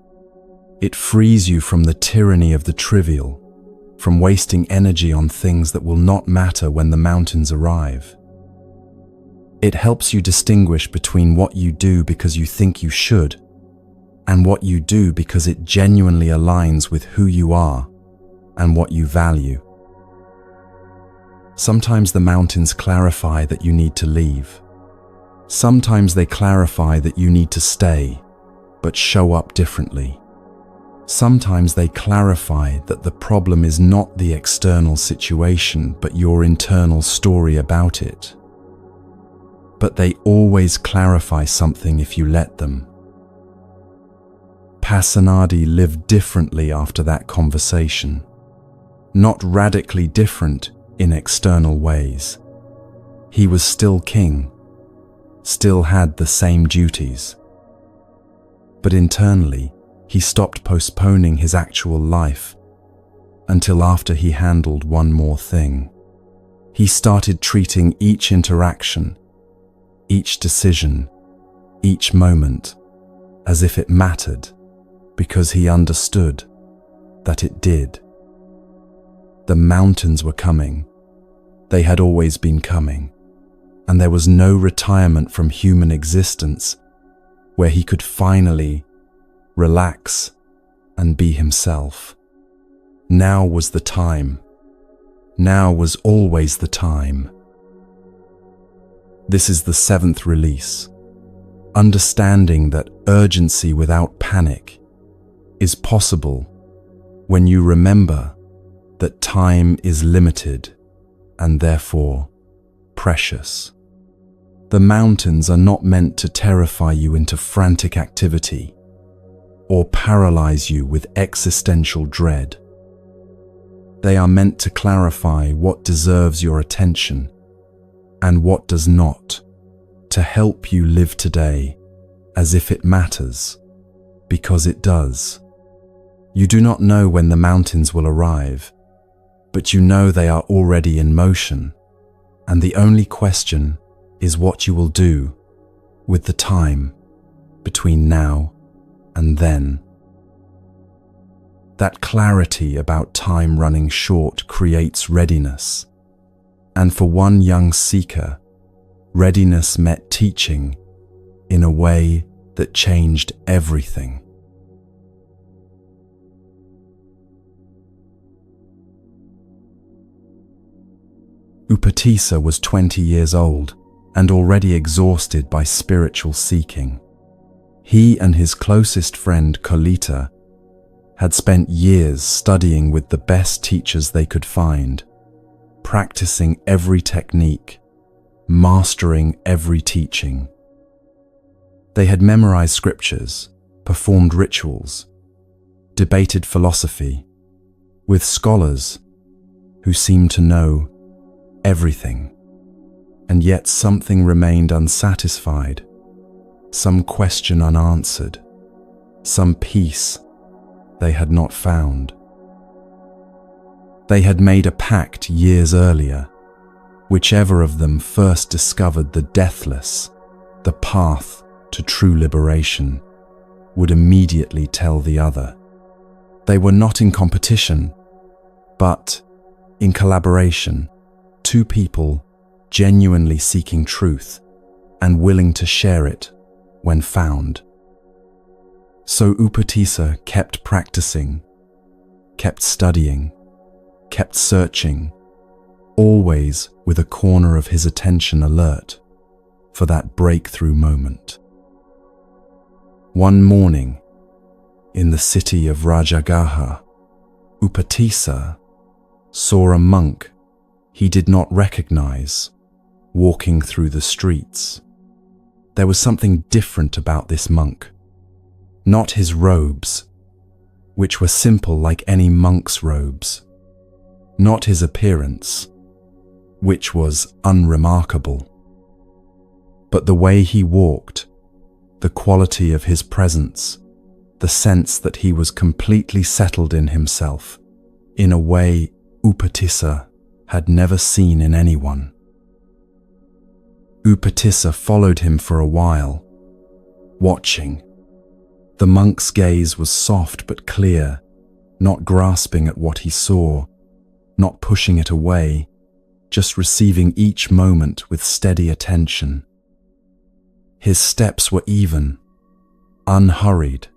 It frees you from the tyranny of the trivial, from wasting energy on things that will not matter when the mountains arrive. It helps you distinguish between what you do because you think you should and what you do because it genuinely aligns with who you are and what you value. Sometimes the mountains clarify that you need to leave. Sometimes they clarify that you need to stay, but show up differently. Sometimes they clarify that the problem is not the external situation, but your internal story about it. But they always clarify something if you let them. Pasanadi lived differently after that conversation. Not radically different in external ways. He was still king, still had the same duties. But internally, he stopped postponing his actual life until after he handled one more thing. He started treating each interaction, each decision, each moment as if it mattered, because he understood that it did. The mountains were coming. They had always been coming, and there was no retirement from human existence where he could finally relax and be himself. Now was the time. Now was always the time. This is the 7th release. Understanding that urgency without panic is possible when you remember that time is limited and therefore precious. The mountains are not meant to terrify you into frantic activity or paralyze you with existential dread. They are meant to clarify what deserves your attention and what does not, to help you live today as if it matters, because it does. You do not know when the mountains will arrive, but you know they are already in motion, and the only question is what you will do with the time between now and then. That clarity about time running short creates readiness, and for one young seeker, readiness met teaching in a way that changed everything. Upatissa was 20 years old and already exhausted by spiritual seeking. He and his closest friend Kolita had spent years studying with the best teachers they could find, practicing every technique, mastering every teaching. They had memorized scriptures, performed rituals, debated philosophy with scholars who seemed to know everything, and yet something remained unsatisfied, some question unanswered, some peace they had not found. They had made a pact years earlier. Whichever of them first discovered the deathless, the path to true liberation, would immediately tell the other. They were not in competition, but in collaboration. Two people genuinely seeking truth and willing to share it when found. So Upatissa kept practicing, kept studying, kept searching, always with a corner of his attention alert for that breakthrough moment. One morning, in the city of Rajagaha, Upatissa saw a monk he did not recognize walking through the streets. There was something different about this monk. Not his robes, which were simple like any monk's robes. Not his appearance, which was unremarkable. But the way he walked, the quality of his presence, the sense that he was completely settled in himself, in a way Upatissa had never seen in anyone. Upatissa followed him for a while, watching. The monk's gaze was soft but clear, not grasping at what he saw, not pushing it away, just receiving each moment with steady attention. His steps were even, unhurried,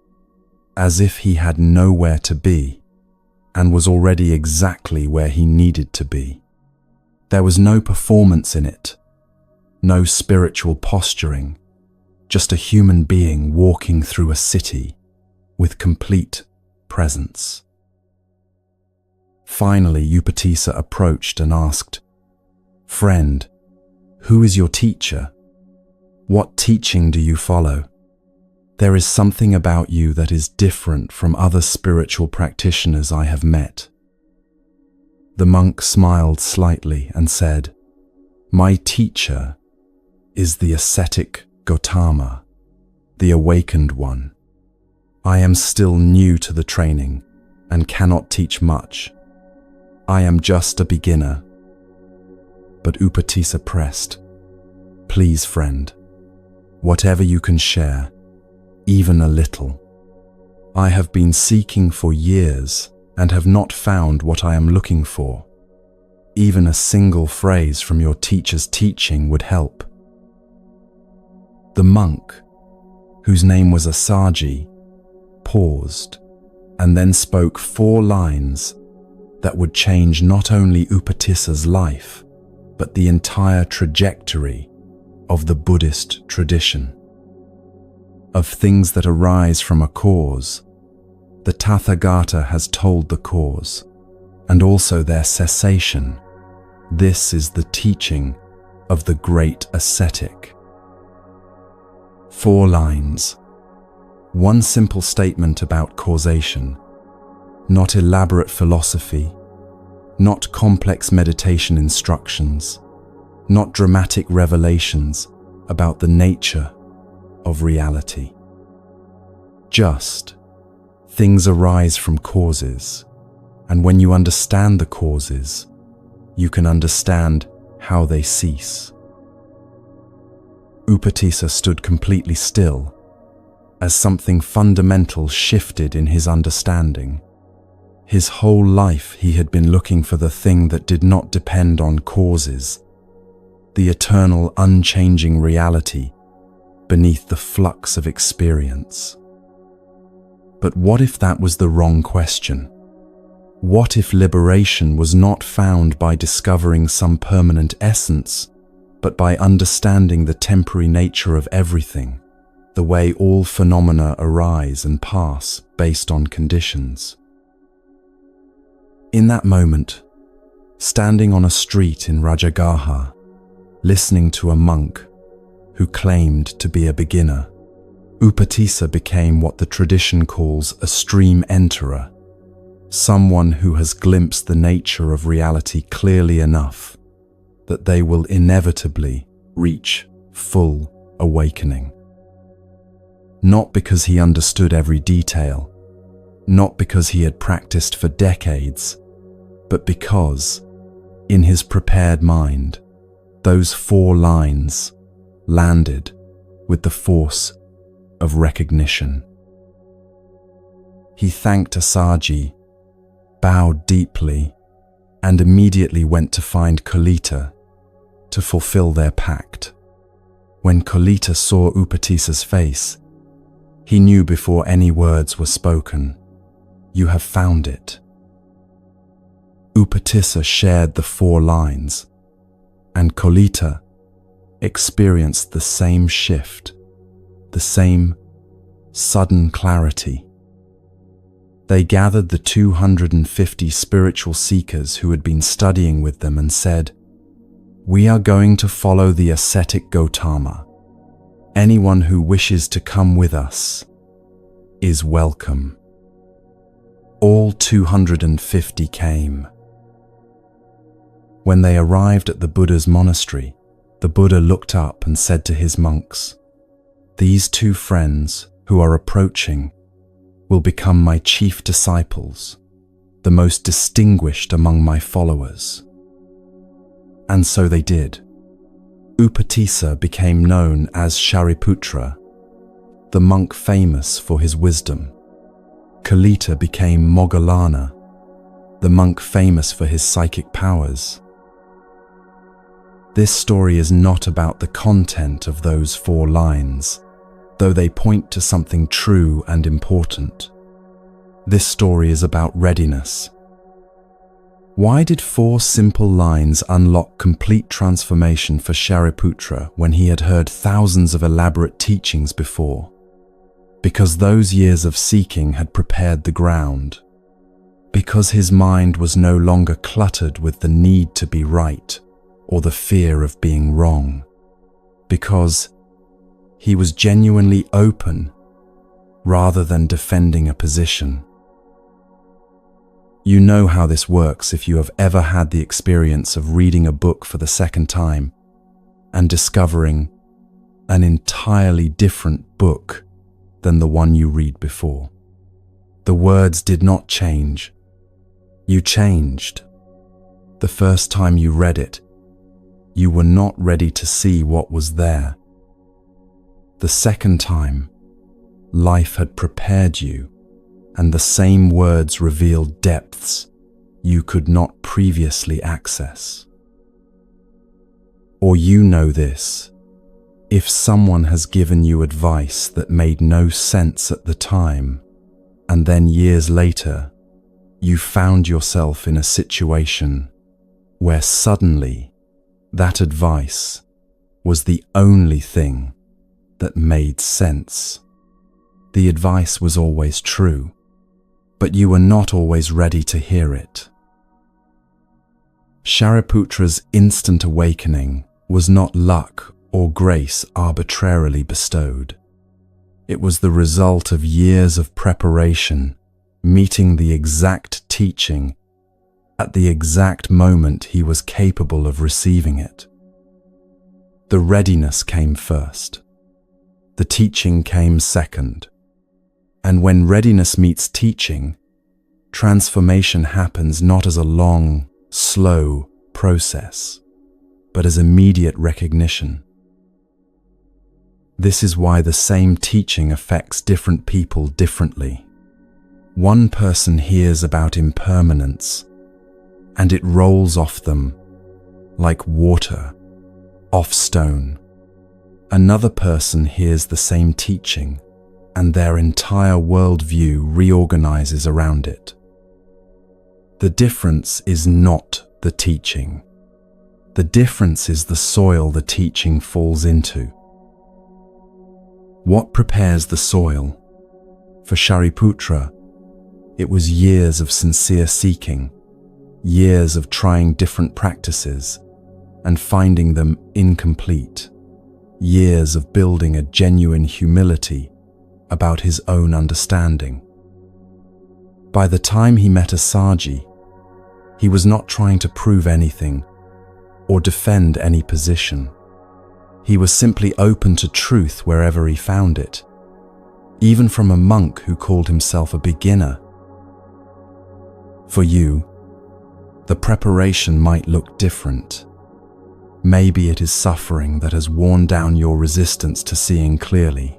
as if he had nowhere to be and was already exactly where he needed to be. There was no performance in it, no spiritual posturing, just a human being walking through a city with complete presence. Finally, Upatissa approached and asked, "Friend, who is your teacher? What teaching do you follow? There is something about you that is different from other spiritual practitioners I have met." The monk smiled slightly and said, "My teacher is the ascetic Gautama, the awakened one. I am still new to the training and cannot teach much. I am just a beginner." But Upatissa pressed, "Please, friend, whatever you can share, even a little. I have been seeking for years and have not found what I am looking for. Even a single phrase from your teacher's teaching would help." The monk, whose name was Assaji, paused and then spoke 4 lines that would change not only Upatissa's life, but the entire trajectory of the Buddhist tradition. Of things that arise from a cause, the Tathagata has told the cause, and also their cessation. This is the teaching of the great ascetic. 4 lines, one simple statement about causation, not elaborate philosophy, not complex meditation instructions, not dramatic revelations about the nature of reality. Just, things arise from causes, and when you understand the causes, you can understand how they cease. Upatissa stood completely still, as something fundamental shifted in his understanding. His whole life he had been looking for the thing that did not depend on causes, the eternal, unchanging reality beneath the flux of experience. But what if that was the wrong question? What if liberation was not found by discovering some permanent essence, but by understanding the temporary nature of everything, the way all phenomena arise and pass based on conditions? In that moment, standing on a street in Rajagaha, listening to a monk who claimed to be a beginner, Upatissa became what the tradition calls a stream enterer, someone who has glimpsed the nature of reality clearly enough that they will inevitably reach full awakening. Not because he understood every detail, not because he had practiced for decades, but because, in his prepared mind, those 4 lines landed with the force of recognition. He thanked Assaji, bowed deeply, and immediately went to find Kolita to fulfill their pact. When Kolita saw Upatissa's face, he knew before any words were spoken, "You have found it." Upatissa shared the 4 lines, and Kolita experienced the same shift, the same sudden clarity. They gathered the 250 spiritual seekers who had been studying with them and said, "We are going to follow the ascetic Gautama. Anyone who wishes to come with us is welcome." All 250 came. When they arrived at the Buddha's monastery, the Buddha looked up and said to his monks, "These 2 friends who are approaching will become my chief disciples, the most distinguished among my followers." And so they did. Upatissa became known as Shariputra, the monk famous for his wisdom. Kolita became Moggallana, the monk famous for his psychic powers. This story is not about the content of those 4 lines, though they point to something true and important. This story is about readiness. Why did 4 simple lines unlock complete transformation for Shariputra when he had heard thousands of elaborate teachings before? Because those years of seeking had prepared the ground. Because his mind was no longer cluttered with the need to be right or the fear of being wrong. Because he was genuinely open rather than defending a position. You know how this works if you have ever had the experience of reading a book for the second time and discovering an entirely different book than the one you read before. The words did not change. You changed. The first time you read it, you were not ready to see what was there. The second time, life had prepared you, and the same words revealed depths you could not previously access. Or you know this, if someone has given you advice that made no sense at the time, and then years later, you found yourself in a situation where suddenly that advice was the only thing that made sense. The advice was always true, but you were not always ready to hear it. Shariputra's instant awakening was not luck or grace arbitrarily bestowed. It was the result of years of preparation, meeting the exact teaching at the exact moment he was capable of receiving it. The readiness came first. The teaching came second. And when readiness meets teaching, transformation happens not as a long, slow process, but as immediate recognition. This is why the same teaching affects different people differently. One person hears about impermanence, and it rolls off them like water off stone. Another person hears the same teaching, and their entire worldview reorganizes around it. The difference is not the teaching. The difference is the soil the teaching falls into. What prepares the soil? For Shariputra, it was years of sincere seeking, years of trying different practices and finding them incomplete, years of building a genuine humility about his own understanding. By the time he met Asaji, he was not trying to prove anything or defend any position. He was simply open to truth wherever he found it, even from a monk who called himself a beginner. For you, the preparation might look different. Maybe it is suffering that has worn down your resistance to seeing clearly.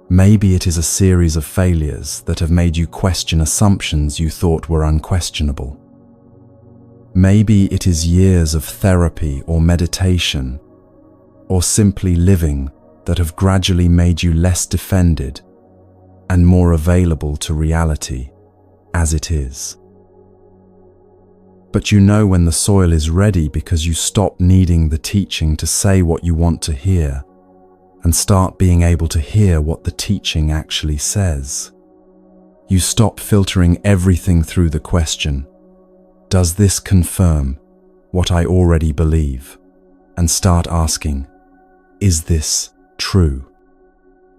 Maybe it is a series of failures that have made you question assumptions you thought were unquestionable. Maybe it is years of therapy or meditation, or simply living that have gradually made you less defended and more available to reality as it is. But you know when the soil is ready because you stop needing the teaching to say what you want to hear and start being able to hear what the teaching actually says. You stop filtering everything through the question, does this confirm what I already believe? And start asking, is this true?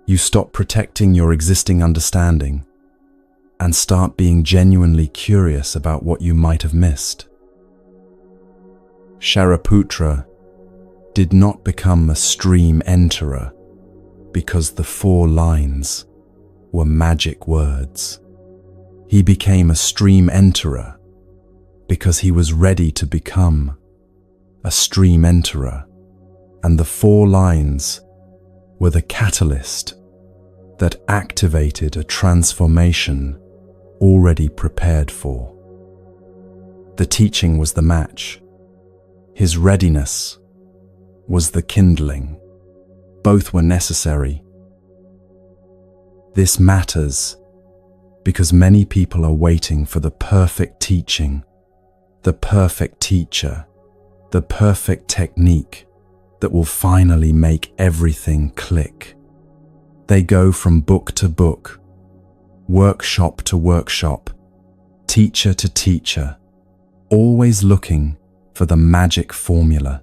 You stop protecting your existing understanding and start being genuinely curious about what you might have missed. Shariputra did not become a stream enterer because the 4 lines were magic words. He became a stream enterer because he was ready to become a stream enterer, and the 4 lines were the catalyst that activated a transformation already prepared for. The teaching was the match. His readiness was the kindling. Both were necessary. This matters because many people are waiting for the perfect teaching, the perfect teacher, the perfect technique that will finally make everything click. They go from book to book, workshop to workshop, teacher to teacher, always looking for the magic formula.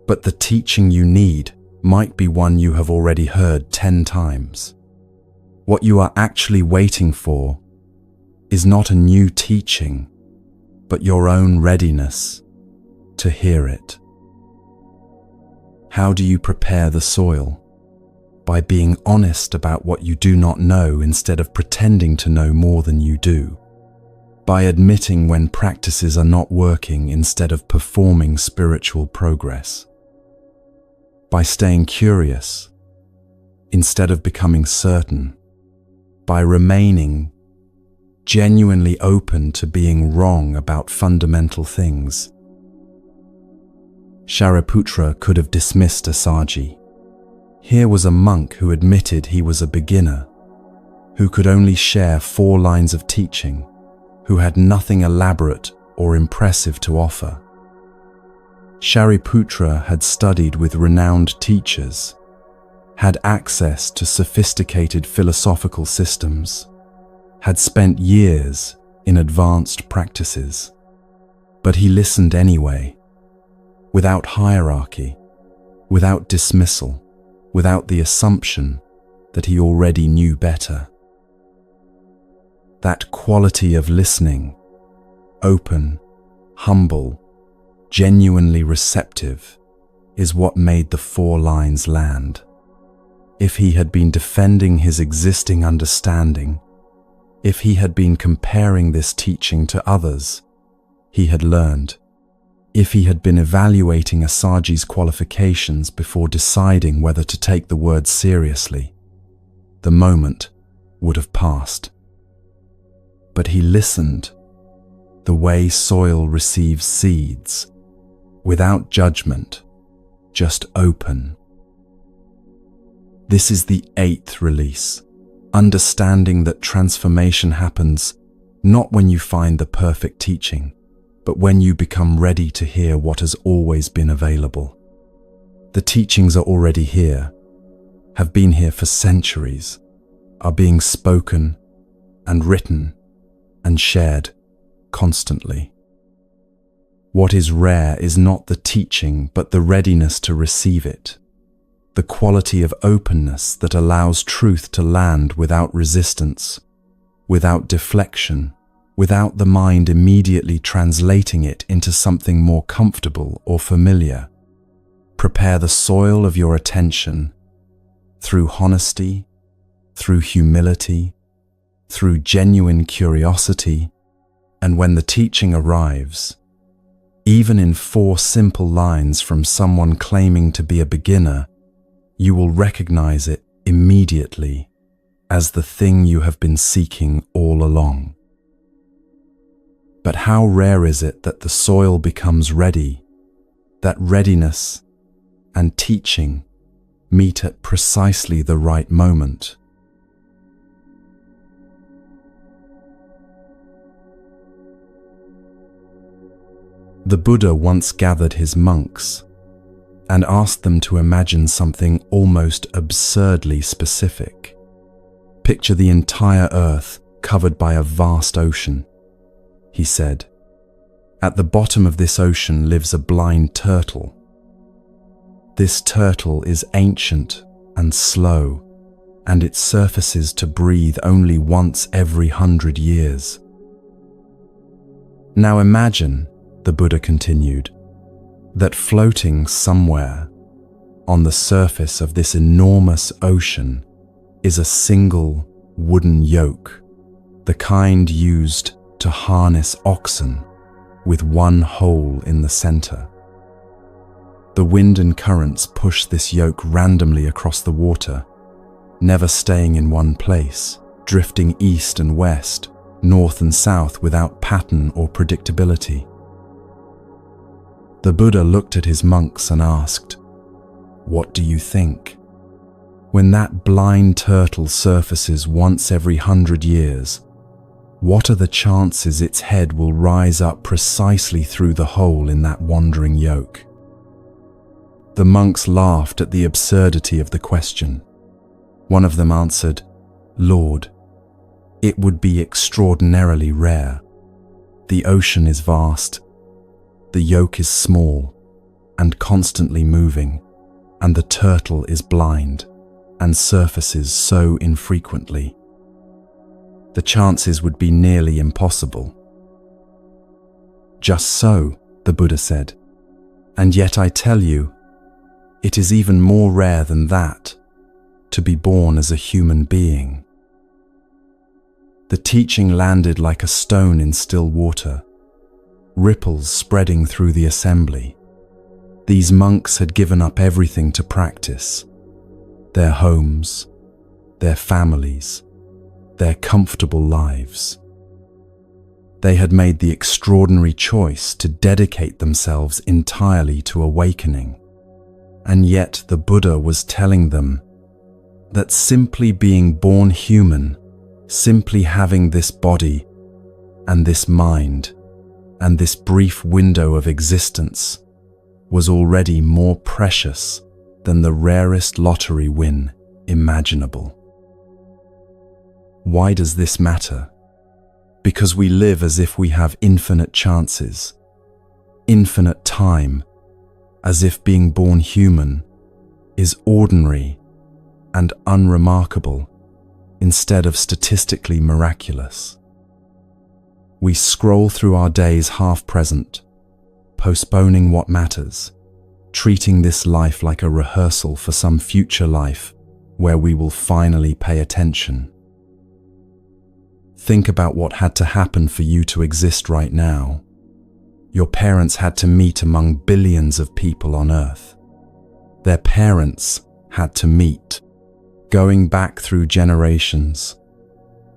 But the teaching you need might be one you have already heard 10 times. What you are actually waiting for is not a new teaching, but your own readiness to hear it. How do you prepare the soil? By being honest about what you do not know instead of pretending to know more than you do. By admitting when practices are not working instead of performing spiritual progress. By staying curious instead of becoming certain. By remaining genuinely open to being wrong about fundamental things. Shariputra could have dismissed Assaji. Here was a monk who admitted he was a beginner, who could only share 4 lines of teaching, who had nothing elaborate or impressive to offer. Shariputra had studied with renowned teachers, had access to sophisticated philosophical systems, had spent years in advanced practices. But he listened anyway, without hierarchy, without dismissal, without the assumption that he already knew better. That quality of listening, open, humble, genuinely receptive, is what made the 4 lines land. If he had been defending his existing understanding, if he had been comparing this teaching to others he had learned, if he had been evaluating Assaji's qualifications before deciding whether to take the word seriously, the moment would have passed. But he listened, the way soil receives seeds, without judgment, just open. This is the 8th release, understanding that transformation happens not when you find the perfect teaching, but when you become ready to hear what has always been available. The teachings are already here, have been here for centuries, are being spoken and written and shared constantly. What is rare is not the teaching, but the readiness to receive it, the quality of openness that allows truth to land without resistance, without deflection, without the mind immediately translating it into something more comfortable or familiar. Prepare the soil of your attention through honesty, through humility, through genuine curiosity, and when the teaching arrives, even in 4 simple lines from someone claiming to be a beginner, you will recognize it immediately as the thing you have been seeking all along. But how rare is it that the soil becomes ready, that readiness and teaching meet at precisely the right moment? The Buddha once gathered his monks and asked them to imagine something almost absurdly specific. Picture the entire earth covered by a vast ocean, he said. At the bottom of this ocean lives a blind turtle. This turtle is ancient and slow, and it surfaces to breathe only once every 100 years. Now imagine, the Buddha continued, that floating somewhere on the surface of this enormous ocean is a single wooden yoke, the kind used to harness oxen, with one hole in the center. The wind and currents push this yoke randomly across the water, never staying in one place, drifting east and west, north and south without pattern or predictability. The Buddha looked at his monks and asked, "What do you think? When that blind turtle surfaces once every 100 years, what are the chances its head will rise up precisely through the hole in that wandering yoke?" The monks laughed at the absurdity of the question. One of them answered, "Lord, it would be extraordinarily rare. The ocean is vast, the yoke is small and constantly moving, and the turtle is blind and surfaces so infrequently. The chances would be nearly impossible." "Just so," the Buddha said, "and yet I tell you, it is even more rare than that, to be born as a human being." The teaching landed like a stone in still water, ripples spreading through the assembly. These monks had given up everything to practice: their homes, their families, their comfortable lives. They had made the extraordinary choice to dedicate themselves entirely to awakening. And yet the Buddha was telling them that simply being born human, simply having this body and this mind and this brief window of existence, was already more precious than the rarest lottery win imaginable. Why does this matter? Because we live as if we have infinite chances, infinite time, as if being born human is ordinary and unremarkable instead of statistically miraculous. We scroll through our days half-present, postponing what matters, treating this life like a rehearsal for some future life where we will finally pay attention. Think about what had to happen for you to exist right now. Your parents had to meet among billions of people on Earth. Their parents had to meet, going back through generations,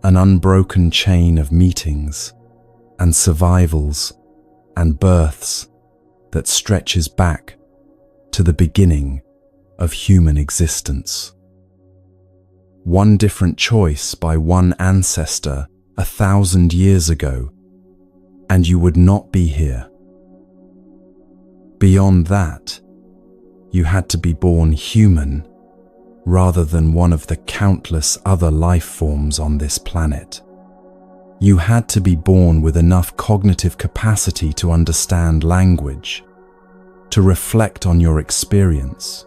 an unbroken chain of meetings and survivals and births that stretches back to the beginning of human existence. One different choice by one ancestor 1,000 years ago, and you would not be here. Beyond that, you had to be born human rather than one of the countless other life forms on this planet. You had to be born with enough cognitive capacity to understand language, to reflect on your experience,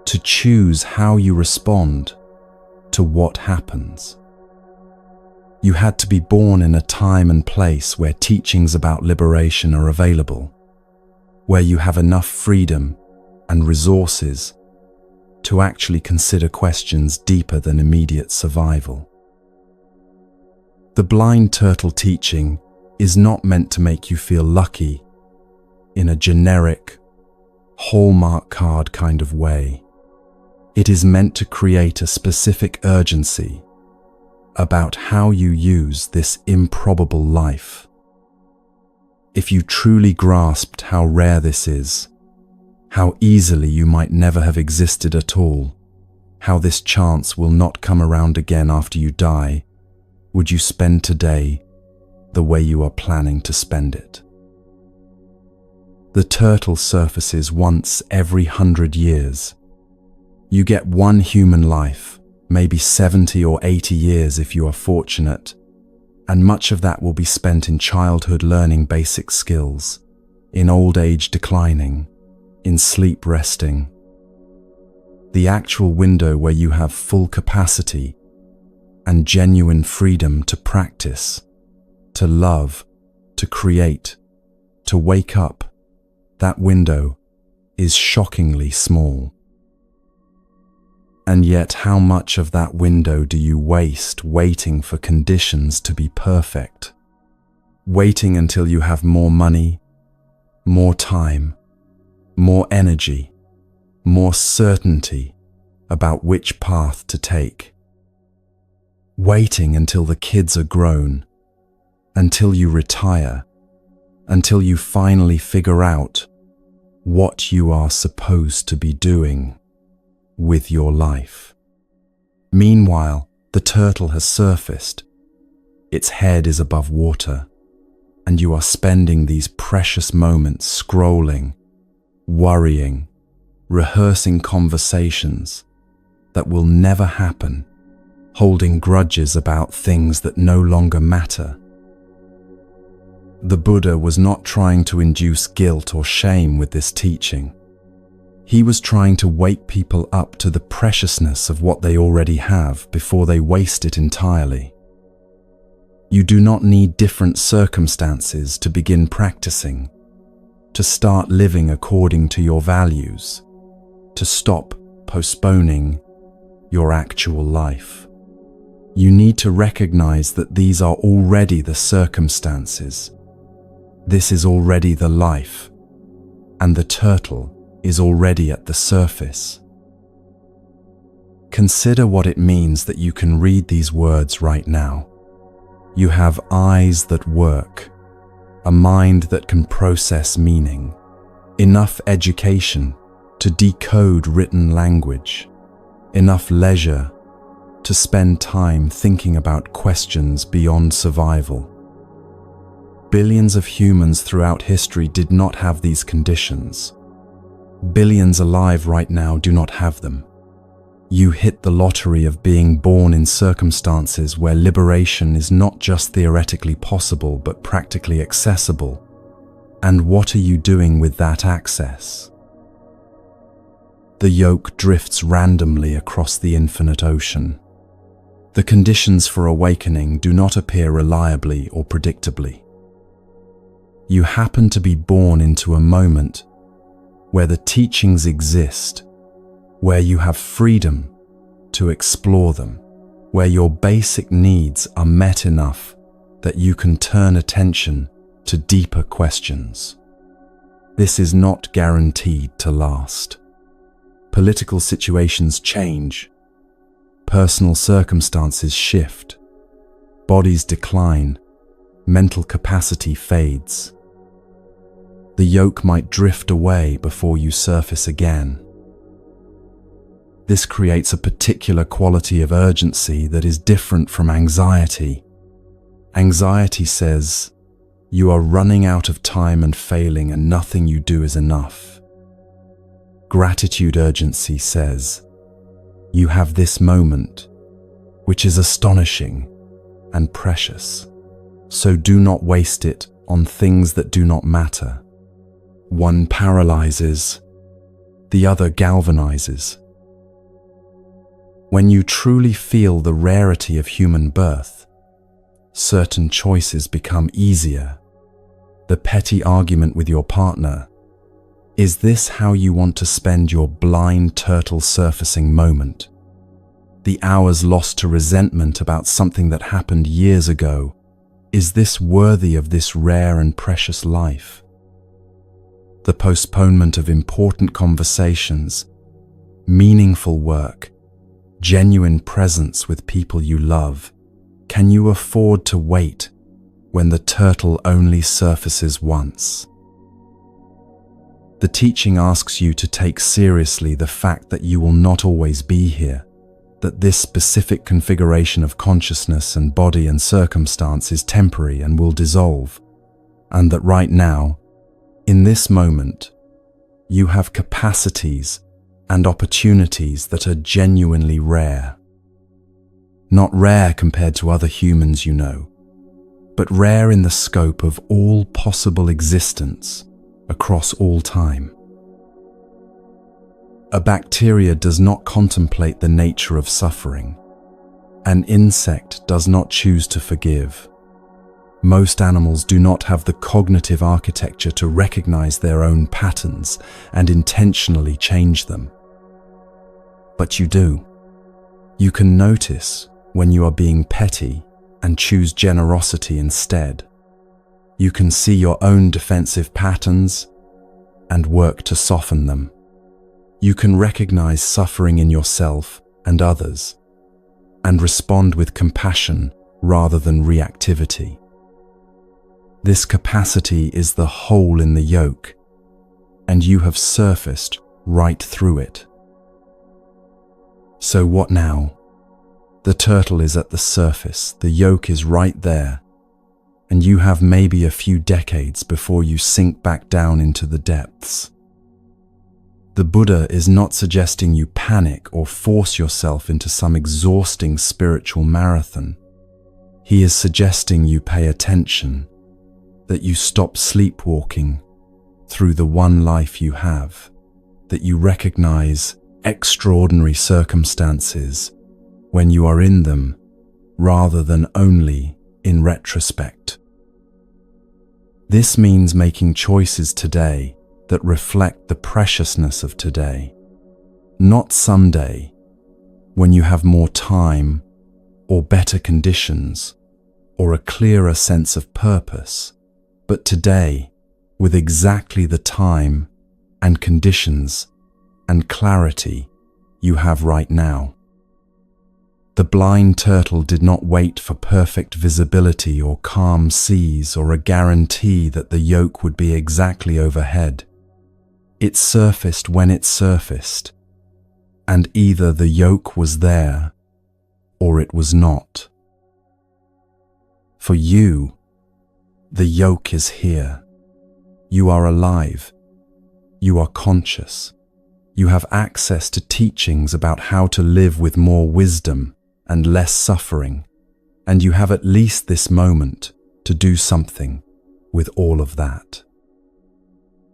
to choose how you respond to what happens. You had to be born in a time and place where teachings about liberation are available, where you have enough freedom and resources to actually consider questions deeper than immediate survival. The blind turtle teaching is not meant to make you feel lucky in a generic, Hallmark card kind of way. It is meant to create a specific urgency about how you use this improbable life. If you truly grasped how rare this is, how easily you might never have existed at all, how this chance will not come around again after you die, would you spend today the way you are planning to spend it? The turtle surfaces once every 100 years. You get one human life, maybe 70 or 80 years if you are fortunate, and much of that will be spent in childhood learning basic skills, in old age declining, in sleep resting. The actual window where you have full capacity and genuine freedom to practice, to love, to create, to wake up, that window is shockingly small. And yet how much of that window do you waste waiting for conditions to be perfect? Waiting until you have more money, more time, more energy, more certainty about which path to take. Waiting until the kids are grown, until you retire, until you finally figure out what you are supposed to be doing with your life. Meanwhile, the turtle has surfaced. Its head is above water, and you are spending these precious moments scrolling, worrying, rehearsing conversations that will never happen, holding grudges about things that no longer matter. The Buddha was not trying to induce guilt or shame with this teaching. He was trying to wake people up to the preciousness of what they already have before they waste it entirely. You do not need different circumstances to begin practicing, to start living according to your values, to stop postponing your actual life. You need to recognize that these are already the circumstances. This is already the life, and the turtle is already at the surface. Consider what it means that you can read these words right now. You have eyes that work, a mind that can process meaning, enough education to decode written language, enough leisure to spend time thinking about questions beyond survival. Billions of humans throughout history did not have these conditions. Billions alive right now do not have them. You hit the lottery of being born in circumstances where liberation is not just theoretically possible but practically accessible. And what are you doing with that access? The yoke drifts randomly across the infinite ocean. The conditions for awakening do not appear reliably or predictably. You happen to be born into a moment where the teachings exist, where you have freedom to explore them, where your basic needs are met enough that you can turn attention to deeper questions. This is not guaranteed to last. Political situations change, personal circumstances shift, bodies decline, mental capacity fades. The yoke might drift away before you surface again. This creates a particular quality of urgency that is different from anxiety. Anxiety says, you are running out of time and failing and nothing you do is enough. Gratitude urgency says, you have this moment, which is astonishing and precious, so do not waste it on things that do not matter. One paralyzes, the other galvanizes. When you truly feel the rarity of human birth, certain choices become easier. The petty argument with your partner, is this how you want to spend your blind turtle surfacing moment? The hours lost to resentment about something that happened years ago, is this worthy of this rare and precious life? The postponement of important conversations, meaningful work, genuine presence with people you love. Can you afford to wait when the turtle only surfaces once? The teaching asks you to take seriously the fact that you will not always be here, that this specific configuration of consciousness and body and circumstance is temporary and will dissolve, and that right now, in this moment, you have capacities and opportunities that are genuinely rare. Not rare compared to other humans you know, but rare in the scope of all possible existence across all time. A bacteria does not contemplate the nature of suffering. An insect does not choose to forgive. Most animals do not have the cognitive architecture to recognize their own patterns and intentionally change them. But you do. You can notice when you are being petty and choose generosity instead. You can see your own defensive patterns and work to soften them. You can recognize suffering in yourself and others and respond with compassion rather than reactivity. This capacity is the hole in the yoke, and you have surfaced right through it. So what now? The turtle is at the surface, the yoke is right there, and you have maybe a few decades before you sink back down into the depths. The Buddha is not suggesting you panic or force yourself into some exhausting spiritual marathon. He is suggesting you pay attention, that you stop sleepwalking through the one life you have, that you recognize extraordinary circumstances when you are in them rather than only in retrospect. This means making choices today that reflect the preciousness of today, not someday when you have more time or better conditions or a clearer sense of purpose, but today with exactly the time and conditions and clarity you have right now. The blind turtle did not wait for perfect visibility or calm seas or a guarantee that the yoke would be exactly overhead. It surfaced when it surfaced, and either the yoke was there or it was not. For you, the yoke is here. You are alive. You are conscious. You have access to teachings about how to live with more wisdom and less suffering, and you have at least this moment to do something with all of that.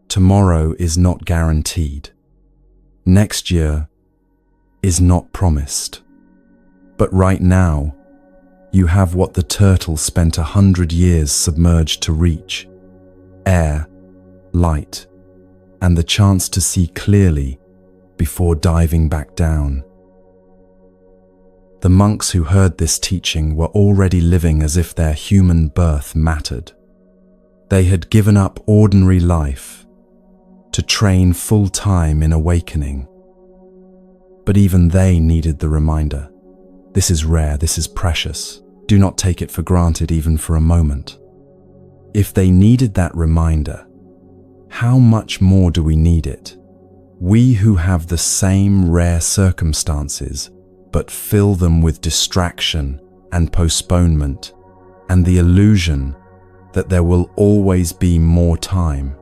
Tomorrow is not guaranteed. Next year is not promised. But right now, you have what the turtle spent 100 years submerged to reach: air, light, and the chance to see clearly before diving back down. The monks who heard this teaching were already living as if their human birth mattered. They had given up ordinary life to train full-time in awakening. But even they needed the reminder. This is rare, this is precious. Do not take it for granted even for a moment. If they needed that reminder, how much more do we need it? We who have the same rare circumstances, but fill them with distraction and postponement and the illusion that there will always be more time.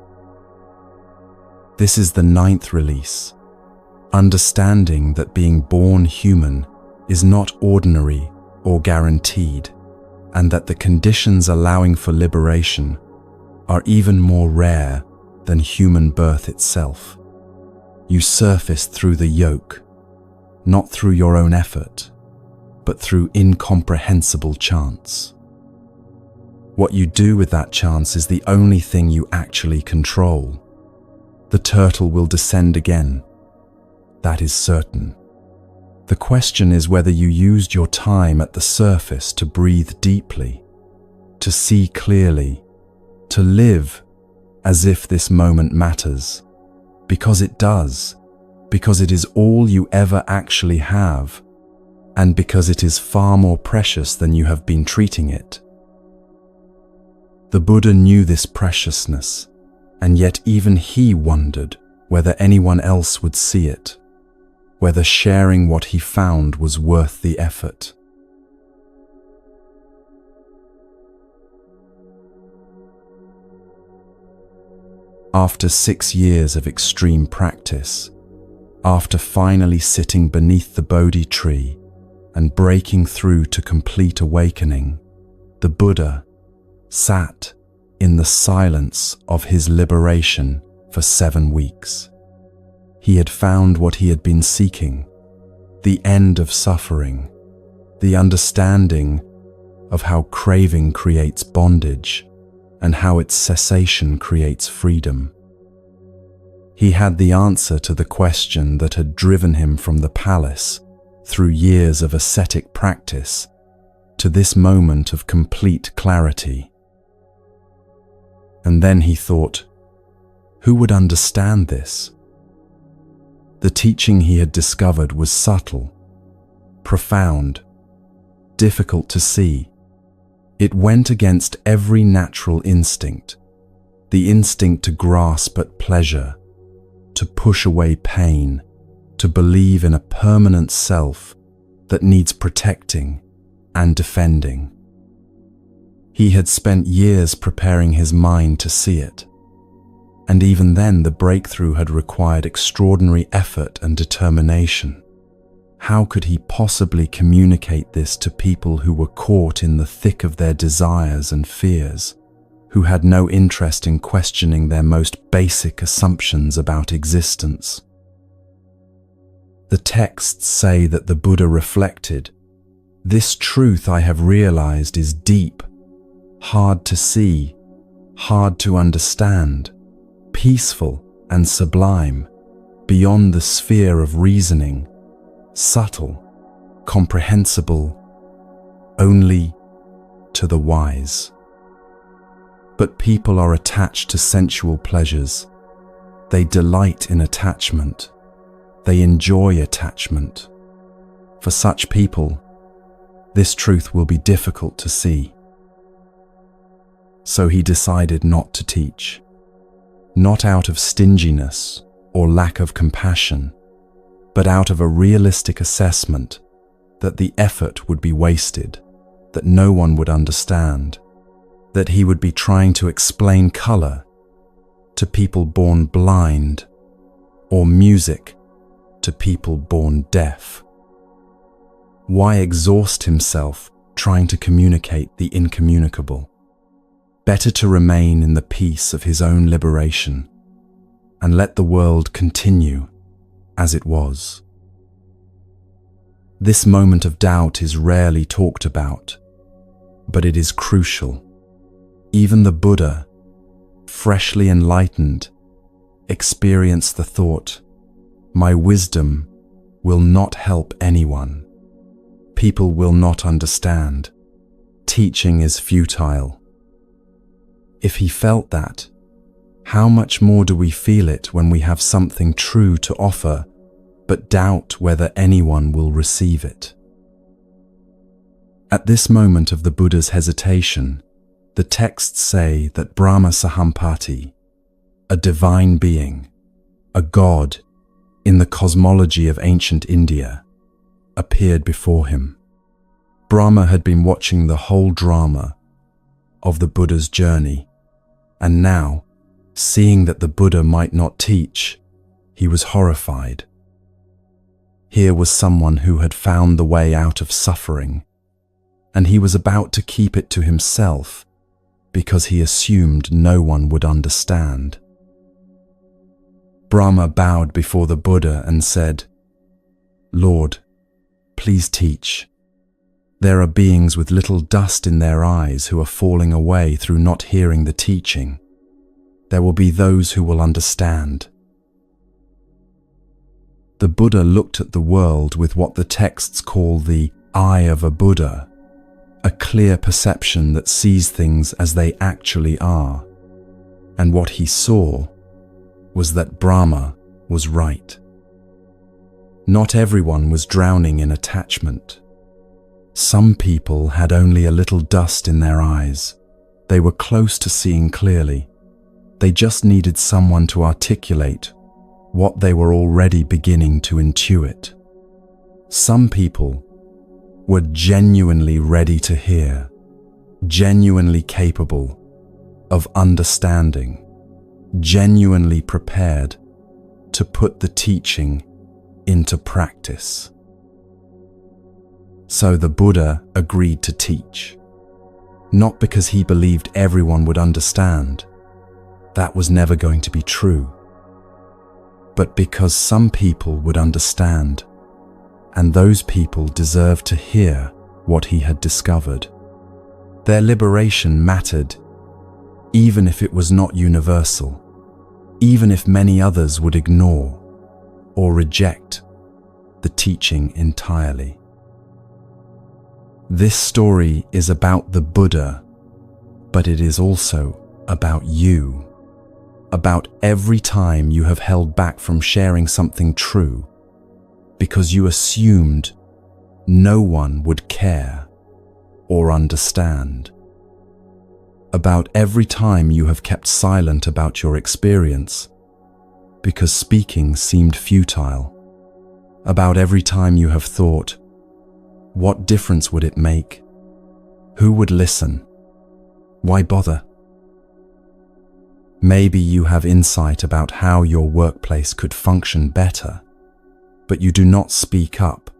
This is the 9th release, understanding that being born human is not ordinary or guaranteed, and that the conditions allowing for liberation are even more rare than human birth itself. You surface through the yoke, not through your own effort, but through incomprehensible chance. What you do with that chance is the only thing you actually control. The turtle will descend again. That is certain. The question is whether you used your time at the surface to breathe deeply, to see clearly, to live as if this moment matters, because it does, because it is all you ever actually have, and because it is far more precious than you have been treating it. The Buddha knew this preciousness, and yet even he wondered whether anyone else would see it, whether sharing what he found was worth the effort. After 6 years of extreme practice, after finally sitting beneath the Bodhi tree and breaking through to complete awakening, the Buddha sat in the silence of his liberation for 7 weeks. He had found what he had been seeking, the end of suffering, the understanding of how craving creates bondage and how its cessation creates freedom. He had the answer to the question that had driven him from the palace through years of ascetic practice to this moment of complete clarity. And then he thought, who would understand this? The teaching he had discovered was subtle, profound, difficult to see. It went against every natural instinct, the instinct to grasp at pleasure, to push away pain, to believe in a permanent self that needs protecting and defending. He had spent years preparing his mind to see it, and even then the breakthrough had required extraordinary effort and determination. How could he possibly communicate this to people who were caught in the thick of their desires and fears, who had no interest in questioning their most basic assumptions about existence? The texts say that the Buddha reflected, "This truth I have realized is deep, hard to see, hard to understand, peaceful and sublime, beyond the sphere of reasoning, subtle, comprehensible only to the wise." But people are attached to sensual pleasures. They delight in attachment. They enjoy attachment. For such people, this truth will be difficult to see. So he decided not to teach, not out of stinginess or lack of compassion, but out of a realistic assessment that the effort would be wasted, that no one would understand, that he would be trying to explain color to people born blind, or music to people born deaf. Why exhaust himself trying to communicate the incommunicable? Better to remain in the peace of his own liberation and let the world continue as it was. This moment of doubt is rarely talked about, but it is crucial. Even the Buddha, freshly enlightened, experienced the thought, "My wisdom will not help anyone. People will not understand. Teaching is futile." If he felt that, how much more do we feel it when we have something true to offer, but doubt whether anyone will receive it? At this moment of the Buddha's hesitation, the texts say that Brahma Sahampati, a divine being, a god in the cosmology of ancient India, appeared before him. Brahma had been watching the whole drama of the Buddha's journey, and now, seeing that the Buddha might not teach, he was horrified. Here was someone who had found the way out of suffering, and he was about to keep it to himself because he assumed no one would understand. Brahma bowed before the Buddha and said, "Lord, please teach. There are beings with little dust in their eyes who are falling away through not hearing the teaching. There will be those who will understand." The Buddha looked at the world with what the texts call the eye of a Buddha, a clear perception that sees things as they actually are. And what he saw was that Brahma was right. Not everyone was drowning in attachment. Some people had only a little dust in their eyes. They were close to seeing clearly. They just needed someone to articulate what they were already beginning to intuit. Some people were genuinely ready to hear, genuinely capable of understanding, genuinely prepared to put the teaching into practice. So the Buddha agreed to teach, not because he believed everyone would understand. That was never going to be true. But because some people would understand, and those people deserved to hear what he had discovered. Their liberation mattered, even if it was not universal, even if many others would ignore or reject the teaching entirely. This story is about the Buddha, but it is also about you, about every time you have held back from sharing something true because you assumed no one would care or understand, about every time you have kept silent about your experience because speaking seemed futile. About every time you have thought, what difference would it make? Who would listen? Why bother? Maybe you have insight about how your workplace could function better, but you do not speak up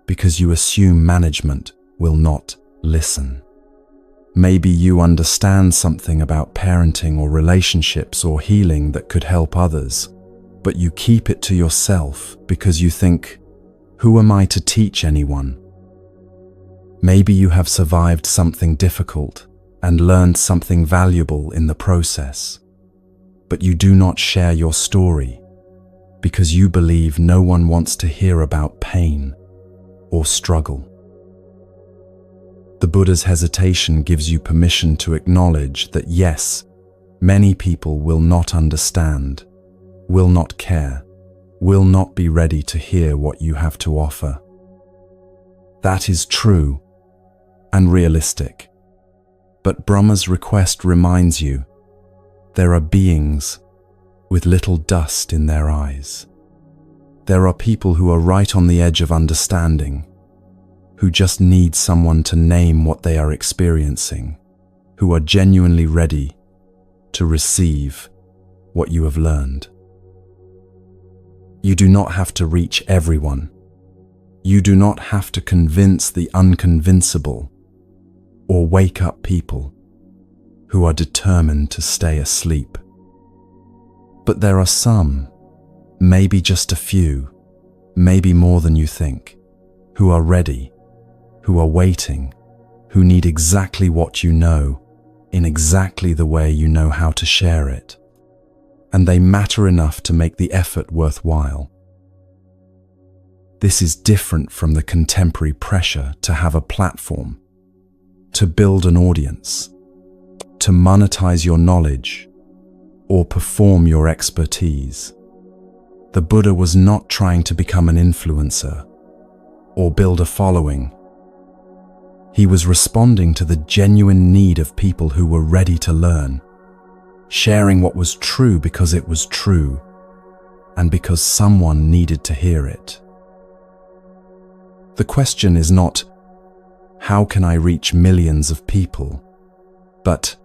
because you assume management will not listen. Maybe you understand something about parenting or relationships or healing that could help others, but you keep it to yourself because you think, who am I to teach anyone? Maybe you have survived something difficult and learned something valuable in the process, but you do not share your story because you believe no one wants to hear about pain or struggle. The Buddha's hesitation gives you permission to acknowledge that yes, many people will not understand, will not care, will not be ready to hear what you have to offer. That is true and realistic. But Brahma's request reminds you, there are beings with little dust in their eyes. There are people who are right on the edge of understanding, who just need someone to name what they are experiencing, who are genuinely ready to receive what you have learned. You do not have to reach everyone. You do not have to convince the unconvincible or wake up people who are determined to stay asleep. But there are some, maybe just a few, maybe more than you think, who are ready, who are waiting, who need exactly what you know, in exactly the way you know how to share it. And they matter enough to make the effort worthwhile. This is different from the contemporary pressure to have a platform, to build an audience, to monetize your knowledge, or perform your expertise. The Buddha was not trying to become an influencer or build a following. He was responding to the genuine need of people who were ready to learn, sharing what was true because it was true, and because someone needed to hear it. The question is not, how can I reach millions of people? But,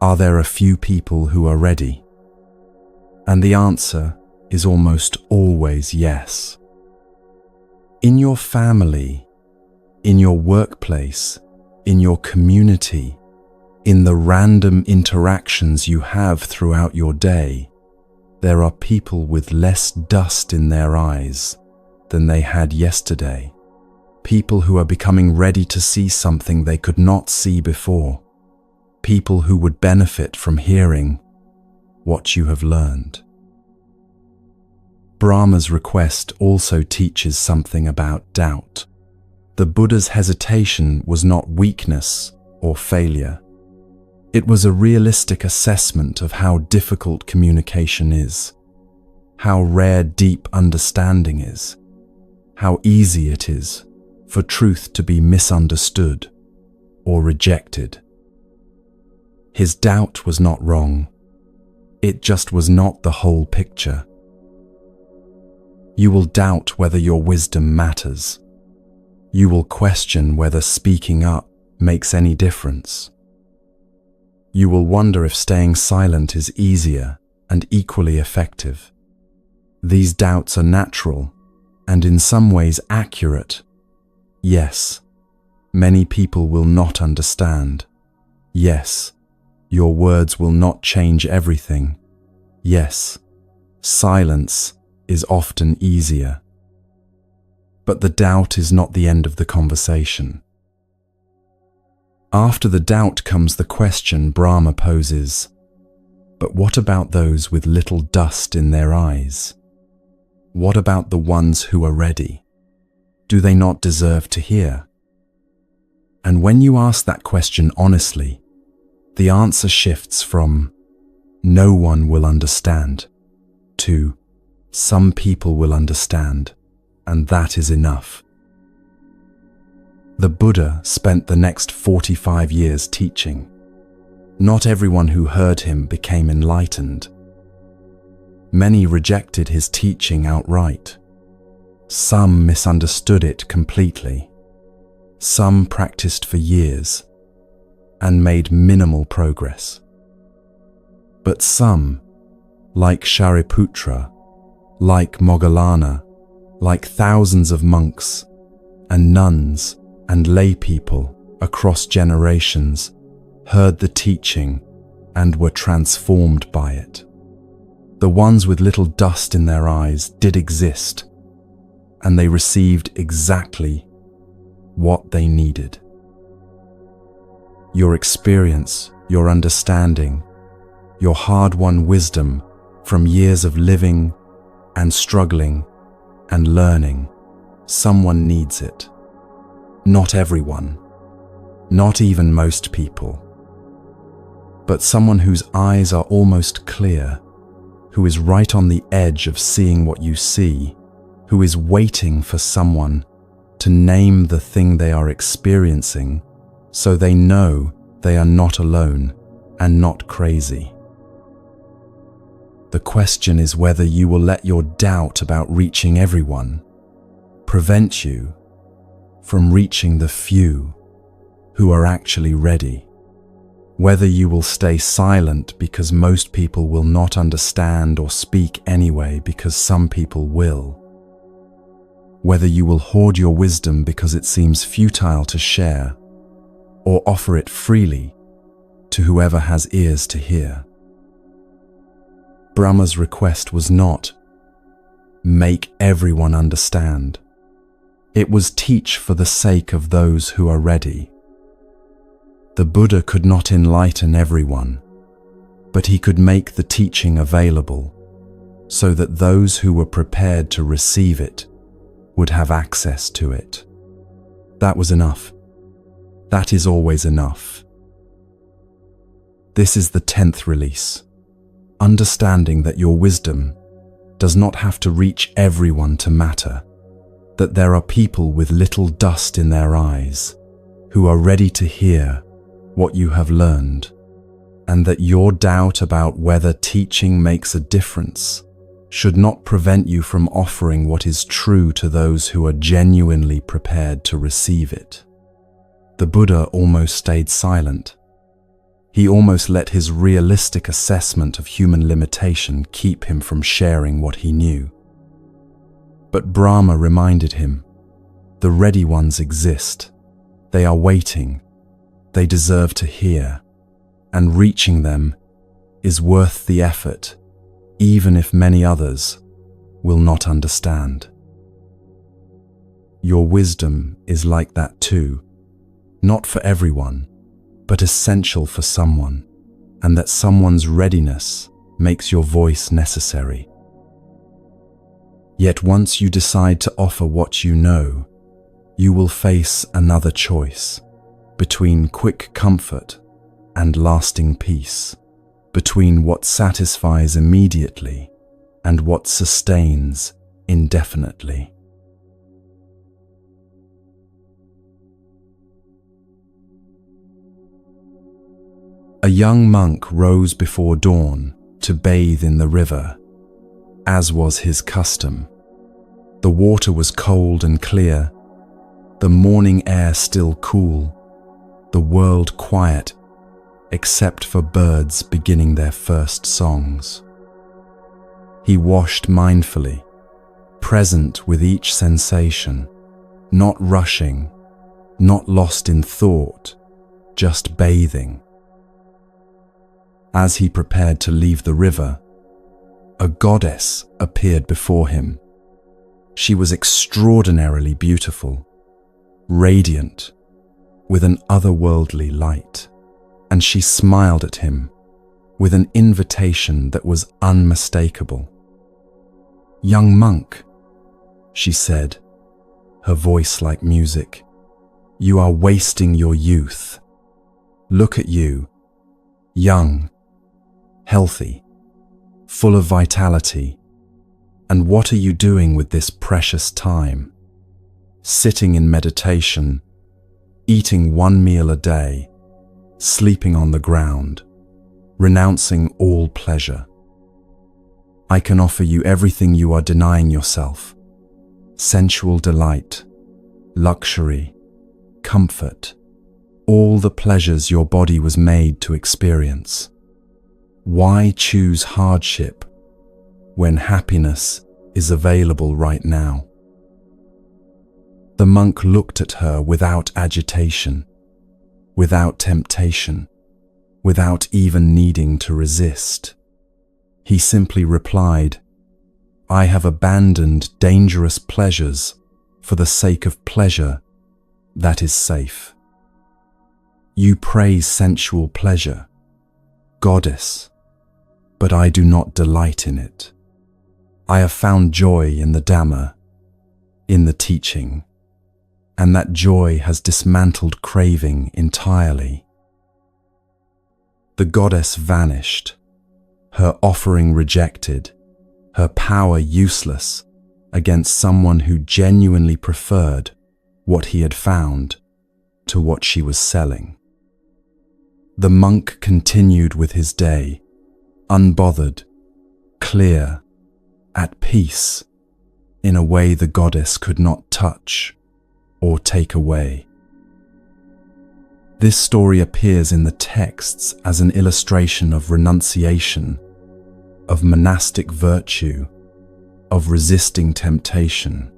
are there a few people who are ready? And the answer is almost always yes. In your family, in your workplace, in your community, in the random interactions you have throughout your day, there are people with less dust in their eyes than they had yesterday. People who are becoming ready to see something they could not see before. People who would benefit from hearing what you have learned. Brahma's request also teaches something about doubt. The Buddha's hesitation was not weakness or failure. It was a realistic assessment of how difficult communication is, how rare deep understanding is, how easy it is for truth to be misunderstood or rejected. His doubt was not wrong. It just was not the whole picture. You will doubt whether your wisdom matters. You will question whether speaking up makes any difference. You will wonder if staying silent is easier and equally effective. These doubts are natural and in some ways accurate. Yes, many people will not understand. Yes, your words will not change everything. Yes, silence is often easier. But the doubt is not the end of the conversation. After the doubt comes the question Brahma poses, but what about those with little dust in their eyes? What about the ones who are ready? Do they not deserve to hear? And when you ask that question honestly, the answer shifts from no one will understand to some people will understand, and that is enough. The Buddha spent the next 45 years teaching. Not everyone who heard him became enlightened. Many rejected his teaching outright. Some misunderstood it completely. Some practiced for years and made minimal progress. But some, like Shariputra, like Moggallana, like thousands of monks and nuns and lay people across generations, heard the teaching and were transformed by it. The ones with little dust in their eyes did exist, and they received exactly what they needed. Your experience, your understanding, your hard-won wisdom from years of living and struggling and learning, someone needs it. Not everyone, not even most people, but someone whose eyes are almost clear, who is right on the edge of seeing what you see, who is waiting for someone to name the thing they are experiencing so they know they are not alone and not crazy. The question is whether you will let your doubt about reaching everyone prevent you from reaching the few who are actually ready. Whether you will stay silent because most people will not understand or speak anyway because some people will. Whether you will hoard your wisdom because it seems futile to share or offer it freely to whoever has ears to hear. Brahma's request was not, make everyone understand. It was teach for the sake of those who are ready. The Buddha could not enlighten everyone, but he could make the teaching available so that those who were prepared to receive it would have access to it. That was enough. That is always enough. This is the 10th release. Understanding that your wisdom does not have to reach everyone to matter, that there are people with little dust in their eyes who are ready to hear what you have learned, and that your doubt about whether teaching makes a difference should not prevent you from offering what is true to those who are genuinely prepared to receive it. The Buddha almost stayed silent. He almost let his realistic assessment of human limitation keep him from sharing what he knew. But Brahma reminded him, the ready ones exist. They are waiting. They deserve to hear, and reaching them is worth the effort, even if many others will not understand. Your wisdom is like that too, not for everyone, but essential for someone, and that someone's readiness makes your voice necessary. Yet once you decide to offer what you know, you will face another choice between quick comfort and lasting peace, between what satisfies immediately and what sustains indefinitely. A young monk rose before dawn to bathe in the river, as was his custom. The water was cold and clear, the morning air still cool, the world quiet except for birds beginning their first songs. He washed mindfully, present with each sensation, not rushing, not lost in thought, just bathing. As he prepared to leave the river, a goddess appeared before him. She was extraordinarily beautiful, radiant, with an otherworldly light, and she smiled at him with an invitation that was unmistakable. "Young monk," she said, her voice like music, "you are wasting your youth. Look at you, young, healthy, full of vitality. And what are you doing with this precious time? Sitting in meditation, eating one meal a day, sleeping on the ground, renouncing all pleasure. I can offer you everything you are denying yourself: sensual delight, luxury, comfort, all the pleasures your body was made to experience. Why choose hardship when happiness is available right now?" The monk looked at her without agitation, without temptation, without even needing to resist. He simply replied, "I have abandoned dangerous pleasures for the sake of pleasure that is safe." You praise sensual pleasure, goddess, but I do not delight in it. I have found joy in the Dhamma, in the teaching, and that joy has dismantled craving entirely. The goddess vanished, her offering rejected, her power useless against someone who genuinely preferred what he had found to what she was selling. The monk continued with his day, unbothered, clear, at peace, in a way the goddess could not touch or take away. This story appears in the texts as an illustration of renunciation, of monastic virtue, of resisting temptation,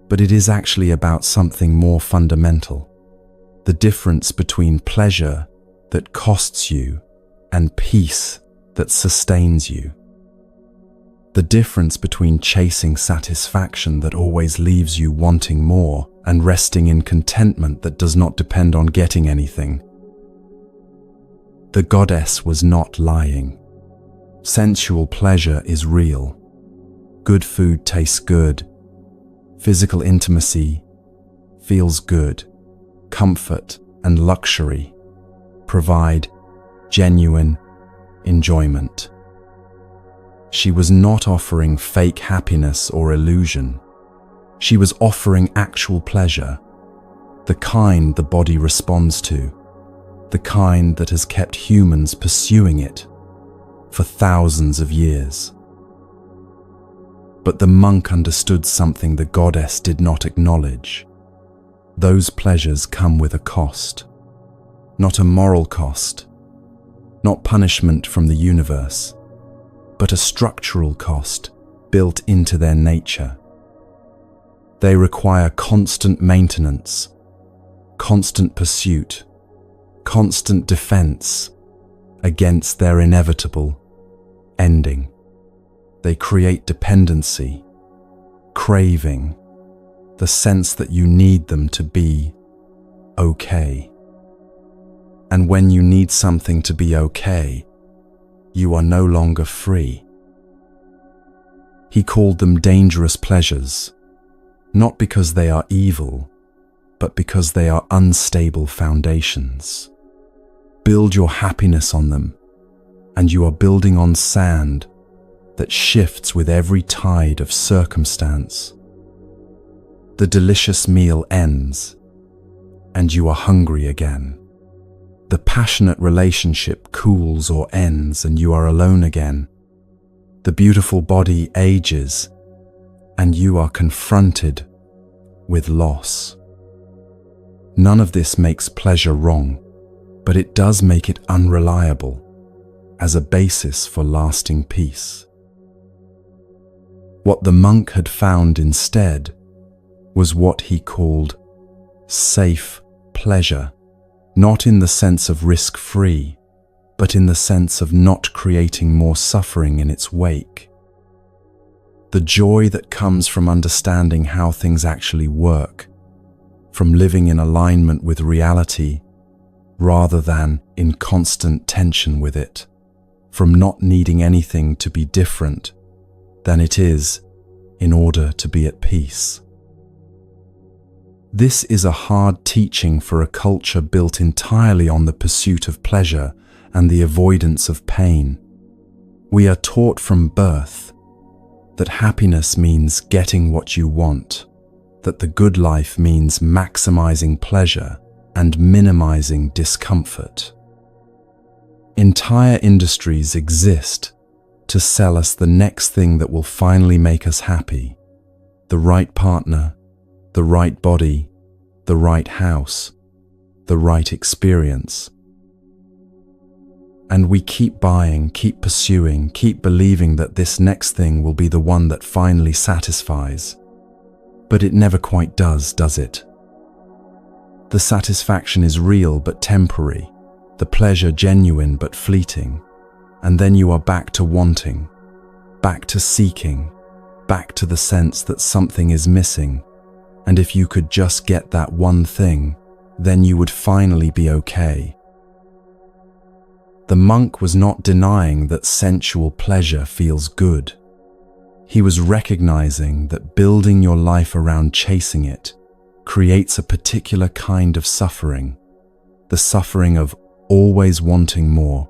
but it is actually about something more fundamental: the difference between pleasure that costs you and peace that sustains you. The difference between chasing satisfaction that always leaves you wanting more and resting in contentment that does not depend on getting anything. The goddess was not lying. Sensual pleasure is real. Good food tastes good. Physical intimacy feels good. Comfort and luxury provide genuine enjoyment. She was not offering fake happiness or illusion. She was offering actual pleasure, the kind the body responds to, the kind that has kept humans pursuing it for thousands of years. But the monk understood something the goddess did not acknowledge. Those pleasures come with a cost, not a moral cost, not punishment from the universe, but a structural cost built into their nature. They require constant maintenance, constant pursuit, constant defense against their inevitable ending. They create dependency, craving, the sense that you need them to be okay. And when you need something to be okay, you are no longer free. He called them dangerous pleasures, not because they are evil, but because they are unstable foundations. Build your happiness on them, and you are building on sand that shifts with every tide of circumstance. The delicious meal ends, and you are hungry again. The passionate relationship cools or ends, and you are alone again. The beautiful body ages, and you are confronted with loss. None of this makes pleasure wrong, but it does make it unreliable as a basis for lasting peace. What the monk had found instead was what he called safe pleasure, not in the sense of risk-free, but in the sense of not creating more suffering in its wake. The joy that comes from understanding how things actually work, from living in alignment with reality rather than in constant tension with it, from not needing anything to be different than it is in order to be at peace. This is a hard teaching for a culture built entirely on the pursuit of pleasure and the avoidance of pain. We are taught from birth that happiness means getting what you want, that the good life means maximizing pleasure and minimizing discomfort. Entire industries exist to sell us the next thing that will finally make us happy. The right partner, the right body, the right house, the right experience. And we keep buying, keep pursuing, keep believing that this next thing will be the one that finally satisfies. But it never quite does it? The satisfaction is real but temporary, the pleasure genuine but fleeting, and then you are back to wanting, back to seeking, back to the sense that something is missing, and if you could just get that one thing, then you would finally be okay. The monk was not denying that sensual pleasure feels good. He was recognizing that building your life around chasing it creates a particular kind of suffering, the suffering of always wanting more,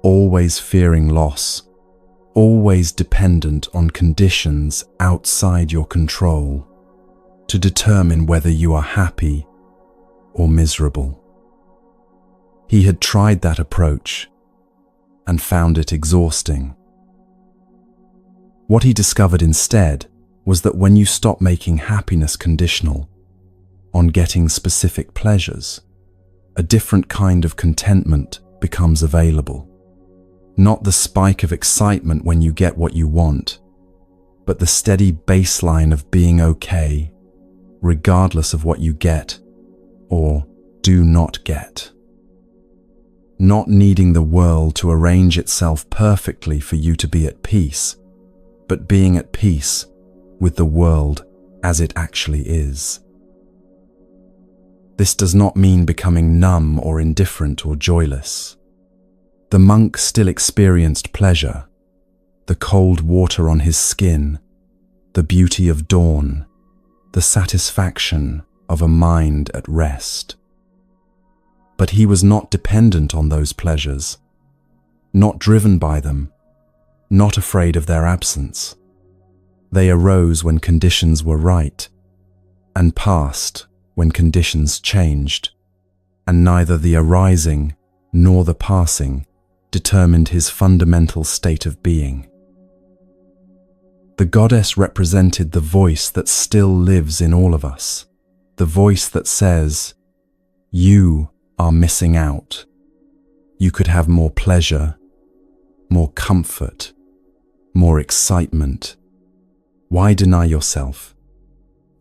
always fearing loss, always dependent on conditions outside your control to determine whether you are happy or miserable. He had tried that approach and found it exhausting. What he discovered instead was that when you stop making happiness conditional on getting specific pleasures, a different kind of contentment becomes available. Not the spike of excitement when you get what you want, but the steady baseline of being okay, regardless of what you get or do not get. Not needing the world to arrange itself perfectly for you to be at peace, but being at peace with the world as it actually is. This does not mean becoming numb or indifferent or joyless. The monk still experienced pleasure, the cold water on his skin, the beauty of dawn, the satisfaction of a mind at rest. But he was not dependent on those pleasures, not driven by them, not afraid of their absence. They arose when conditions were right, and passed when conditions changed, and neither the arising nor the passing determined his fundamental state of being. The goddess represented the voice that still lives in all of us, the voice that says, "You are missing out. You could have more pleasure, more comfort, more excitement. Why deny yourself?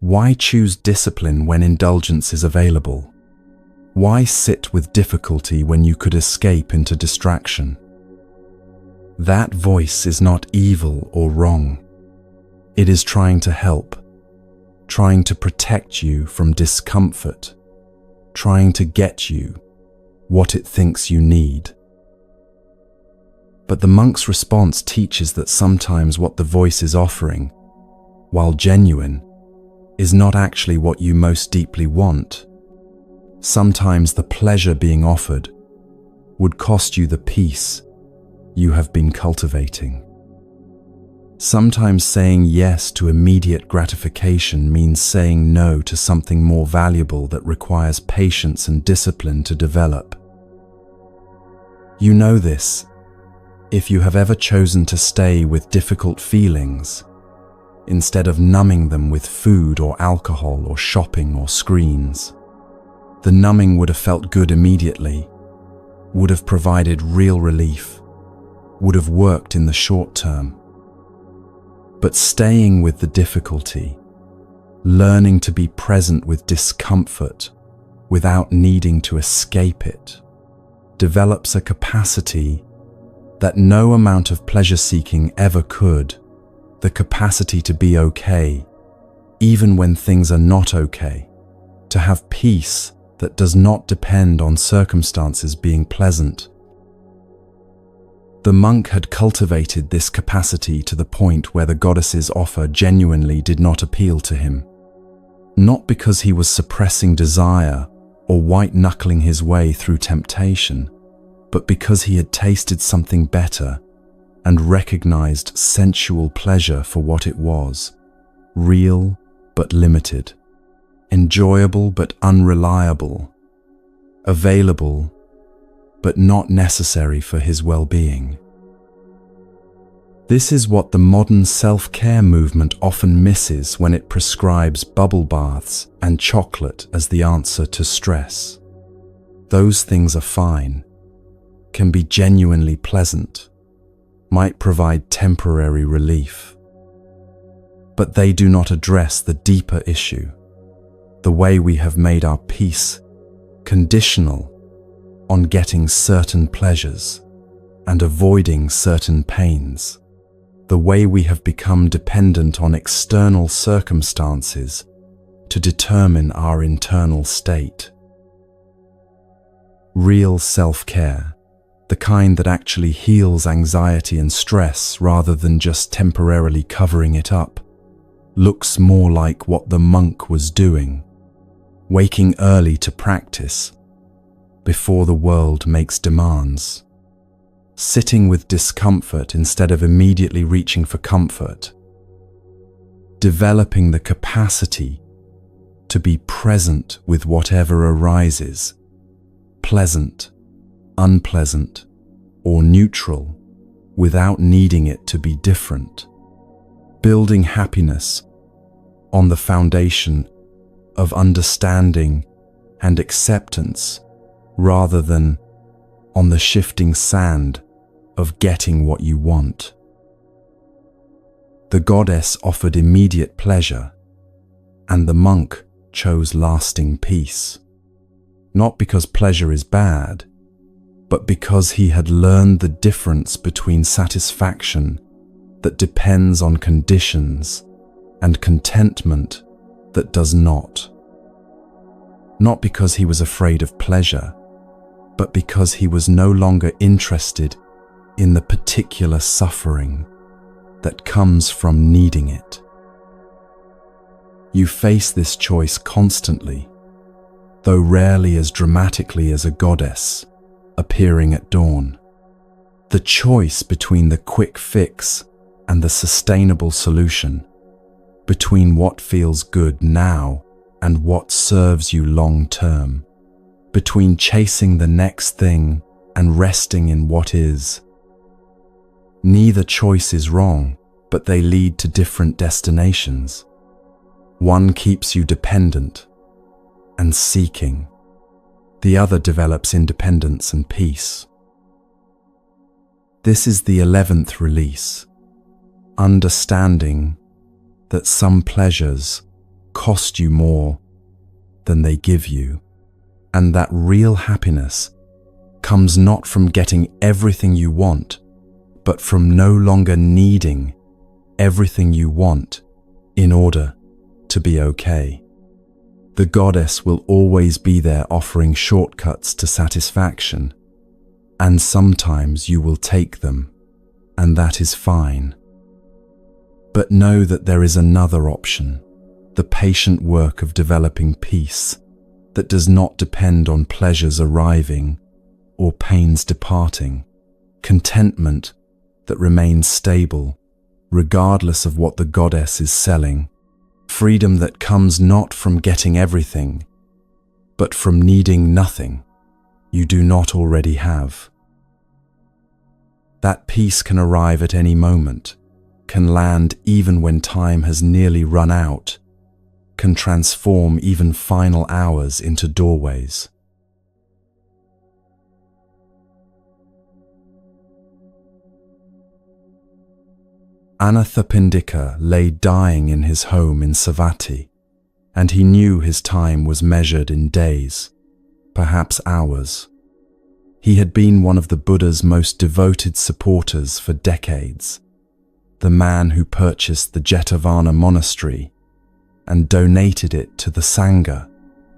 Why choose discipline when indulgence is available? Why sit with difficulty when you could escape into distraction?" That voice is not evil or wrong. It is trying to help, trying to protect you from discomfort, trying to get you what it thinks you need. But the monk's response teaches that sometimes what the voice is offering, while genuine, is not actually what you most deeply want. Sometimes the pleasure being offered would cost you the peace you have been cultivating. Sometimes saying yes to immediate gratification means saying no to something more valuable that requires patience and discipline to develop. You know this if you have ever chosen to stay with difficult feelings instead of numbing them with food or alcohol or shopping or screens. The numbing would have felt good immediately, would have provided real relief, would have worked in the short term. But staying with the difficulty, learning to be present with discomfort without needing to escape it, develops a capacity that no amount of pleasure-seeking ever could, the capacity to be okay, even when things are not okay, to have peace that does not depend on circumstances being pleasant. The monk had cultivated this capacity to the point where the goddess's offer genuinely did not appeal to him, not because he was suppressing desire or white-knuckling his way through temptation, but because he had tasted something better and recognized sensual pleasure for what it was, real but limited, enjoyable but unreliable, available but not necessary for his well-being. This is what the modern self-care movement often misses when it prescribes bubble baths and chocolate as the answer to stress. Those things are fine, can be genuinely pleasant, might provide temporary relief. But they do not address the deeper issue, the way we have made our peace conditional on getting certain pleasures and avoiding certain pains, the way we have become dependent on external circumstances to determine our internal state. Real self-care, the kind that actually heals anxiety and stress rather than just temporarily covering it up, looks more like what the monk was doing, waking early to practice before the world makes demands, sitting with discomfort instead of immediately reaching for comfort, developing the capacity to be present with whatever arises, pleasant, unpleasant, or neutral, without needing it to be different, building happiness on the foundation of understanding and acceptance rather than on the shifting sand of getting what you want. The goddess offered immediate pleasure, and the monk chose lasting peace, not because pleasure is bad, but because he had learned the difference between satisfaction that depends on conditions and contentment that does not. Not because he was afraid of pleasure, but because he was no longer interested in the particular suffering that comes from needing it. You face this choice constantly, though rarely as dramatically as a goddess appearing at dawn. The choice between the quick fix and the sustainable solution, between what feels good now and what serves you long term, between chasing the next thing and resting in what is. Neither choice is wrong, but they lead to different destinations. One keeps you dependent and seeking. The other develops independence and peace. This is the 11th release, understanding that some pleasures cost you more than they give you, and that real happiness comes not from getting everything you want, but from no longer needing everything you want in order to be okay. The goddess will always be there offering shortcuts to satisfaction, and sometimes you will take them, and that is fine. But know that there is another option, the patient work of developing peace that does not depend on pleasures arriving or pains departing, contentment that remains stable regardless of what the goddess is selling, freedom that comes not from getting everything, but from needing nothing you do not already have. That peace can arrive at any moment, can land even when time has nearly run out, can transform even final hours into doorways. Anathapindika lay dying in his home in Savatthi, and he knew his time was measured in days, perhaps hours. He had been one of the Buddha's most devoted supporters for decades, the man who purchased the Jetavana monastery and donated it to the Sangha,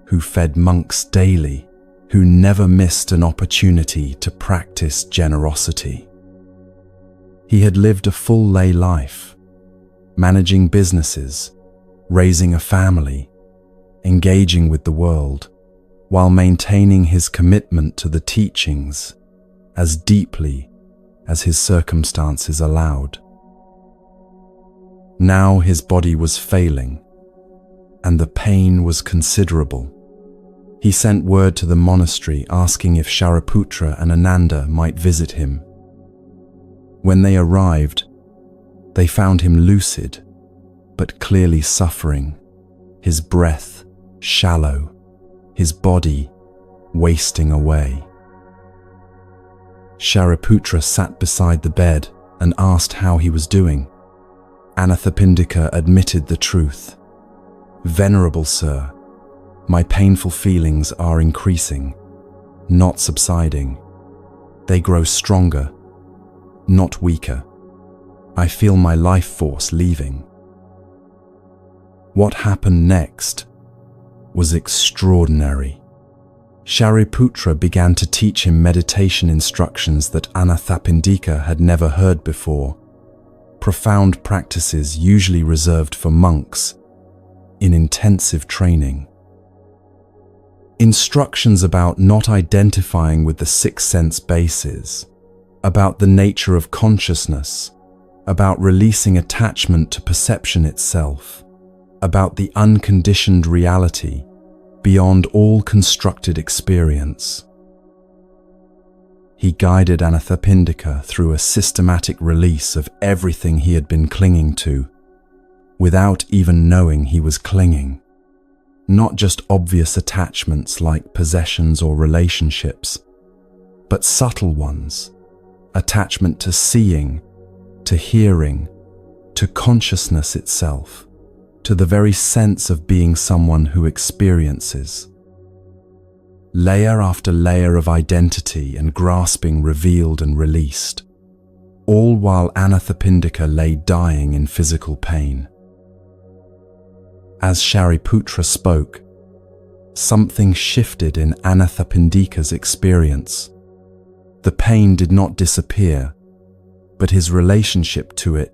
who fed monks daily, who never missed an opportunity to practice generosity. He had lived a full lay life, managing businesses, raising a family, engaging with the world, while maintaining his commitment to the teachings as deeply as his circumstances allowed. Now his body was failing, and the pain was considerable. He sent word to the monastery asking if Shariputra and Ananda might visit him. When they arrived, They found him lucid, but clearly suffering, his breath shallow, his body wasting away. Shariputra sat beside the bed and asked how he was doing. Anathapindika admitted the truth. "Venerable Sir, my painful feelings are increasing, not subsiding. They grow stronger, not weaker. I feel my life force leaving." What happened next was extraordinary. Shariputra began to teach him meditation instructions that Anathapindika had never heard before, profound practices usually reserved for monks in intensive training. Instructions about not identifying with the six sense bases, about the nature of consciousness, about releasing attachment to perception itself, about the unconditioned reality beyond all constructed experience. He guided Anathapindika through a systematic release of everything he had been clinging to, without even knowing he was clinging. Not just obvious attachments like possessions or relationships, but subtle ones, attachment to seeing, to hearing, to consciousness itself, to the very sense of being someone who experiences. Layer after layer of identity and grasping revealed and released, all while Anathapindika lay dying in physical pain. As Shariputra spoke, something shifted in Anathapindika's experience. The pain did not disappear, but his relationship to it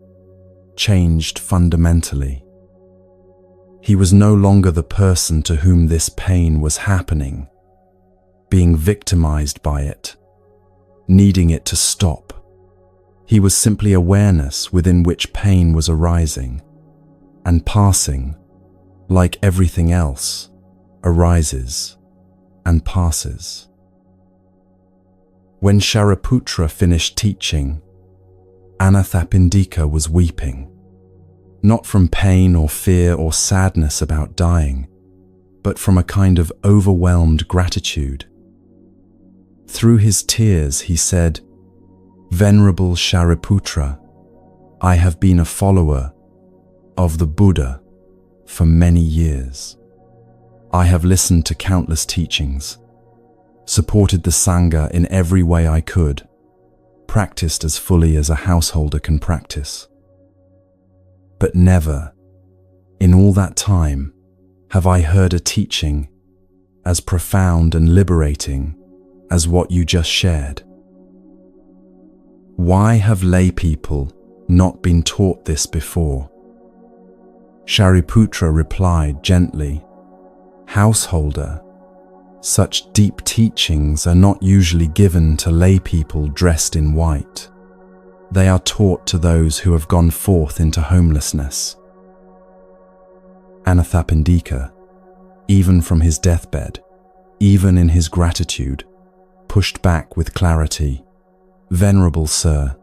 changed fundamentally. He was no longer the person to whom this pain was happening, being victimized by it, needing it to stop. He was simply awareness within which pain was arising and passing, like everything else, arises and passes. When Shariputra finished teaching, Anathapindika was weeping, not from pain or fear or sadness about dying, but from a kind of overwhelmed gratitude. Through his tears, he said, "Venerable Shariputra, I have been a follower of the Buddha for many years. I have listened to countless teachings, supported the Sangha in every way I could, practiced as fully as a householder can practice. But never, in all that time, have I heard a teaching as profound and liberating as what you just shared. Why have lay people not been taught this before?" Shariputra replied gently, "Householder, such deep teachings are not usually given to lay people dressed in white. They are taught to those who have gone forth into homelessness." Anathapindika, even from his deathbed, even in his gratitude, pushed back with clarity, "Venerable Sir,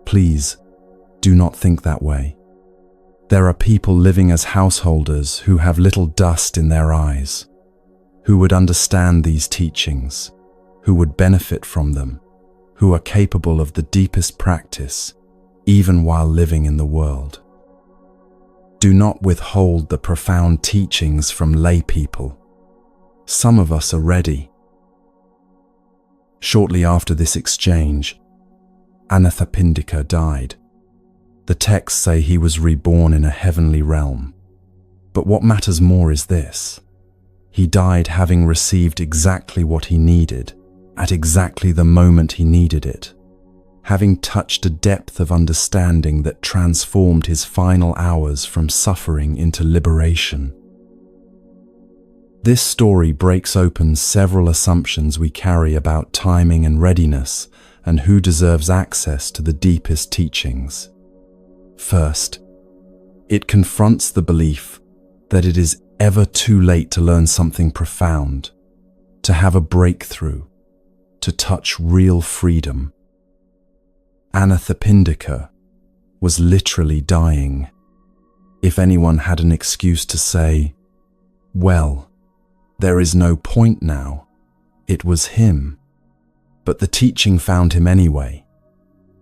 please do not think that way. There are people living as householders who have little dust in their eyes, who would understand these teachings, who would benefit from them, who are capable of the deepest practice, even while living in the world. Do not withhold the profound teachings from lay people. Some of us are ready." Shortly after this exchange, Anathapindika died. The texts say he was reborn in a heavenly realm. But what matters more is this: he died having received exactly what he needed, at exactly the moment he needed it, having touched a depth of understanding that transformed his final hours from suffering into liberation. This story breaks open several assumptions we carry about timing and readiness and who deserves access to the deepest teachings. First, it confronts the belief that it is ever too late to learn something profound, to have a breakthrough, to touch real freedom. Anathapindika, was literally dying. If anyone had an excuse to say, well, there is no point now, it was him. But the teaching found him anyway,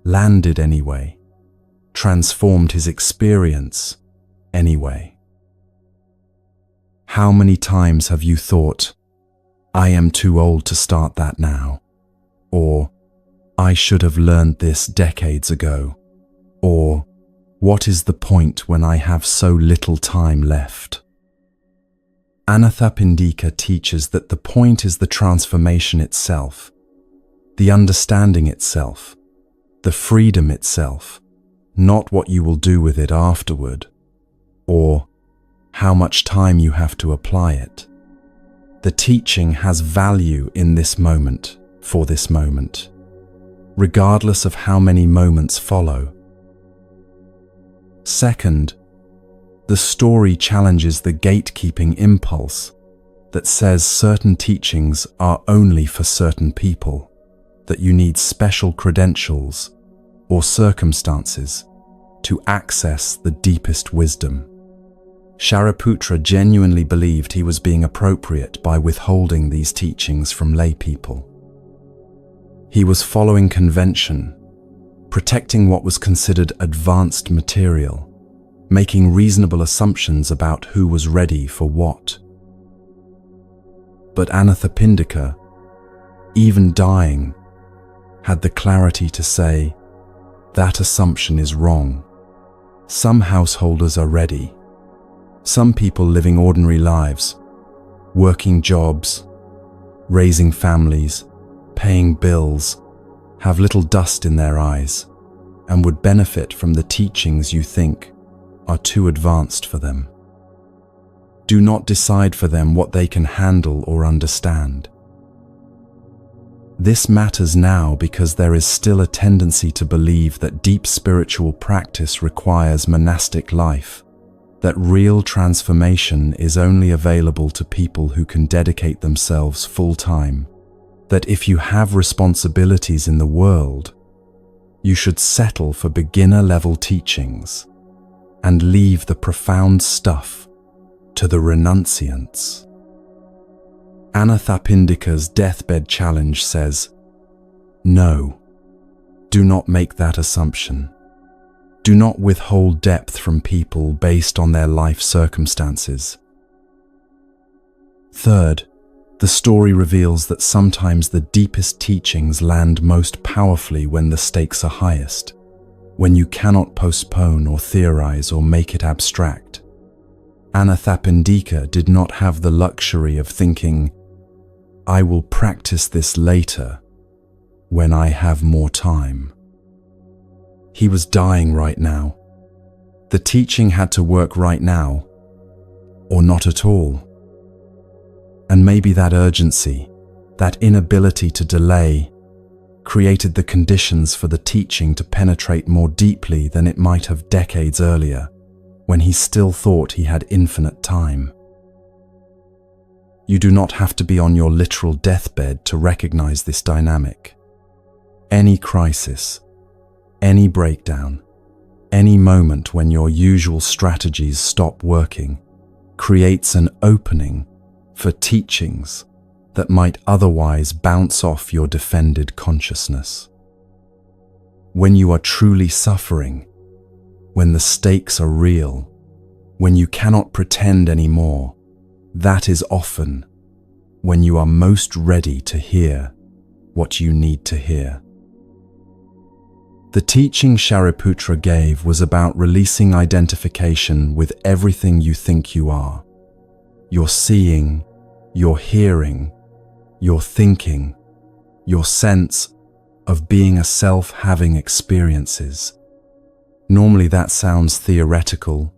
landed anyway, transformed his experience anyway. How many times have you thought, I am too old to start that now, or I should have learned this decades ago, or what is the point when I have so little time left? Anathapindika teaches that the point is the transformation itself, the understanding itself, the freedom itself, not what you will do with it afterward, or how much time you have to apply it. The teaching has value in this moment, for this moment, regardless of how many moments follow. Second, the story challenges the gatekeeping impulse that says certain teachings are only for certain people, that you need special credentials or circumstances to access the deepest wisdom. Shariputra genuinely believed he was being appropriate by withholding these teachings from lay people. He was following convention, protecting what was considered advanced material, making reasonable assumptions about who was ready for what. But Anathapindika, even dying, had the clarity to say, that assumption is wrong. Some householders are ready. Some people living ordinary lives, working jobs, raising families, paying bills, have little dust in their eyes and would benefit from the teachings you think are too advanced for them. Do not decide for them what they can handle or understand. This matters now because there is still a tendency to believe that deep spiritual practice requires monastic life, that real transformation is only available to people who can dedicate themselves full-time, that if you have responsibilities in the world, you should settle for beginner-level teachings and leave the profound stuff to the renunciants. Anathapindika's deathbed challenge says, no, do not make that assumption. Do not withhold depth from people based on their life circumstances. Third, the story reveals that sometimes the deepest teachings land most powerfully when the stakes are highest, when you cannot postpone or theorize or make it abstract. Anathapindika did not have the luxury of thinking, I will practice this later, when I have more time. He was dying right now. The teaching had to work right now, or not at all. And maybe that urgency, that inability to delay, created the conditions for the teaching to penetrate more deeply than it might have decades earlier, when he still thought he had infinite time. You do not have to be on your literal deathbed to recognize this dynamic. Any crisis, any breakdown, any moment when your usual strategies stop working, creates an opening for teachings that might otherwise bounce off your defended consciousness. When you are truly suffering, when the stakes are real, when you cannot pretend anymore, that is often when you are most ready to hear what you need to hear. The teaching Shariputra gave was about releasing identification with everything you think you are. Your seeing, your hearing, your thinking, your sense of being a self having experiences. Normally that sounds theoretical,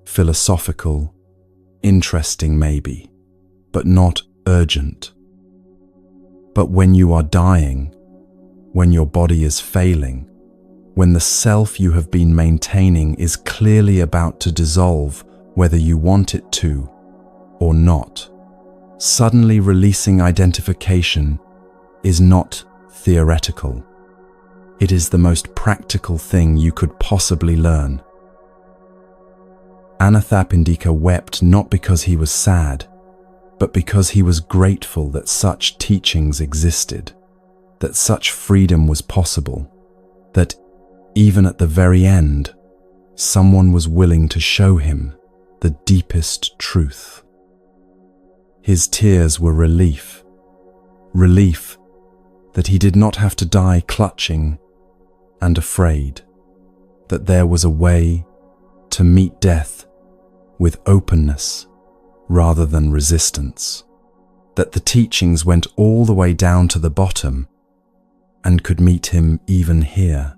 philosophical, interesting maybe, but not urgent. But when you are dying, when your body is failing, when the self you have been maintaining is clearly about to dissolve whether you want it to or not, suddenly releasing identification is not theoretical. It is the most practical thing you could possibly learn. Anathapindika wept not because he was sad, but because he was grateful that such teachings existed, that such freedom was possible, that even at the very end, someone was willing to show him the deepest truth. His tears were relief that he did not have to die clutching and afraid, that there was a way to meet death with openness rather than resistance, that the teachings went all the way down to the bottom and could meet him even here.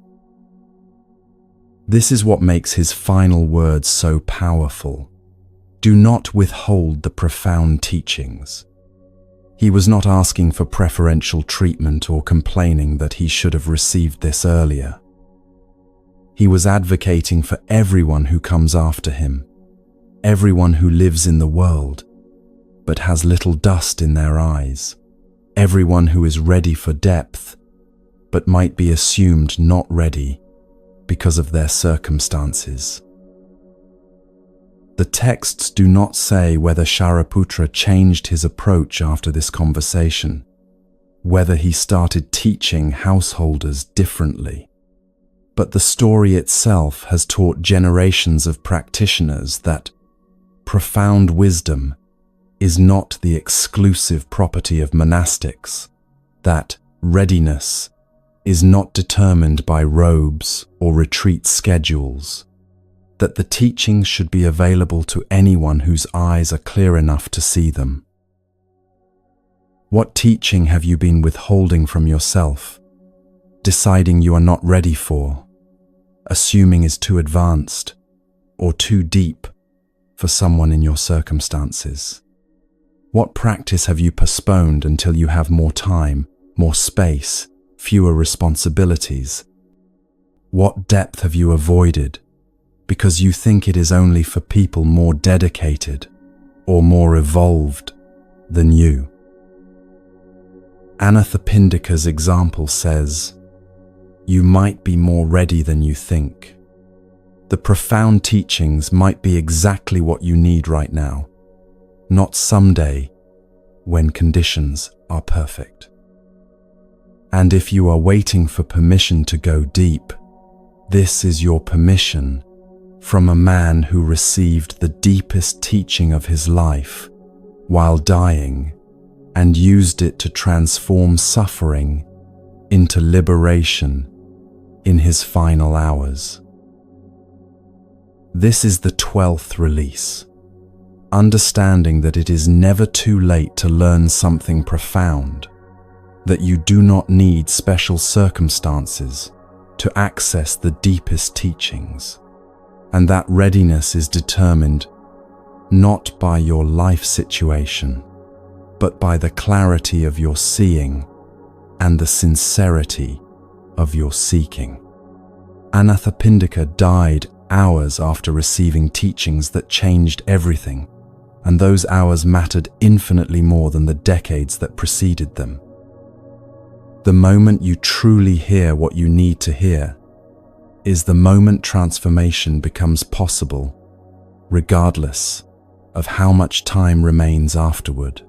This is what makes his final words so powerful. Do not withhold the profound teachings. He was not asking for preferential treatment or complaining that he should have received this earlier. He was advocating for everyone who comes after him, everyone who lives in the world, but has little dust in their eyes, everyone who is ready for depth, but might be assumed not ready because of their circumstances. The texts do not say whether Shariputra changed his approach after this conversation, whether he started teaching householders differently. But the story itself has taught generations of practitioners that profound wisdom is not the exclusive property of monastics, that readiness is not determined by robes or retreat schedules, that the teachings should be available to anyone whose eyes are clear enough to see them. What teaching have you been withholding from yourself, deciding you are not ready for, assuming is too advanced or too deep for someone in your circumstances? What practice have you postponed until you have more time, more space, fewer responsibilities? What depth have you avoided because you think it is only for people more dedicated or more evolved than you? Anathapindika's example says, you might be more ready than you think. The profound teachings might be exactly what you need right now, not someday when conditions are perfect. And if you are waiting for permission to go deep, this is your permission from a man who received the deepest teaching of his life while dying and used it to transform suffering into liberation in his final hours. This is the 12th release, understanding that it is never too late to learn something profound, that you do not need special circumstances to access the deepest teachings, and that readiness is determined not by your life situation, but by the clarity of your seeing and the sincerity of your seeking. Anathapindika died hours after receiving teachings that changed everything, and those hours mattered infinitely more than the decades that preceded them. The moment you truly hear what you need to hear is the moment transformation becomes possible, regardless of how much time remains afterward.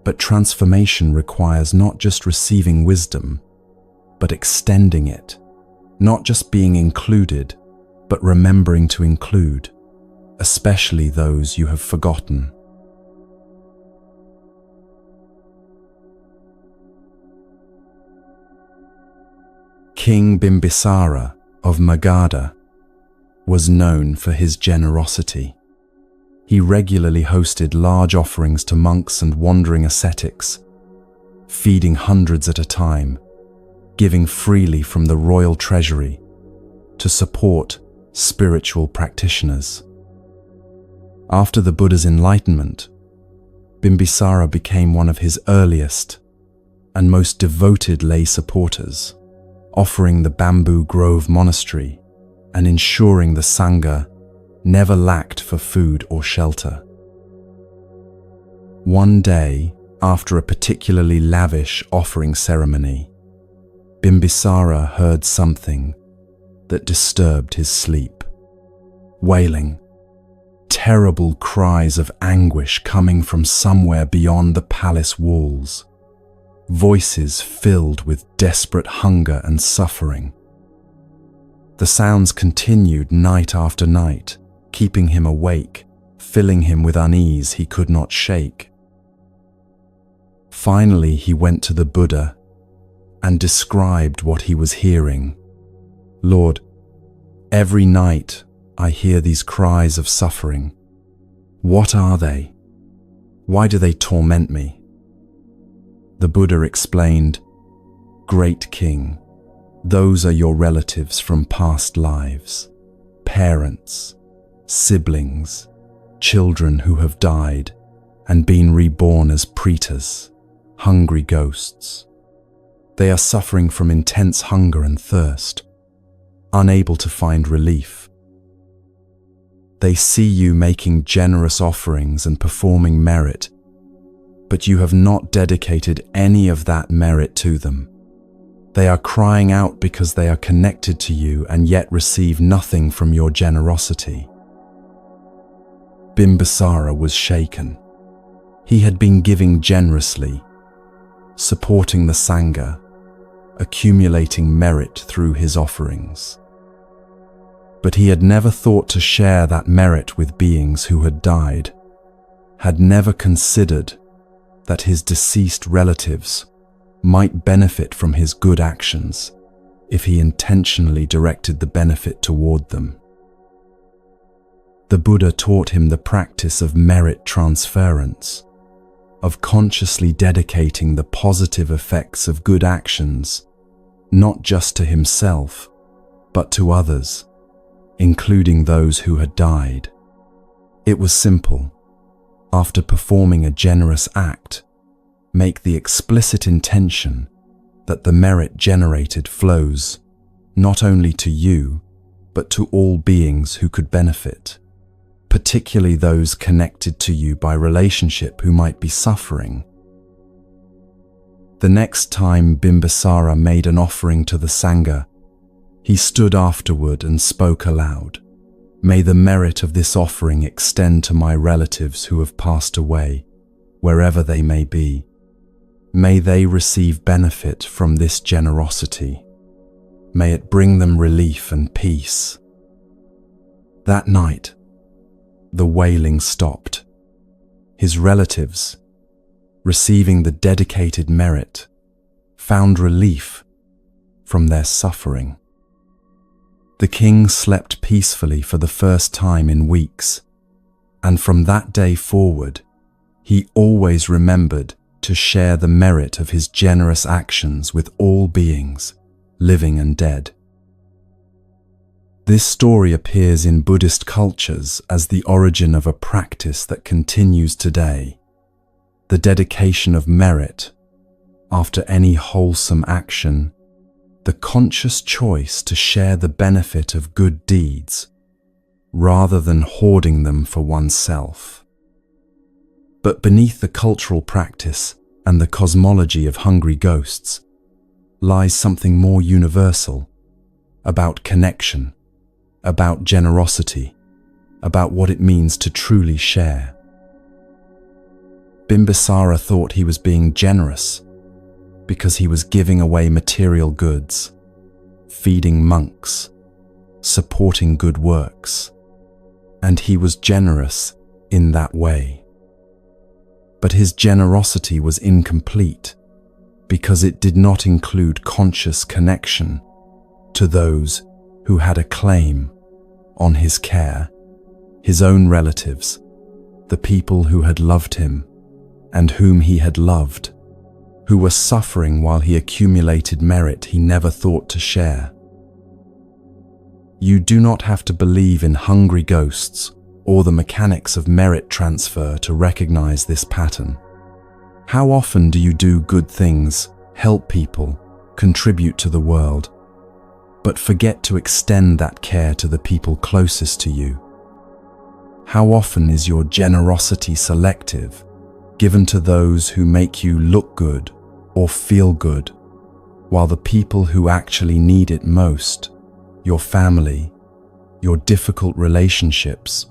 But transformation requires not just receiving wisdom, but extending it, not just being included, but remembering to include, especially those you have forgotten. King Bimbisara of Magadha was known for his generosity. He regularly hosted large offerings to monks and wandering ascetics, feeding hundreds at a time, giving freely from the royal treasury to support spiritual practitioners. After the Buddha's enlightenment, Bimbisara became one of his earliest and most devoted lay supporters, offering the Bamboo Grove Monastery and ensuring the Sangha never lacked for food or shelter. One day, after a particularly lavish offering ceremony, Bimbisara heard something that disturbed his sleep. Wailing, terrible cries of anguish coming from somewhere beyond the palace walls. Voices filled with desperate hunger and suffering. The sounds continued night after night, keeping him awake, filling him with unease he could not shake. Finally, he went to the Buddha and described what he was hearing. "Lord, every night I hear these cries of suffering. What are they? Why do they torment me?" The Buddha explained, "Great King, those are your relatives from past lives, parents, siblings, children who have died and been reborn as pretas, hungry ghosts. They are suffering from intense hunger and thirst, unable to find relief. They see you making generous offerings and performing merit, but you have not dedicated any of that merit to them. They are crying out because they are connected to you and yet receive nothing from your generosity." Bimbisara was shaken. He had been giving generously, supporting the Sangha, accumulating merit through his offerings. But he had never thought to share that merit with beings who had died, had never considered that his deceased relatives might benefit from his good actions if he intentionally directed the benefit toward them. The Buddha taught him the practice of merit transference, of consciously dedicating the positive effects of good actions, not just to himself, but to others, including those who had died. It was simple. After performing a generous act, make the explicit intention that the merit generated flows not only to you, but to all beings who could benefit, particularly those connected to you by relationship who might be suffering. The next time Bimbisara made an offering to the Sangha, he stood afterward and spoke aloud, "May the merit of this offering extend to my relatives who have passed away, wherever they may be. May they receive benefit from this generosity. May it bring them relief and peace." That night, the wailing stopped. His relatives, receiving the dedicated merit, found relief from their suffering. The king slept peacefully for the first time in weeks, and from that day forward, he always remembered to share the merit of his generous actions with all beings, living and dead. This story appears in Buddhist cultures as the origin of a practice that continues today, the dedication of merit after any wholesome action, the conscious choice to share the benefit of good deeds, rather than hoarding them for oneself. But beneath the cultural practice and the cosmology of hungry ghosts lies something more universal, about connection, about generosity, about what it means to truly share. Bimbisara thought he was being generous because he was giving away material goods, feeding monks, supporting good works, and he was generous in that way. But his generosity was incomplete because it did not include conscious connection to those who had a claim on his care, his own relatives, the people who had loved him and whom he had loved, who were suffering while he accumulated merit he never thought to share. You do not have to believe in hungry ghosts or the mechanics of merit transfer to recognize this pattern. How often do you do good things, help people, contribute to the world, but forget to extend that care to the people closest to you? How often is your generosity selective, given to those who make you look good or feel good, while the people who actually need it most, your family, your difficult relationships,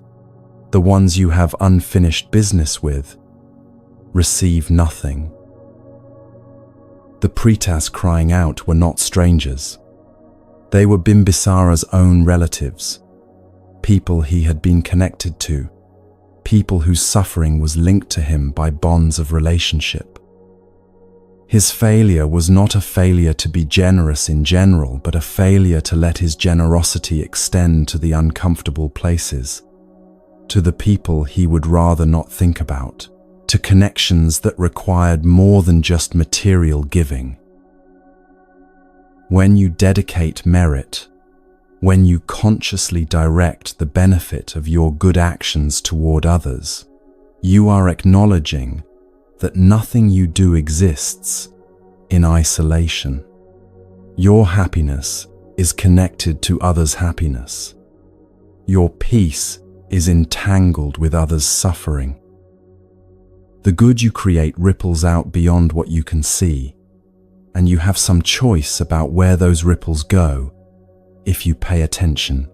the ones you have unfinished business with, receive nothing. The Pretas crying out were not strangers. They were Bimbisara's own relatives, people he had been connected to, people whose suffering was linked to him by bonds of relationship. His failure was not a failure to be generous in general, but a failure to let his generosity extend to the uncomfortable places, to the people he would rather not think about, to connections that required more than just material giving. When you dedicate merit, when you consciously direct the benefit of your good actions toward others, you are acknowledging that nothing you do exists in isolation. Your happiness is connected to others' happiness. Your peace is entangled with others' suffering. The good you create ripples out beyond what you can see, and you have some choice about where those ripples go if you pay attention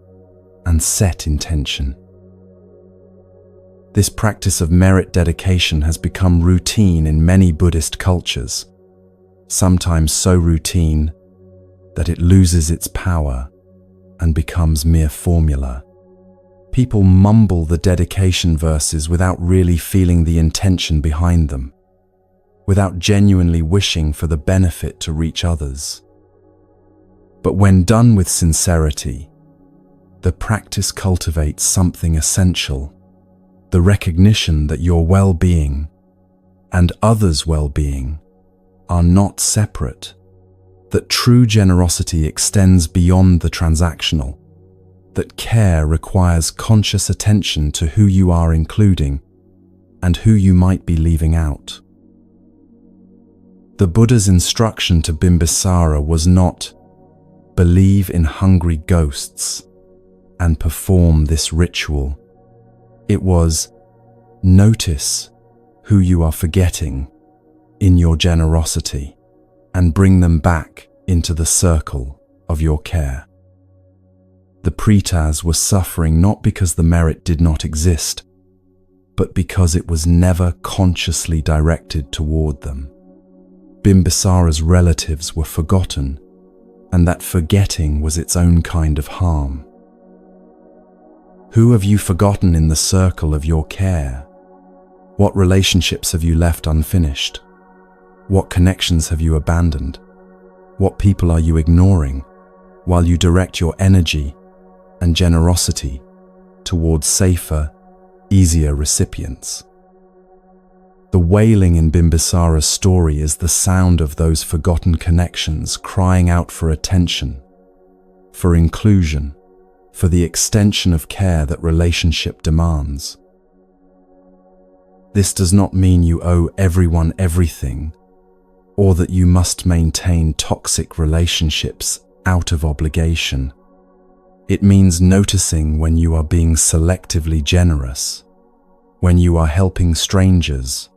and set intention. This practice of merit dedication has become routine in many Buddhist cultures, sometimes so routine that it loses its power and becomes mere formula. People mumble the dedication verses without really feeling the intention behind them, without genuinely wishing for the benefit to reach others. But when done with sincerity, the practice cultivates something essential: the recognition that your well-being and others' well-being are not separate, that true generosity extends beyond the transactional, that care requires conscious attention to who you are including and who you might be leaving out. The Buddha's instruction to Bimbisara was not believe in hungry ghosts and perform this ritual. It was notice who you are forgetting in your generosity and bring them back into the circle of your care. The Pretas were suffering not because the merit did not exist, but because it was never consciously directed toward them. Bimbisara's relatives were forgotten, and that forgetting was its own kind of harm. Who have you forgotten in the circle of your care? What relationships have you left unfinished? What connections have you abandoned? What people are you ignoring while you direct your energy and generosity towards safer, easier recipients? The wailing in Bimbisara's story is the sound of those forgotten connections crying out for attention, for inclusion, for the extension of care that relationship demands. This does not mean you owe everyone everything, or that you must maintain toxic relationships out of obligation. It means noticing when you are being selectively generous, when you are helping strangers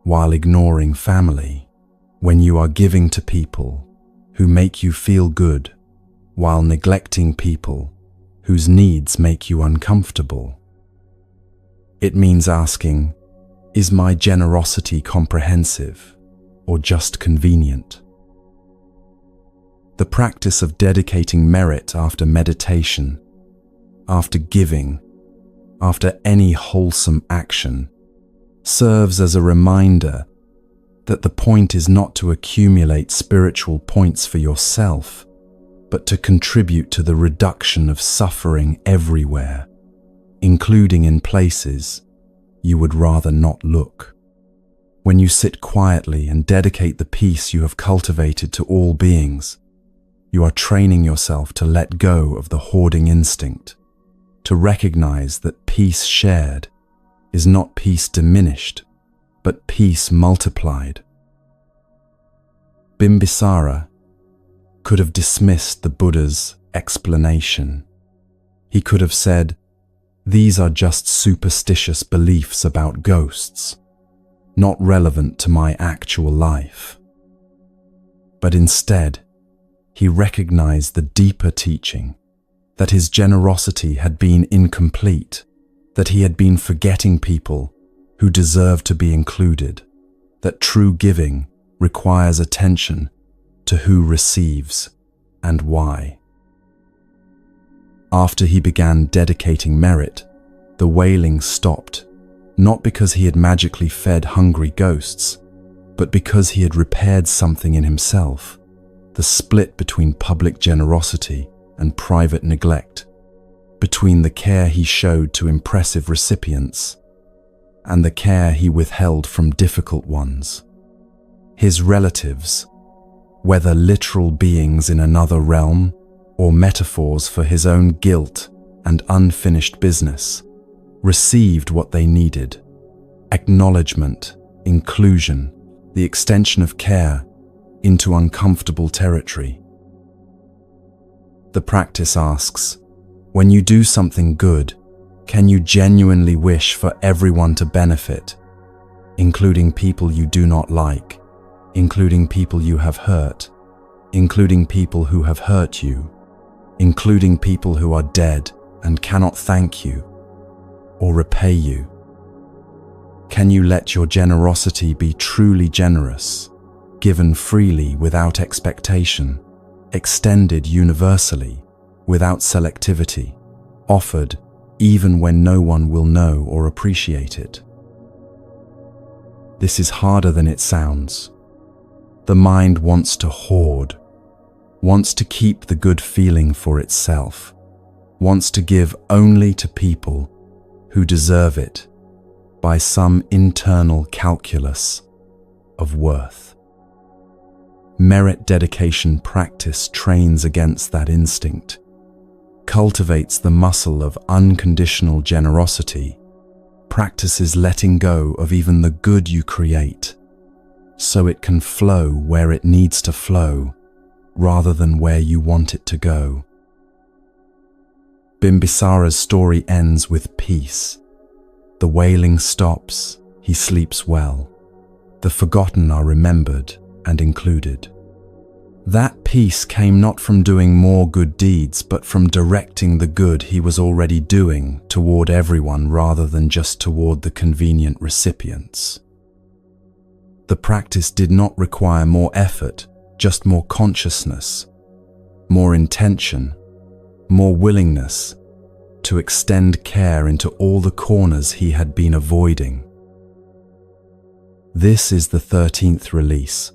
while ignoring family, when you are giving to people who make you feel good while neglecting people whose needs make you uncomfortable. It means asking, is my generosity comprehensive or just convenient? The practice of dedicating merit after meditation, after giving, after any wholesome action, serves as a reminder that the point is not to accumulate spiritual points for yourself, but to contribute to the reduction of suffering everywhere, including in places you would rather not look. When you sit quietly and dedicate the peace you have cultivated to all beings, you are training yourself to let go of the hoarding instinct, to recognize that peace shared is not peace diminished, but peace multiplied. Bimbisara could have dismissed the Buddha's explanation. He could have said, "These are just superstitious beliefs about ghosts, not relevant to my actual life." but instead, he recognized the deeper teaching, that his generosity had been incomplete, that he had been forgetting people who deserve to be included, that true giving requires attention to who receives and why. After he began dedicating merit, the wailing stopped, not because he had magically fed hungry ghosts, but because he had repaired something in himself, the split between public generosity and private neglect, between the care he showed to impressive recipients and the care he withheld from difficult ones. His relatives, whether literal beings in another realm or metaphors for his own guilt and unfinished business, received what they needed: acknowledgement, inclusion, the extension of care into uncomfortable territory. The practice asks, when you do something good, can you genuinely wish for everyone to benefit, including people you do not like, including people you have hurt, including people who have hurt you, including people who are dead and cannot thank you or repay you? Can you let your generosity be truly generous, given freely without expectation, extended universally without selectivity, offered even when no one will know or appreciate it? This is harder than it sounds. The mind wants to hoard, wants to keep the good feeling for itself, wants to give only to people who deserve it by some internal calculus of worth. Merit dedication practice trains against that instinct, cultivates the muscle of unconditional generosity, practices letting go of even the good you create, so it can flow where it needs to flow, rather than where you want it to go. Bimbisara's story ends with peace. The wailing stops, he sleeps well. The forgotten are remembered and included. That peace came not from doing more good deeds, but from directing the good he was already doing toward everyone rather than just toward the convenient recipients. The practice did not require more effort, just more consciousness, more intention, more willingness to extend care into all the corners he had been avoiding. This is the 13th release,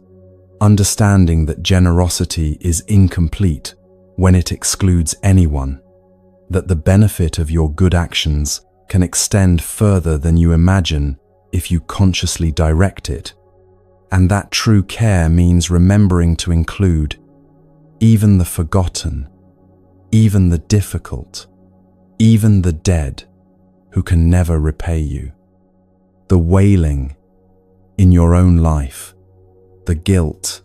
understanding that generosity is incomplete when it excludes anyone, that the benefit of your good actions can extend further than you imagine if you consciously direct it, and that true care means remembering to include even the forgotten, even the difficult, even the dead who can never repay you. The wailing in your own life, the guilt,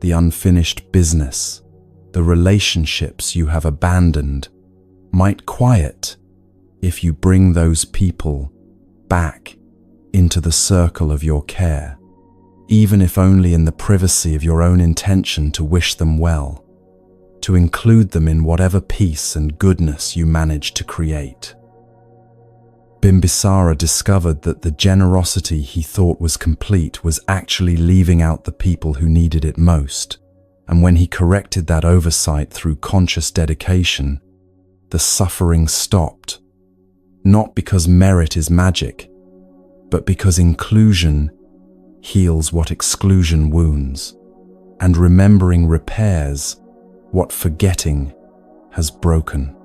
the unfinished business, the relationships you have abandoned might quiet if you bring those people back into the circle of your care, even if only in the privacy of your own intention to wish them well, to include them in whatever peace and goodness you manage to create. Bimbisara discovered that the generosity he thought was complete was actually leaving out the people who needed it most, and when he corrected that oversight through conscious dedication, the suffering stopped, not because merit is magic, but because inclusion heals what exclusion wounds, and remembering repairs what forgetting has broken.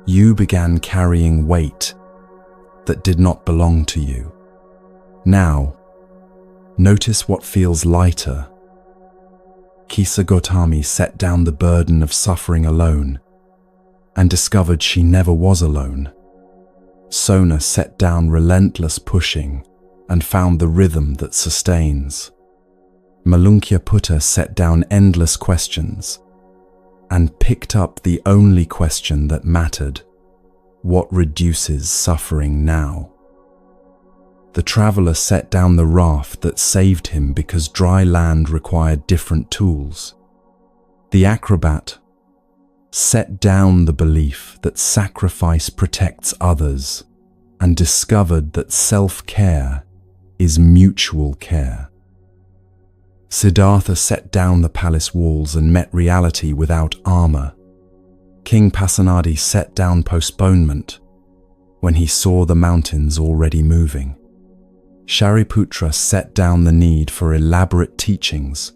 You began carrying weight that did not belong to you. Now, notice what feels lighter. Kisa Gotami set down the burden of suffering alone and discovered she never was alone. Sona set down relentless pushing and found the rhythm that sustains. Malunkya Putta set down endless questions and picked up the only question that mattered: what reduces suffering now? The traveler set down the raft that saved him because dry land required different tools. The acrobat set down the belief that sacrifice protects others and discovered that self-care is mutual care. Siddhartha set down the palace walls and met reality without armor. King Pasenadi set down postponement when he saw the mountains already moving. Shariputra set down the need for elaborate teachings